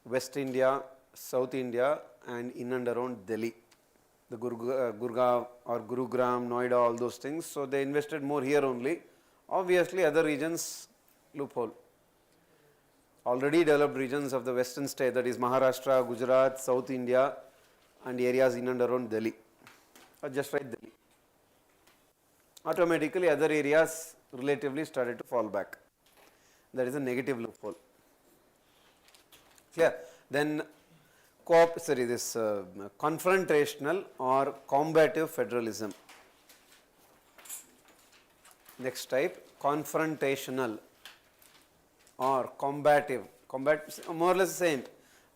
[SPEAKER 1] West India, South India and in and around Delhi, the Gurgaon or Gurugram, Noida, all those things. So, they invested more here only. Obviously, other regions loophole. Already developed regions of the western state, that is Maharashtra, Gujarat, South India and areas in and around Delhi, or just write Delhi. Automatically other areas relatively started to fall back. That is a negative loophole. Clear? Then confrontational or combative federalism. Next type, confrontational or combative. More or less the same.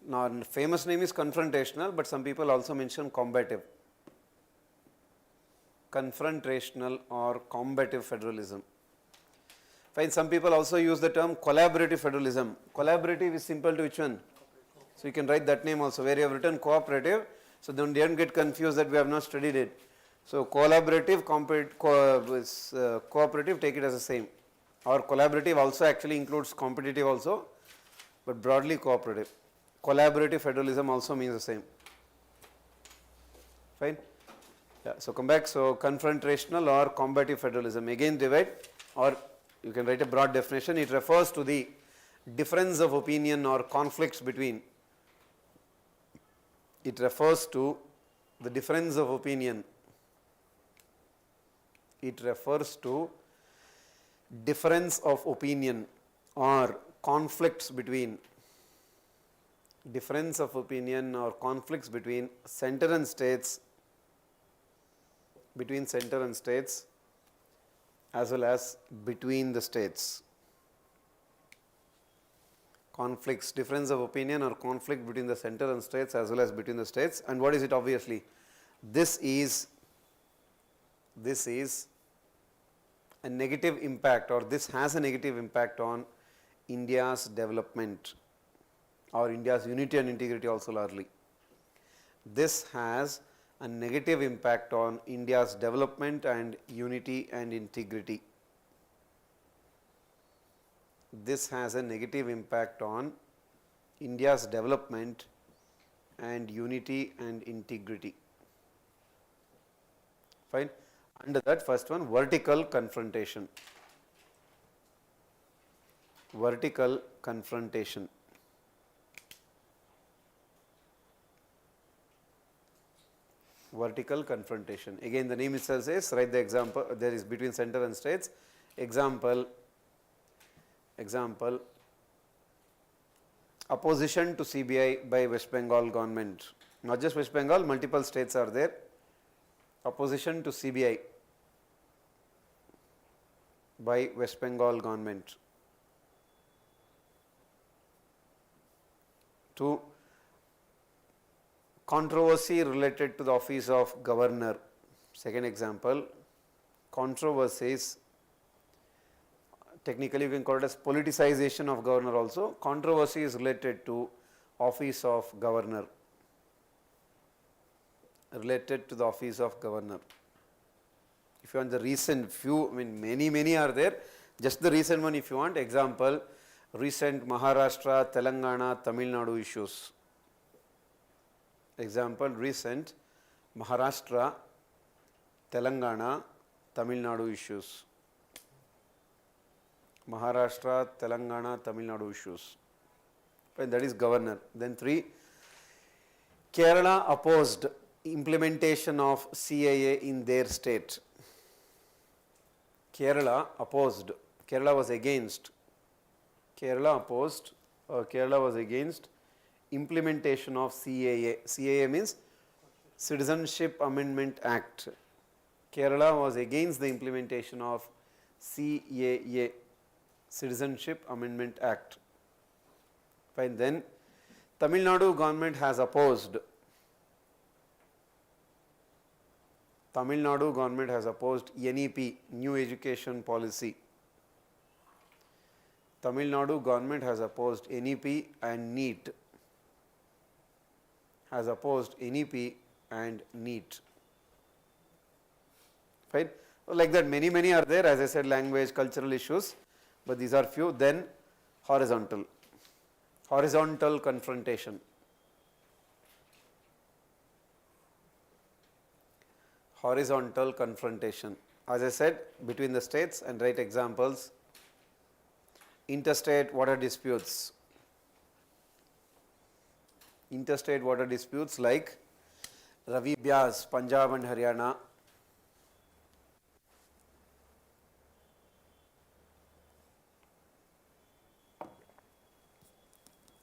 [SPEAKER 1] Now, famous name is confrontational, but some people also mention combative. Confrontational or combative federalism. Fine, some people also use the term collaborative federalism. Collaborative is simple to which one? So, you can write that name also, where you have written cooperative. So, don't get confused that we have not studied it. So, collaborative, cooperative, take it as the same. Or collaborative also actually includes competitive also, but broadly cooperative. Collaborative federalism also means the same. Fine. Yeah, so come back. So confrontational or combative federalism, again divide, or you can write a broad definition. It refers to the difference of opinion or conflicts between. It refers to the difference of opinion. It refers to difference of opinion or conflicts between. Difference of opinion or conflicts between center and states, as well as between the states. Conflicts, difference of opinion or conflict between the center and states as well as between the states. And what is it? Obviously, this is a negative impact, or this has a negative impact on India's development or India's unity and integrity also largely. This has a negative impact on India's development and unity and integrity. This has a negative impact on India's development and unity and integrity. Fine. Under that, first one, vertical confrontation. Vertical confrontation. Vertical confrontation. Again, the name itself says, write the example, there is between center and states. Example, opposition to CBI by West Bengal government. Not just West Bengal, multiple states are there. Opposition to CBI by West Bengal government. To controversy related to the office of governor. Second example, controversies, technically we can call it as politicization of governor also. Controversy is related to office of governor. Related to the office of governor. If you want the recent few, I mean many are there, just the recent one if you want. Example, recent Maharashtra, Telangana, Tamil Nadu issues. Example, recent Maharashtra, Telangana, Tamil Nadu issues. Maharashtra, Telangana, Tamil Nadu issues. And that is governor. Then 3, Kerala opposed implementation of CAA in their state. Kerala opposed, Kerala was against, Kerala opposed, or Kerala was against implementation of CAA. CAA means Citizenship Amendment Act. Kerala was against the implementation of CAA, Citizenship Amendment Act. Fine. Then Tamil Nadu government has opposed. Tamil Nadu government has opposed NEP, New Education Policy. Tamil Nadu government has opposed NEP and NEET. Has opposed NEP and NEET. Fine. Like that, many are there. As I said, language, cultural issues, but these are few. Then horizontal. Horizontal confrontation. Horizontal confrontation. As I said, between the states, and write examples. Interstate water disputes. Interstate water disputes like Ravi Byas, Punjab and Haryana.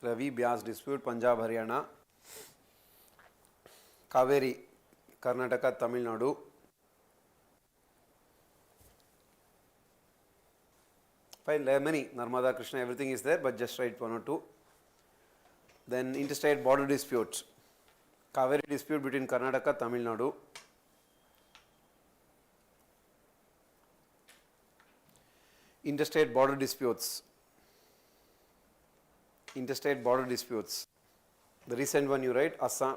[SPEAKER 1] Ravi Byas dispute, Punjab, Haryana. Kaveri, Karnataka, Tamil Nadu. Fine, there are many, Narmada, Krishna, everything is there, but just write 1 or 2. Then interstate border disputes. Kaveri dispute between Karnataka, Tamil Nadu. Interstate border disputes. Interstate border disputes. The recent one you write, Assam.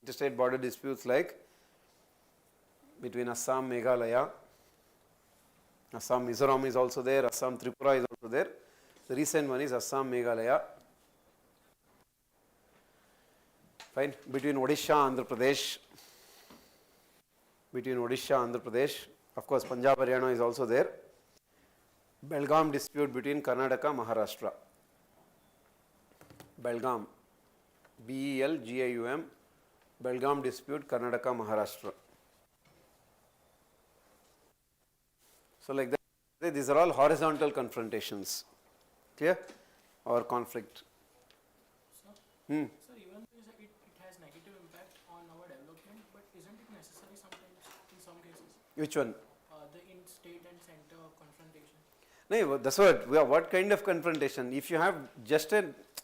[SPEAKER 1] Interstate border disputes like between Assam, Meghalaya. Assam, Mizoram is also there. Assam, Tripura is also there. The recent one is Assam, Meghalaya. Fine. Between Odisha, Andhra Pradesh. between Odisha, Andhra Pradesh. Of course, Punjab, Haryana is also there. Belgaum dispute between Karnataka, Maharashtra. Belgaum, Belgaum, Belgaum dispute, Karnataka, Maharashtra. So like that, these are all horizontal confrontations. Clear? Or conflict.
[SPEAKER 2] Sir, sir, even though it has negative impact on our development, but isn't it necessary sometimes in some cases?
[SPEAKER 1] Which one?
[SPEAKER 2] The in state and center confrontation.
[SPEAKER 1] No, that's what kind of confrontation? If you have just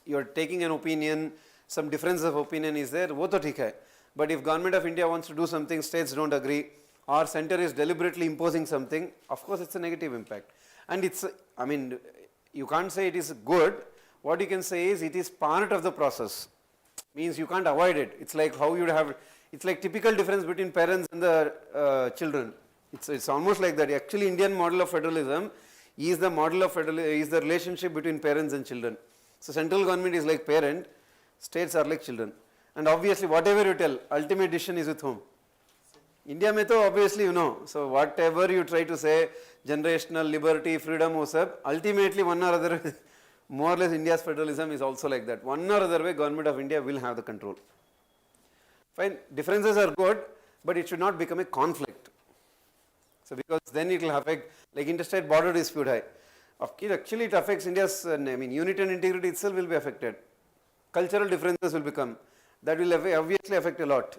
[SPEAKER 1] you're taking an opinion, some difference of opinion is there, wo to theek hai. But if government of India wants to do something, states don't agree, or center is deliberately imposing something, of course it's a negative impact. And it's, I mean, you can't say it is good. What you can say is it is part of the process. Means you can't avoid it. It's like how you have, it's like typical difference between parents and the children. It's almost like that. Actually, Indian model of federalism is the model of federalism, is the relationship between parents and children. So central government is like parent, states are like children. And obviously whatever you tell, ultimate decision is with whom? India mein to obviously you know. So whatever you try to say, generational liberty, freedom, ultimately one or other, more or less India's federalism is also like that. One or other way government of India will have the control. Fine, differences are good, but it should not become a conflict. So because then it will affect, like interstate border dispute high. Actually it affects India's, unity and integrity itself will be affected. Cultural differences will become, that will obviously affect a lot.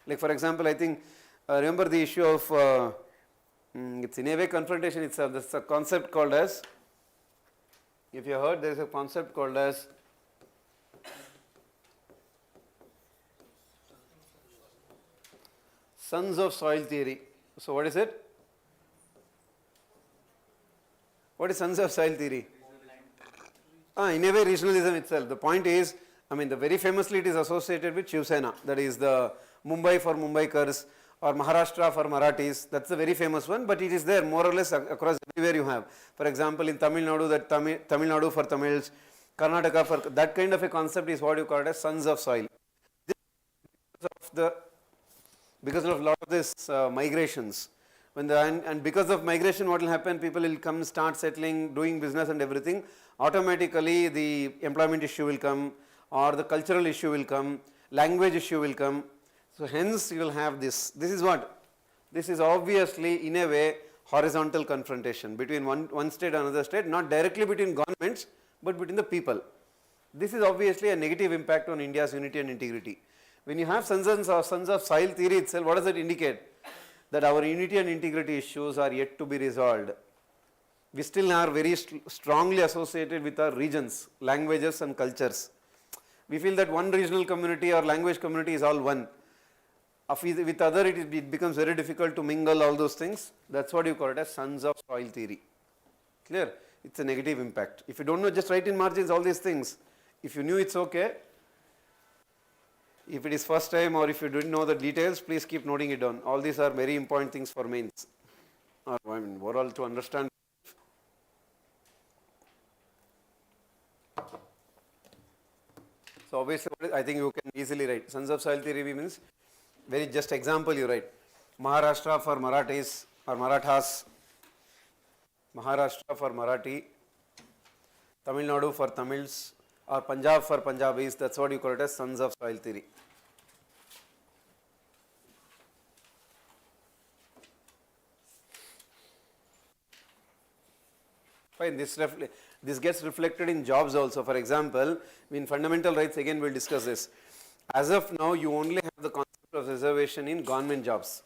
[SPEAKER 1] Like for example, I think, remember the issue of, it's in a way confrontation itself, there's a concept called as, if you heard, there is a concept called as sons of soil theory. So what is it? What is sons of soil theory? In a way regionalism itself. The point is, the very famously it is associated with Shiv Sena, that is the Mumbai for Mumbaikars or Maharashtra for Marathis, that's the very famous one, but it is there more or less across everywhere you have. For example, in Tamil Nadu, that Tamil Nadu for Tamils, Karnataka for, that kind of a concept is what you call it as sons of soil. Because of a lot of this migrations, and because of migration what will happen, people will come, start settling, doing business and everything, automatically the employment issue will come, or the cultural issue will come, language issue will come. So hence you will have this. This is what? This is obviously in a way horizontal confrontation between one state and another state, not directly between governments, but between the people. This is obviously a negative impact on India's unity and integrity. When you have sons of soil theory itself, what does it indicate? That our unity and integrity issues are yet to be resolved. We still are very strongly associated with our regions, languages and cultures. We feel that one regional community or language community is all one. With other it becomes very difficult to mingle all those things. That's what you call it as sons of soil theory. Clear? It's a negative impact. If you don't know, just write in margins all these things. If you knew, it's okay. If it is first time or if you didn't know the details, please keep noting it down. All these are very important things for mains. Or overall to understand. So obviously I think you can easily write. Sons of soil theory means, very just example you write. Maharashtra for Marathis or Marathas. Maharashtra for Marathi. Tamil Nadu for Tamils. Or Punjab for Punjabis, that's what you call it as sons of soil theory. Fine, this gets reflected in jobs also. For example, in fundamental rights, again we will discuss this. As of now, you only have the concept of reservation in government jobs.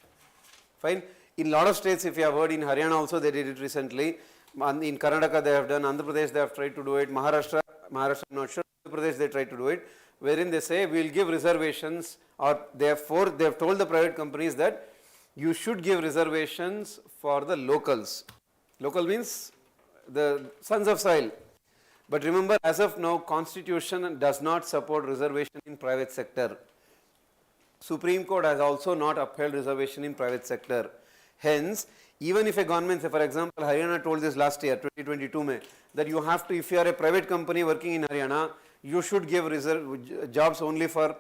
[SPEAKER 1] Fine. In lot of states, if you have heard, in Haryana also they did it recently. In Karnataka they have done, Andhra Pradesh they have tried to do it, Maharashtra I'm not sure, Andhra Pradesh they try to do it, wherein they say we will give reservations, or therefore they have told the private companies that you should give reservations for the locals. Local means the sons of soil. But remember, as of now, constitution does not support reservation in private sector. Supreme Court has also not upheld reservation in private sector. Hence, even if a government, say for example, Haryana told this last year, 2022 May, that you have to, if you are a private company working in Haryana, you should give jobs only for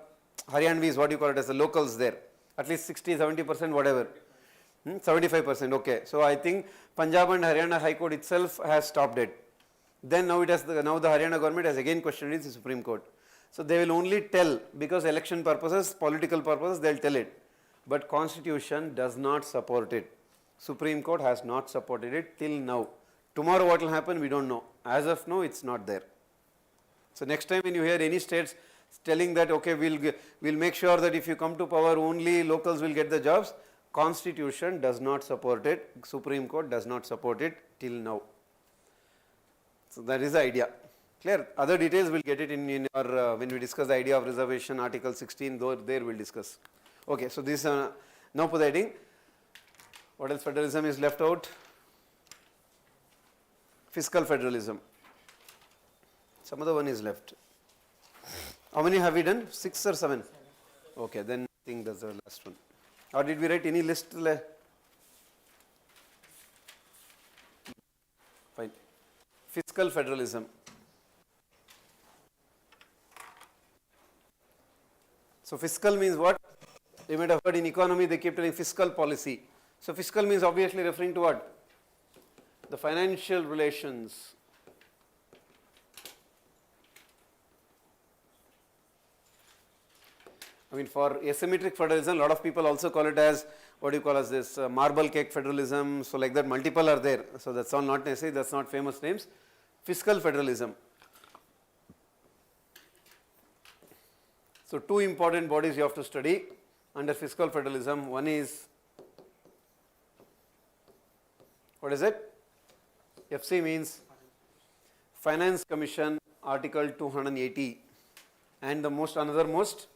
[SPEAKER 1] Haryanvis, what you call it as the locals there, at least 60, 70%, whatever. 75%, okay. So I think Punjab and Haryana High Court itself has stopped it. Then now now the Haryana government has again questioned it in the Supreme Court. So they will only tell, because election purposes, political purposes, they will tell it. But Constitution does not support it. Supreme Court has not supported it till now. Tomorrow what will happen, we don't know. As of now, it's not there. So next time when you hear any states telling that, okay, we'll make sure that if you come to power, only locals will get the jobs, Constitution does not support it. Supreme Court does not support it till now. So that is the idea. Clear? Other details we'll get it in our when we discuss the idea of reservation, Article 16, though there we'll discuss. Okay, so this now for the heading. What else? Federalism is left out. Fiscal federalism. Some other one is left. How many have we done? 6 or 7? Okay, then I think that's the last one. Or did we write any list? Fine. Fiscal federalism. So fiscal means what? You might have heard in economy they keep telling fiscal policy. So fiscal means obviously referring to what? The financial relations. I mean, for asymmetric federalism, a lot of people also call it as, what do you call as this, marble cake federalism, so like that multiple are there. So that's all not necessary, that's not famous names. Fiscal federalism. So two important bodies you have to study under fiscal federalism. One is, what is it? FC means Finance Commission, Article 280, and the another most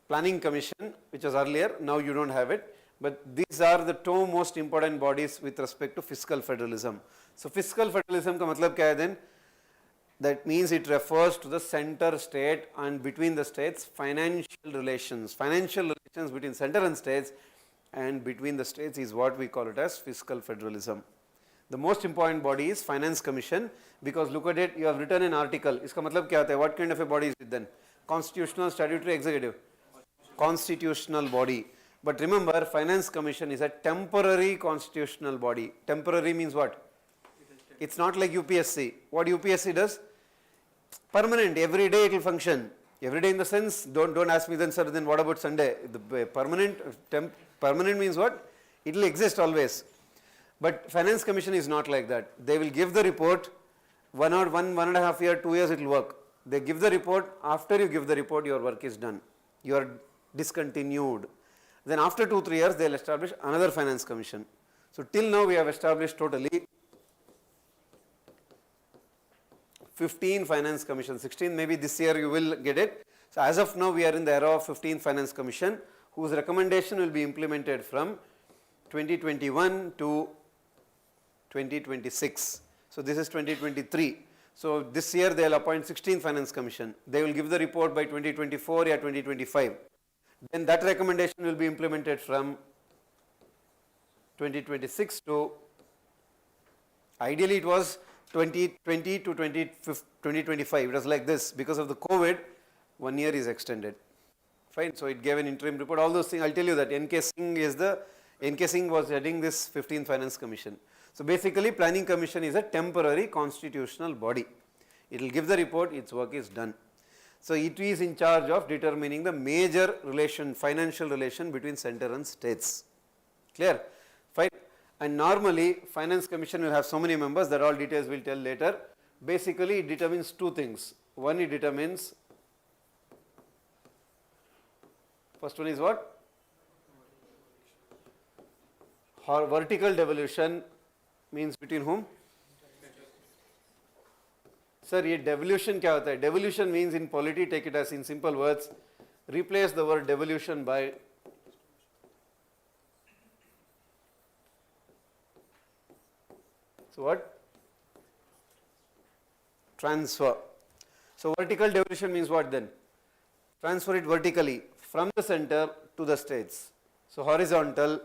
[SPEAKER 1] Planning Commission, which was earlier, now you don't have it, but these are the two most important bodies with respect to fiscal federalism. So fiscal federalism ka matlab kya hai then? That means it refers to the center state and between the states financial relations between center and states and between the states is what we call it as fiscal federalism. The most important body is Finance Commission, because look at it, you have written an article. Iska matlab kya hota hai? What kind of a body is it then? Constitutional, statutory, executive? Constitutional body. But remember, Finance Commission is a temporary constitutional body. Temporary means what? It's not like UPSC. What UPSC does? Permanent. Every day it will function. Every day in the sense, don't ask me then, sir, then what about Sunday? The permanent means what? It will exist always. But Finance Commission is not like that. They will give the report, 1 and a half year, 2 years it will work. They give the report, after you give the report, your work is done. You are discontinued. Then after 2-3 years, they will establish another Finance Commission. So till now we have established totally 15 Finance Commission, 16 maybe this year you will get it. So as of now we are in the era of 15 Finance Commission, whose recommendation will be implemented from 2021 to 2026. So this is 2023. So this year they will appoint 16 Finance Commission. They will give the report by 2024 or 2025. Then that recommendation will be implemented from 2026 to, ideally it was 2020 to 2025. It was like this. Because of the COVID, 1 year is extended. Fine. So it gave an interim report. All those things, I'll tell you that N.K. Singh was heading this 15th Finance Commission. So basically, Planning Commission is a temporary constitutional body. It will give the report, its work is done. So it is in charge of determining the major financial relation between center and states. Clear? Fine. And normally, Finance Commission will have so many members, that all details we'll tell later. Basically, it determines two things. One, it determines, first one is what? Vertical devolution means between whom? Sir, ये devolution क्या होता है? Devolution means in polity, take it as in simple words, replace the word devolution by so what? Transfer. So vertical devolution means what then? Transfer it vertically from the center to the states. So horizontal.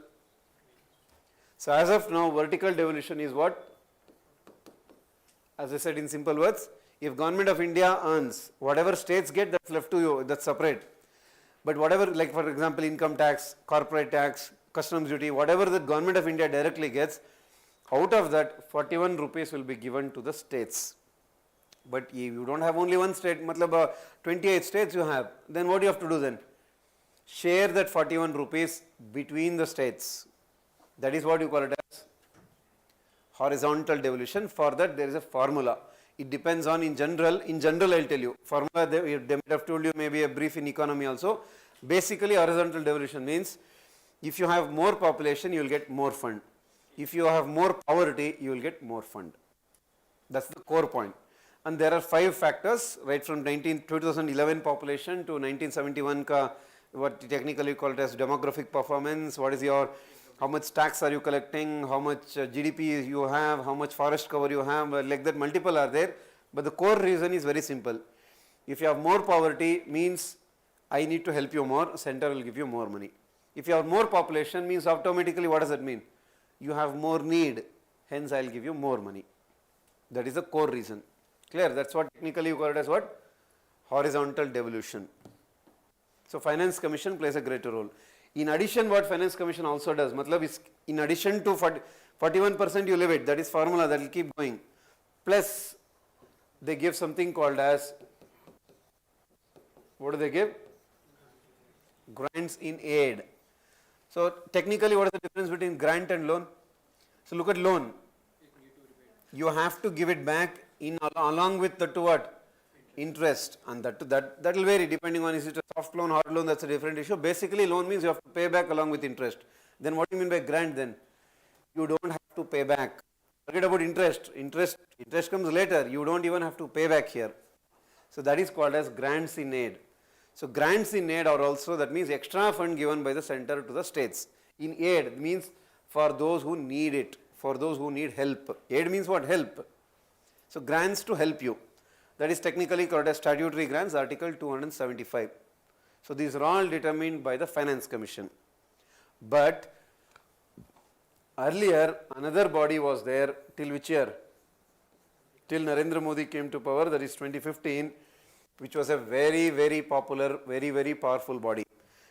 [SPEAKER 1] So as of now, vertical devolution is what? As I said in simple words, if Government of India earns, whatever states get, that's left to you, that's separate. But whatever, like for example, income tax, corporate tax, customs duty, whatever the government of India directly gets, out of that 41 rupees will be given to the states. But if you don't have only one state, matlab 28 states you have, then what do you have to do then? Share that 41 rupees between the states. That is what you call it as horizontal devolution. For that there is a formula. It depends on in general I'll tell you. Formula they might have told you maybe a brief in economy also. Basically horizontal devolution means if you have more population you will get more fund. If you have more poverty you will get more fund. That's the core point. And there are 5 factors right from 2011 population to 1971 ka, what technically called as demographic performance, what is your, how much tax are you collecting, how much GDP you have, how much forest cover you have, like that multiple are there. But the core reason is very simple. If you have more poverty means I need to help you more, center will give you more money. If you have more population means automatically what does that mean? You have more need, hence I will give you more money. That is the core reason. Clear? That is what technically you call it as what? Horizontal devolution. So Finance Commission plays a greater role. In addition what Finance Commission also does, matlab is in addition to 41% you leave it, that is formula that will keep going. Plus they give something called as, what do they give? Grants in aid. So technically what is the difference between grant and loan? So look at loan. You have to give it back in along with the to what? Interest, and that will vary depending on is it a soft loan, hard loan, that's a different issue. Basically loan means you have to pay back along with interest. Then what do you mean by grant then? You don't have to pay back. Forget about interest. Interest comes later. You don't even have to pay back here. So that is called as grants in aid. So grants in aid are also, that means extra fund given by the center to the states. In aid means for those who need it, for those who need help. Aid means what? Help. So grants to help you. That is technically called as statutory grants, article 275. So these are all determined by the Finance Commission. But earlier another body was there till which year? Till Narendra Modi came to power, that is 2015, which was a very, very popular, very, very powerful body.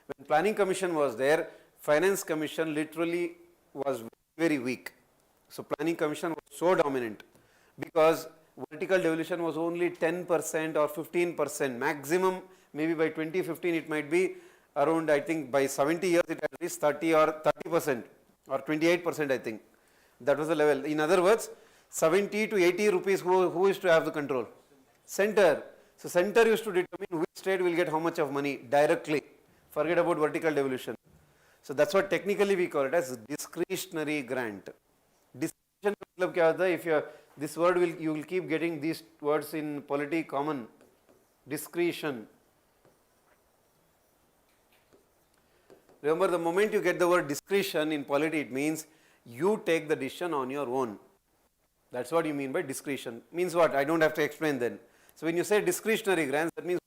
[SPEAKER 1] When Planning Commission was there, Finance Commission literally was very weak. So Planning Commission was so dominant because vertical devolution was only 10% or 15%, maximum maybe by 2015 it might be around, I think by 70 years it at least 30 or 30% or 28% I think. That was the level. In other words, 70 to 80 rupees who used to have the control? Center. So center used to determine which state will get how much of money directly. Forget about vertical devolution. So that's what technically we call it as discretionary grant. Discretion matlab kya hota hai? If you this word you will keep getting these words in polity common. Discretion. Remember, the moment you get the word discretion in polity, it means you take the decision on your own. That's what you mean by discretion. Means what? I don't have to explain then. So when you say discretionary grants, that means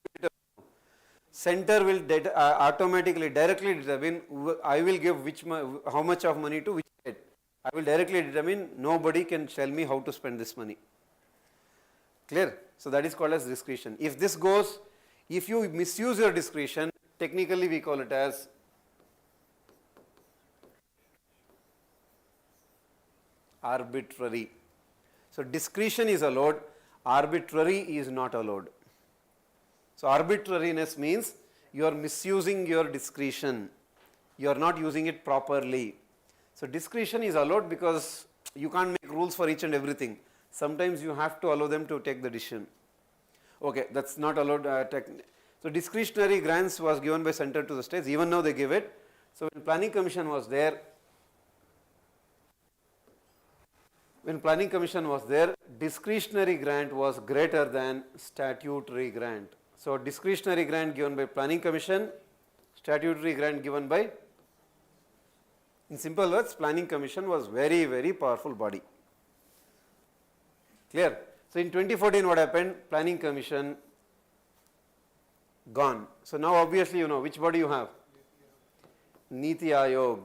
[SPEAKER 1] center will automatically directly determine I will give how much of money to which state. I will directly determine, nobody can tell me how to spend this money. Clear? So that is called as discretion. If this goes, if you misuse your discretion, technically we call it as arbitrary. So discretion is allowed, arbitrary is not allowed. So arbitrariness means you are misusing your discretion, you are not using it properly. So discretion is allowed because you can't make rules for each and everything. Sometimes you have to allow them to take the decision. Okay, that's not allowed. So discretionary grants was given by center to the states, even now they give it. So when Planning Commission was there, discretionary grant was greater than statutory grant. So discretionary grant given by Planning Commission, statutory grant given by, in simple words, Planning Commission was very, very powerful body. Clear? So in 2014 what happened? Planning Commission gone. So now obviously you know which body you have? Niti Aayog.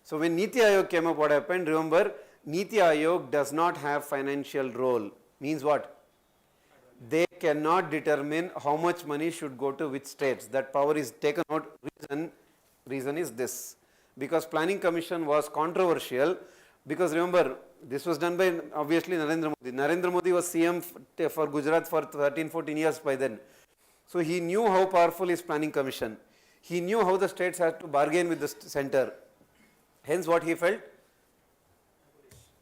[SPEAKER 1] So when Niti Aayog came up, what happened? Remember, Niti Aayog does not have financial role. Means what? They cannot determine how much money should go to which states. That power is taken out. Reason is this. because planning commission was controversial, because remember this was done by obviously Narendra Modi. Narendra Modi was CM for Gujarat for 13-14 years by then. So he knew how powerful is planning commission. He knew how the states had to bargain with the center. Hence what he felt?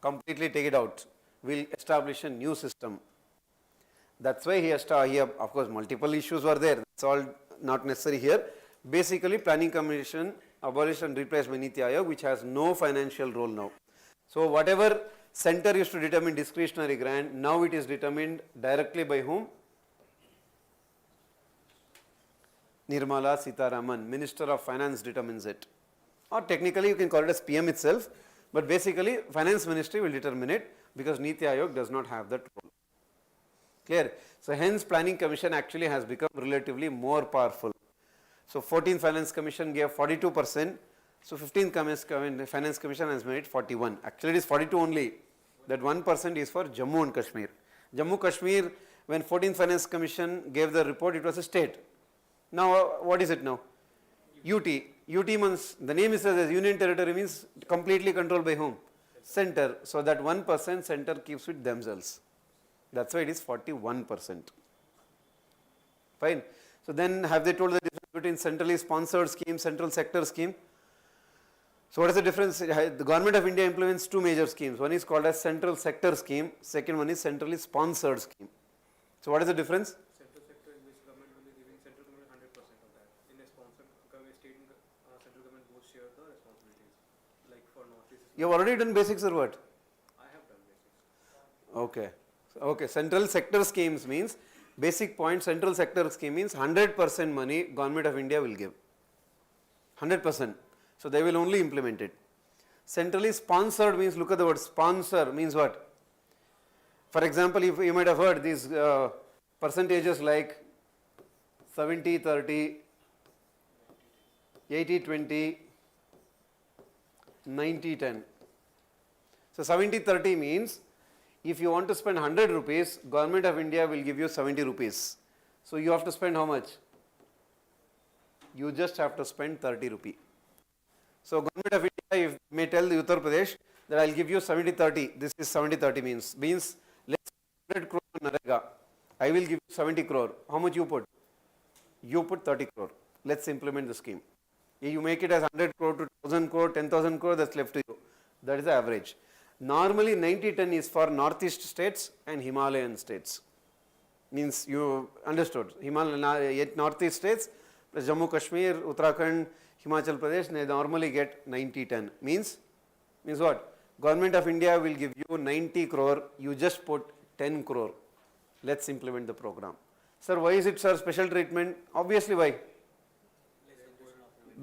[SPEAKER 1] Completely take it out. We'll establish a new system. That's why he of course multiple issues were there. That's all not necessary here. Basically planning commission abolished and replaced by Niti Aayog, which has no financial role now. So whatever center used to determine discretionary grant, now it is determined directly by whom? Nirmala Sitharaman, Minister of Finance determines it. Or technically you can call it as PM itself, but basically Finance Ministry will determine it because Niti Aayog does not have that role. Clear? So hence planning commission actually has become relatively more powerful. So 14th Finance Commission gave 42%, so 15th Finance Commission has made it 41. Actually it is 42 only, that 1% is for Jammu and Kashmir. Jammu Kashmir, when 14th Finance Commission gave the report, it was a state. Now what is it now? UT. UT means, the name is as Union Territory means completely controlled by whom? Center. So that 1% center keeps with themselves. That's why it is 41%. Fine. So then have they told the difference between centrally sponsored scheme, central sector scheme? So what is the difference? The Government of India implements two major schemes. One is called as central sector scheme, second one is centrally sponsored scheme. So what is the difference?
[SPEAKER 3] Central sector in which government will be giving central government 100% of that. In a sponsored state, central government both share the responsibilities. Like for Northeast.
[SPEAKER 1] You have already done basics or what?
[SPEAKER 3] I have done basics.
[SPEAKER 1] Okay. Okay. Central sector schemes means, basic point, central sector scheme means 100% money Government of India will give. 100%. So they will only implement it. Centrally sponsored means, look at the word sponsor means what? For example, if you might have heard these percentages like 70-30, 80-20, 90-10. So 70-30 means if you want to spend 100 rupees, Government of India will give you 70 rupees. So you have to spend how much? You just have to spend 30 rupees. So Government of India if may tell the Uttar Pradesh that I will give you 70-30. This is 70-30 means let's 100 crore on Narega. I will give you 70 crore. How much you put? You put 30 crore. Let's implement the scheme. If you make it as 100 crore to 1000 crore, 10,000 crore, that's left to you. That is the average. Normally 90-10 is for northeast states and Himalayan states. Means you understood. Northeast states, plus Jammu Kashmir, Uttarakhand, Himachal Pradesh, they normally get 90-10. Means what? Government of India will give you 90 crore, you just put 10 crore. Let's implement the program. Sir, why is it, sir, special treatment? Obviously, why?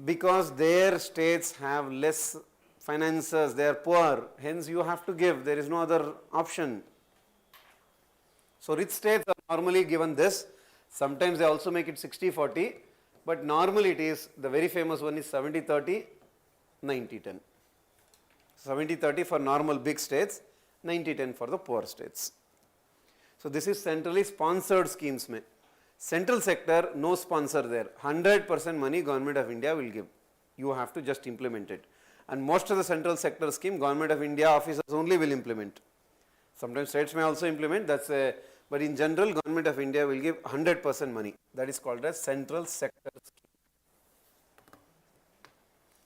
[SPEAKER 1] Because their states have less finances, they are poor, hence you have to give, there is no other option. So rich states are normally given this, sometimes they also make it 60-40, but normally it is, the very famous one is 70-30, 90-10. 70-30 for normal big states, 90-10 for the poor states. So this is centrally sponsored schemes. Central sector, no sponsor there, 100% money Government of India will give. You have to just implement it. And most of the central sector scheme, Government of India officers only will implement. Sometimes states may also implement, but in general Government of India will give 100% money. That is called as central sector scheme.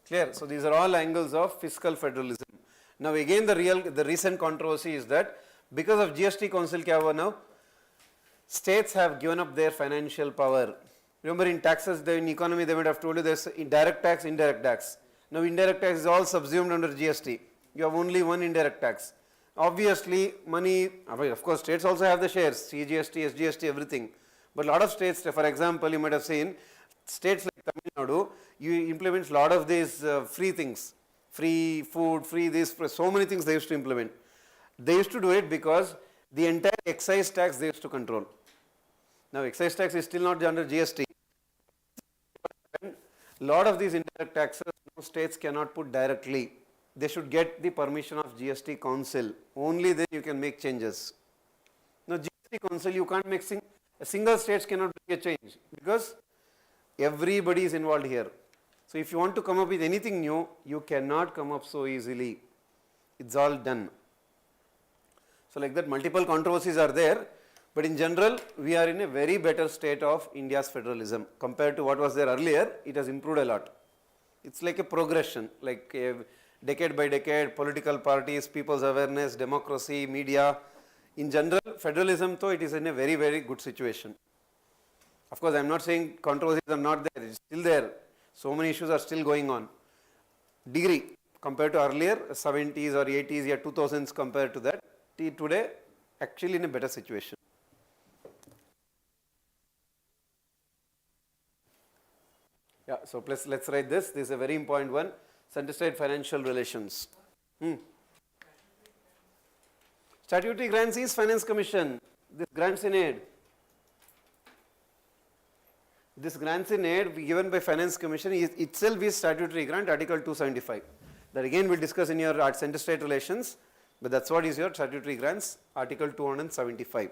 [SPEAKER 1] Clear? So these are all angles of fiscal federalism. Now again the recent controversy is that because of GST Council kya hua now? States have given up their financial power. Remember in taxes, in economy they might have told you there is direct tax, indirect tax. Now indirect tax is all subsumed under GST. You have only one indirect tax. Obviously money, of course states also have the shares, CGST, SGST, everything. But a lot of states, for example, you might have seen, states like Tamil Nadu, you implement a lot of these free things. Free food, free this, so many things they used to implement. They used to do it because the entire excise tax they used to control. Now excise tax is still not under GST. A lot of these indirect taxes states cannot put directly. They should get the permission of GST Council. Only then you can make changes. Now GST Council you can't make a single state cannot make a change because everybody is involved here. So if you want to come up with anything new, you cannot come up so easily. It's all done. So like that multiple controversies are there, but in general we are in a very better state of India's federalism compared to what was there earlier. It has improved a lot. It's like a progression, like a decade by decade, political parties, people's awareness, democracy, media. In general, federalism though, it is in a very, very good situation. Of course, I am not saying controversies are not there, it is still there. So many issues are still going on. Degree compared to earlier, 70s or 80s or 2000s compared to that, today actually in a better situation. Yeah, so let's write this. This is a very important one. Center-state financial relations. Statutory grants is Finance Commission. This grants in aid. This grants in aid given by Finance Commission is itself is statutory grant, Article 275. That again we'll discuss in your center-state relations, but that's what is your statutory grants, Article 275.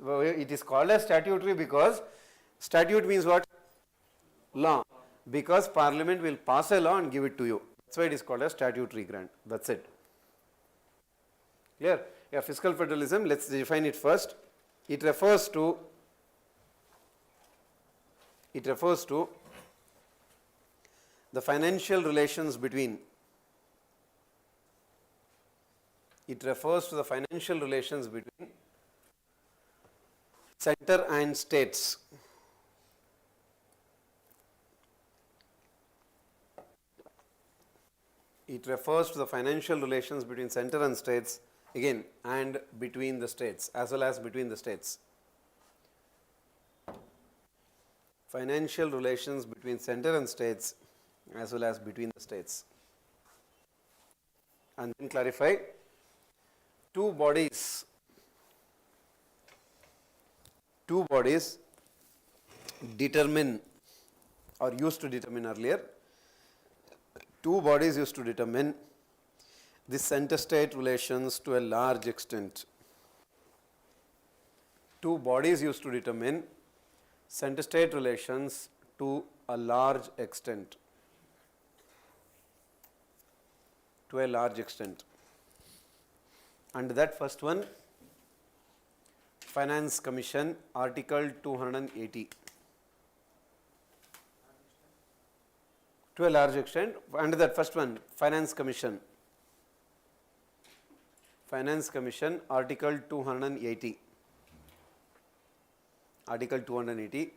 [SPEAKER 1] Well, it is called as statutory because statute means what? Law. Because Parliament will pass a law and give it to you. That's why it is called as statutory grant. That's it. Clear? Yeah, fiscal federalism, let's define it first. It refers to the financial relations between center and states. It refers to the financial relations between center and states, again, and between the states, as well as between the states. Financial relations between center and states, as well as between the states. And then clarify, two bodies determine, or used to determine earlier, two bodies used to determine the center-state relations to a large extent. Two bodies used to determine center-state relations to a large extent. To a large extent. And that first one, Finance Commission, Article 280. To a large extent, under that first one, Finance Commission, Article 280. Article 280,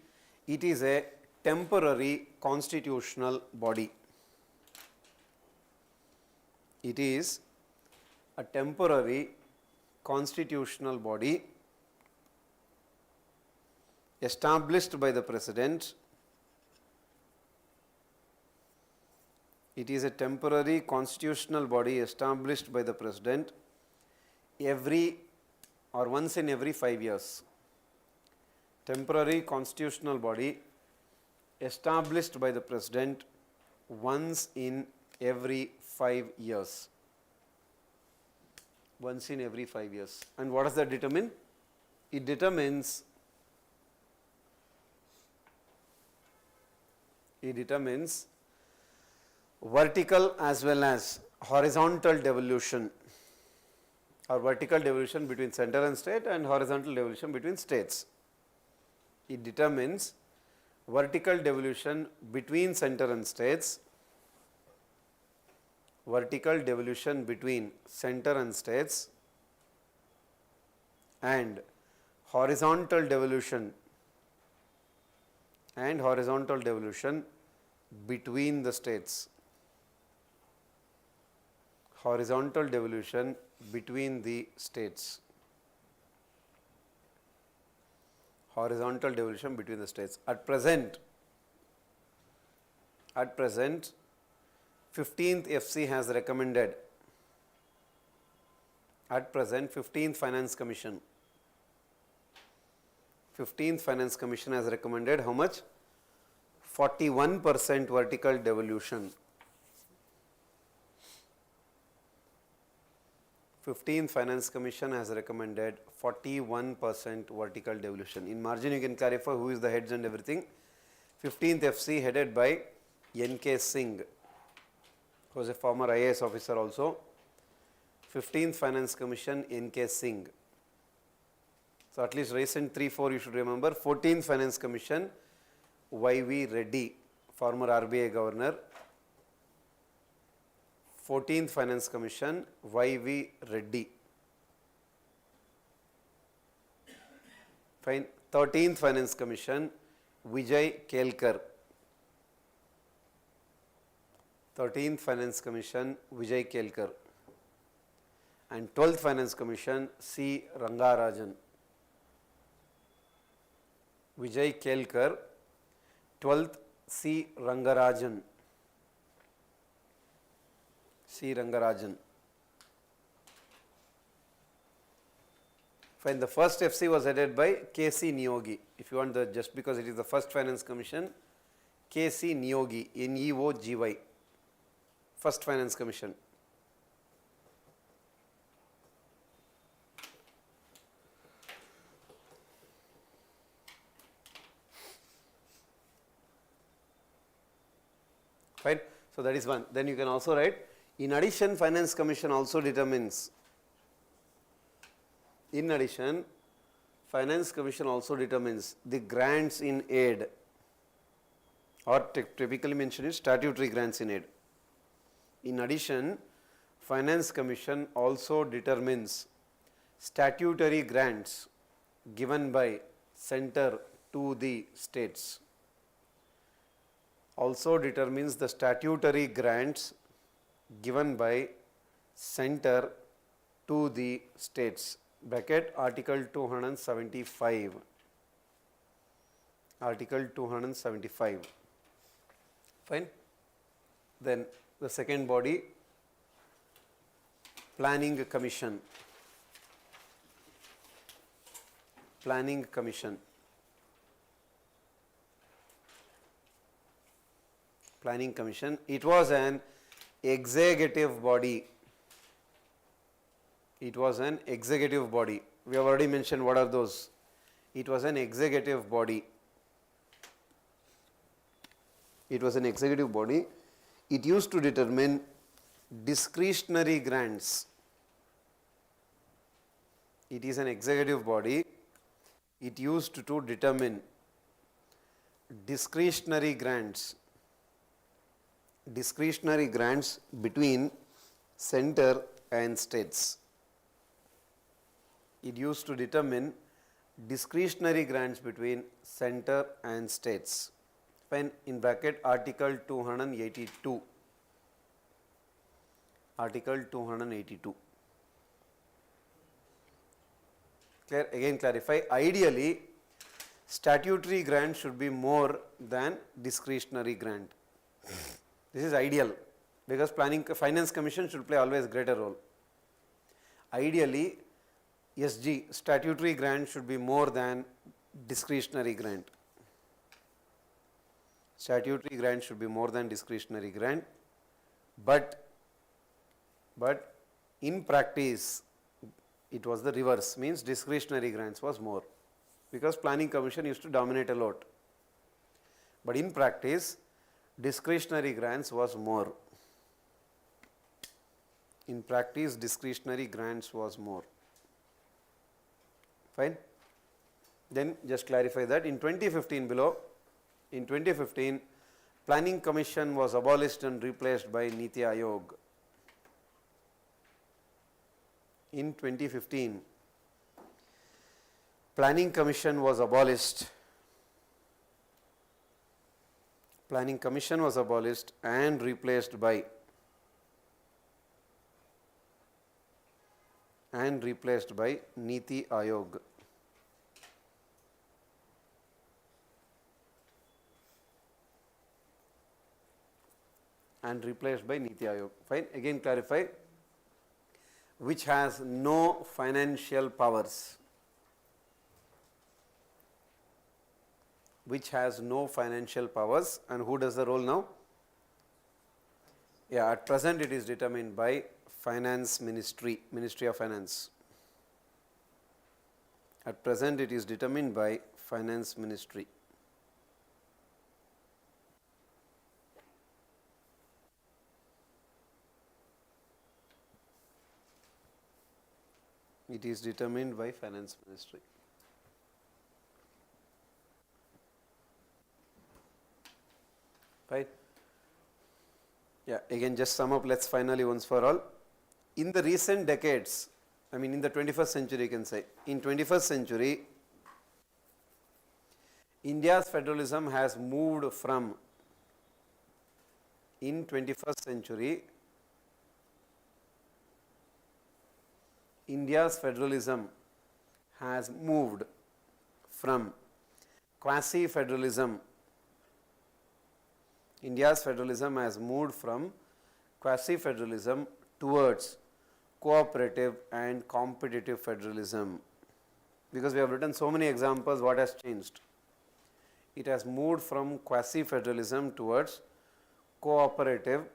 [SPEAKER 1] it is a temporary constitutional body. It is a temporary constitutional body established by the President. It is a temporary constitutional body established by the President every or once in every 5 years. Temporary constitutional body established by the President once in every 5 years. Once in every 5 years. And what does that determine? It determines vertical as well as horizontal devolution, or vertical devolution between center and state and horizontal devolution between states. It determines vertical devolution between center and states, vertical devolution between center and states, and horizontal devolution between the states. Horizontal devolution between the states. Horizontal devolution between the states. At present, 15th FC has recommended, at present 15th Finance Commission, 15th Finance Commission has recommended how much? 41% vertical devolution. 15th Finance Commission has recommended 41% vertical devolution. In margin you can clarify who is the heads and everything. 15th FC headed by N.K. Singh, who was a former IAS officer also. 15th Finance Commission, N.K. Singh. So at least recent 3-4 you should remember. 14th Finance Commission, Y.V. Reddy, former RBI governor. 14th Finance Commission, Y.V. Reddy. Fine. 13th Finance Commission, Vijay Kelkar. 13th Finance Commission, Vijay Kelkar. And 12th Finance Commission, C. Rangarajan. Vijay Kelkar, 12th C. Rangarajan. C. Rangarajan. Fine. The first FC was headed by K.C. Neogi. If you want the, just because it is the first Finance Commission, K.C. Neogi, N-E-O-G-Y. First Finance Commission. Fine. So that is one. Then you can also write, in addition, Finance Commission also determines. In addition, Finance Commission also determines the grants in aid, or typically mentioned is statutory grants in aid. In addition, Finance Commission also determines statutory grants given by center to the states. Also determines the statutory grants given by center to the states. Bracket Article 275. Article 275. Fine. Then the second body, Planning Commission. Planning Commission. Planning Commission. It was an executive body. It was an executive body. We have already mentioned what are those. It was an executive body. It was an executive body. It used to determine discretionary grants. It is an executive body. It used to determine discretionary grants. Discretionary grants between center and states. It used to determine discretionary grants between center and states. Fine. In bracket Article 282. Article 282. Clear? Again clarify. Ideally, statutory grant should be more than discretionary grant. This is ideal, because Finance Commission should play always greater role. Ideally, SG, statutory grant should be more than discretionary grant. Statutory grant should be more than discretionary grant, but in practice it was the reverse, means discretionary grants was more, because Planning Commission used to dominate a lot. But in practice, discretionary grants was more. In practice, discretionary grants was more. Fine. Then just clarify that in 2015 below, in 2015, Planning Commission was abolished and replaced by Niti Aayog. In 2015, Planning Commission was abolished. Planning Commission was abolished and replaced by Niti Aayog. And replaced by Niti Aayog. Fine. Again clarify, which has no financial powers. Which has no financial powers, and who does the role now? Yeah, at present it is determined by Finance Ministry, Ministry of Finance. At present it is determined by Finance Ministry. It is determined by Finance Ministry. Right? Yeah, again just sum up, let's finally once for all. In the recent decades, I mean in the 21st century you can say, in 21st century, India's federalism has moved from, in 21st century, India's federalism has moved from quasi-federalism. India's federalism has moved from quasi-federalism towards cooperative and competitive federalism. Because we have written so many examples, what has changed? It has moved from quasi-federalism towards cooperative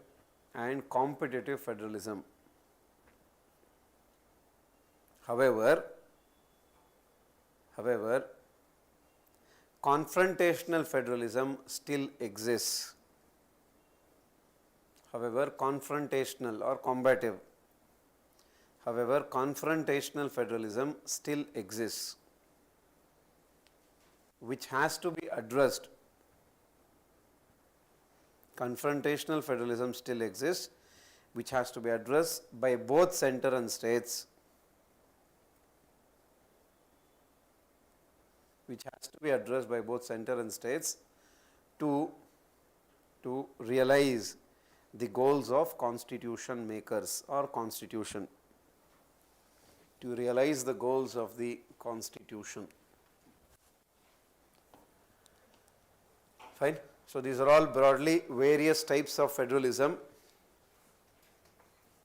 [SPEAKER 1] and competitive federalism. However, confrontational federalism still exists. However, confrontational or combative. However, confrontational federalism still exists, which has to be addressed. Confrontational federalism still exists, which has to be addressed by both center and states, to realize the goals of constitution makers or constitution, to realize the goals of the constitution. Fine. So, these are all broadly various types of federalism.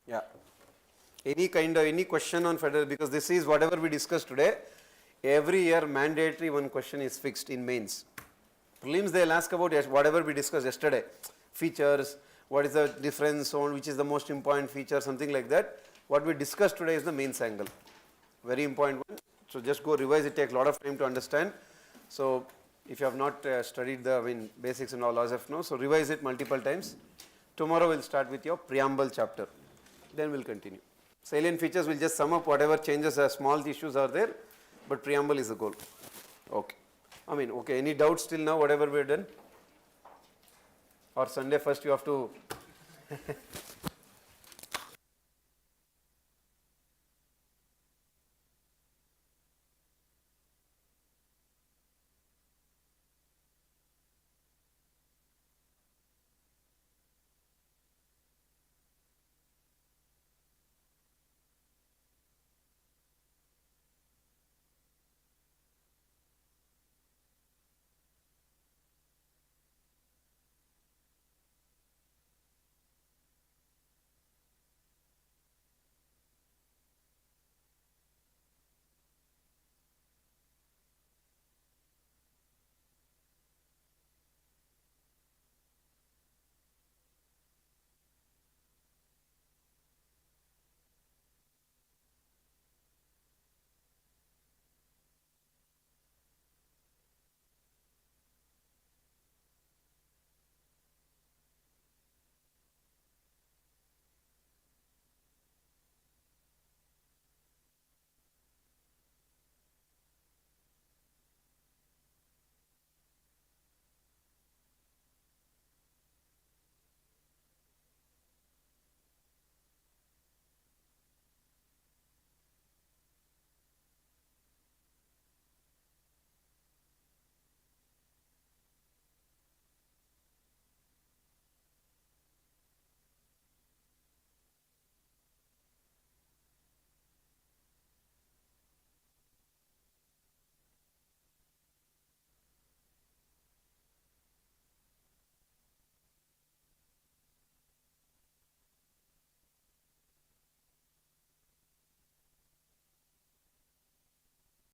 [SPEAKER 1] Yeah. Any question on federalism, because this is whatever we discussed today. Every year mandatory one question is fixed in mains. Prelims they will ask about whatever we discussed yesterday, features, what is the difference on which is the most important feature, something like that. What we discussed today is the mains angle, very important one. So, just go revise, it takes a lot of time to understand. So, if you have not studied the basics and all as of now, so revise it multiple times. Tomorrow we will start with your preamble chapter, then we will continue. Salient features will just sum up whatever changes, small issues are there, but preamble is the goal. Okay. Okay, any doubts till now, whatever we have done? Or Sunday first you have to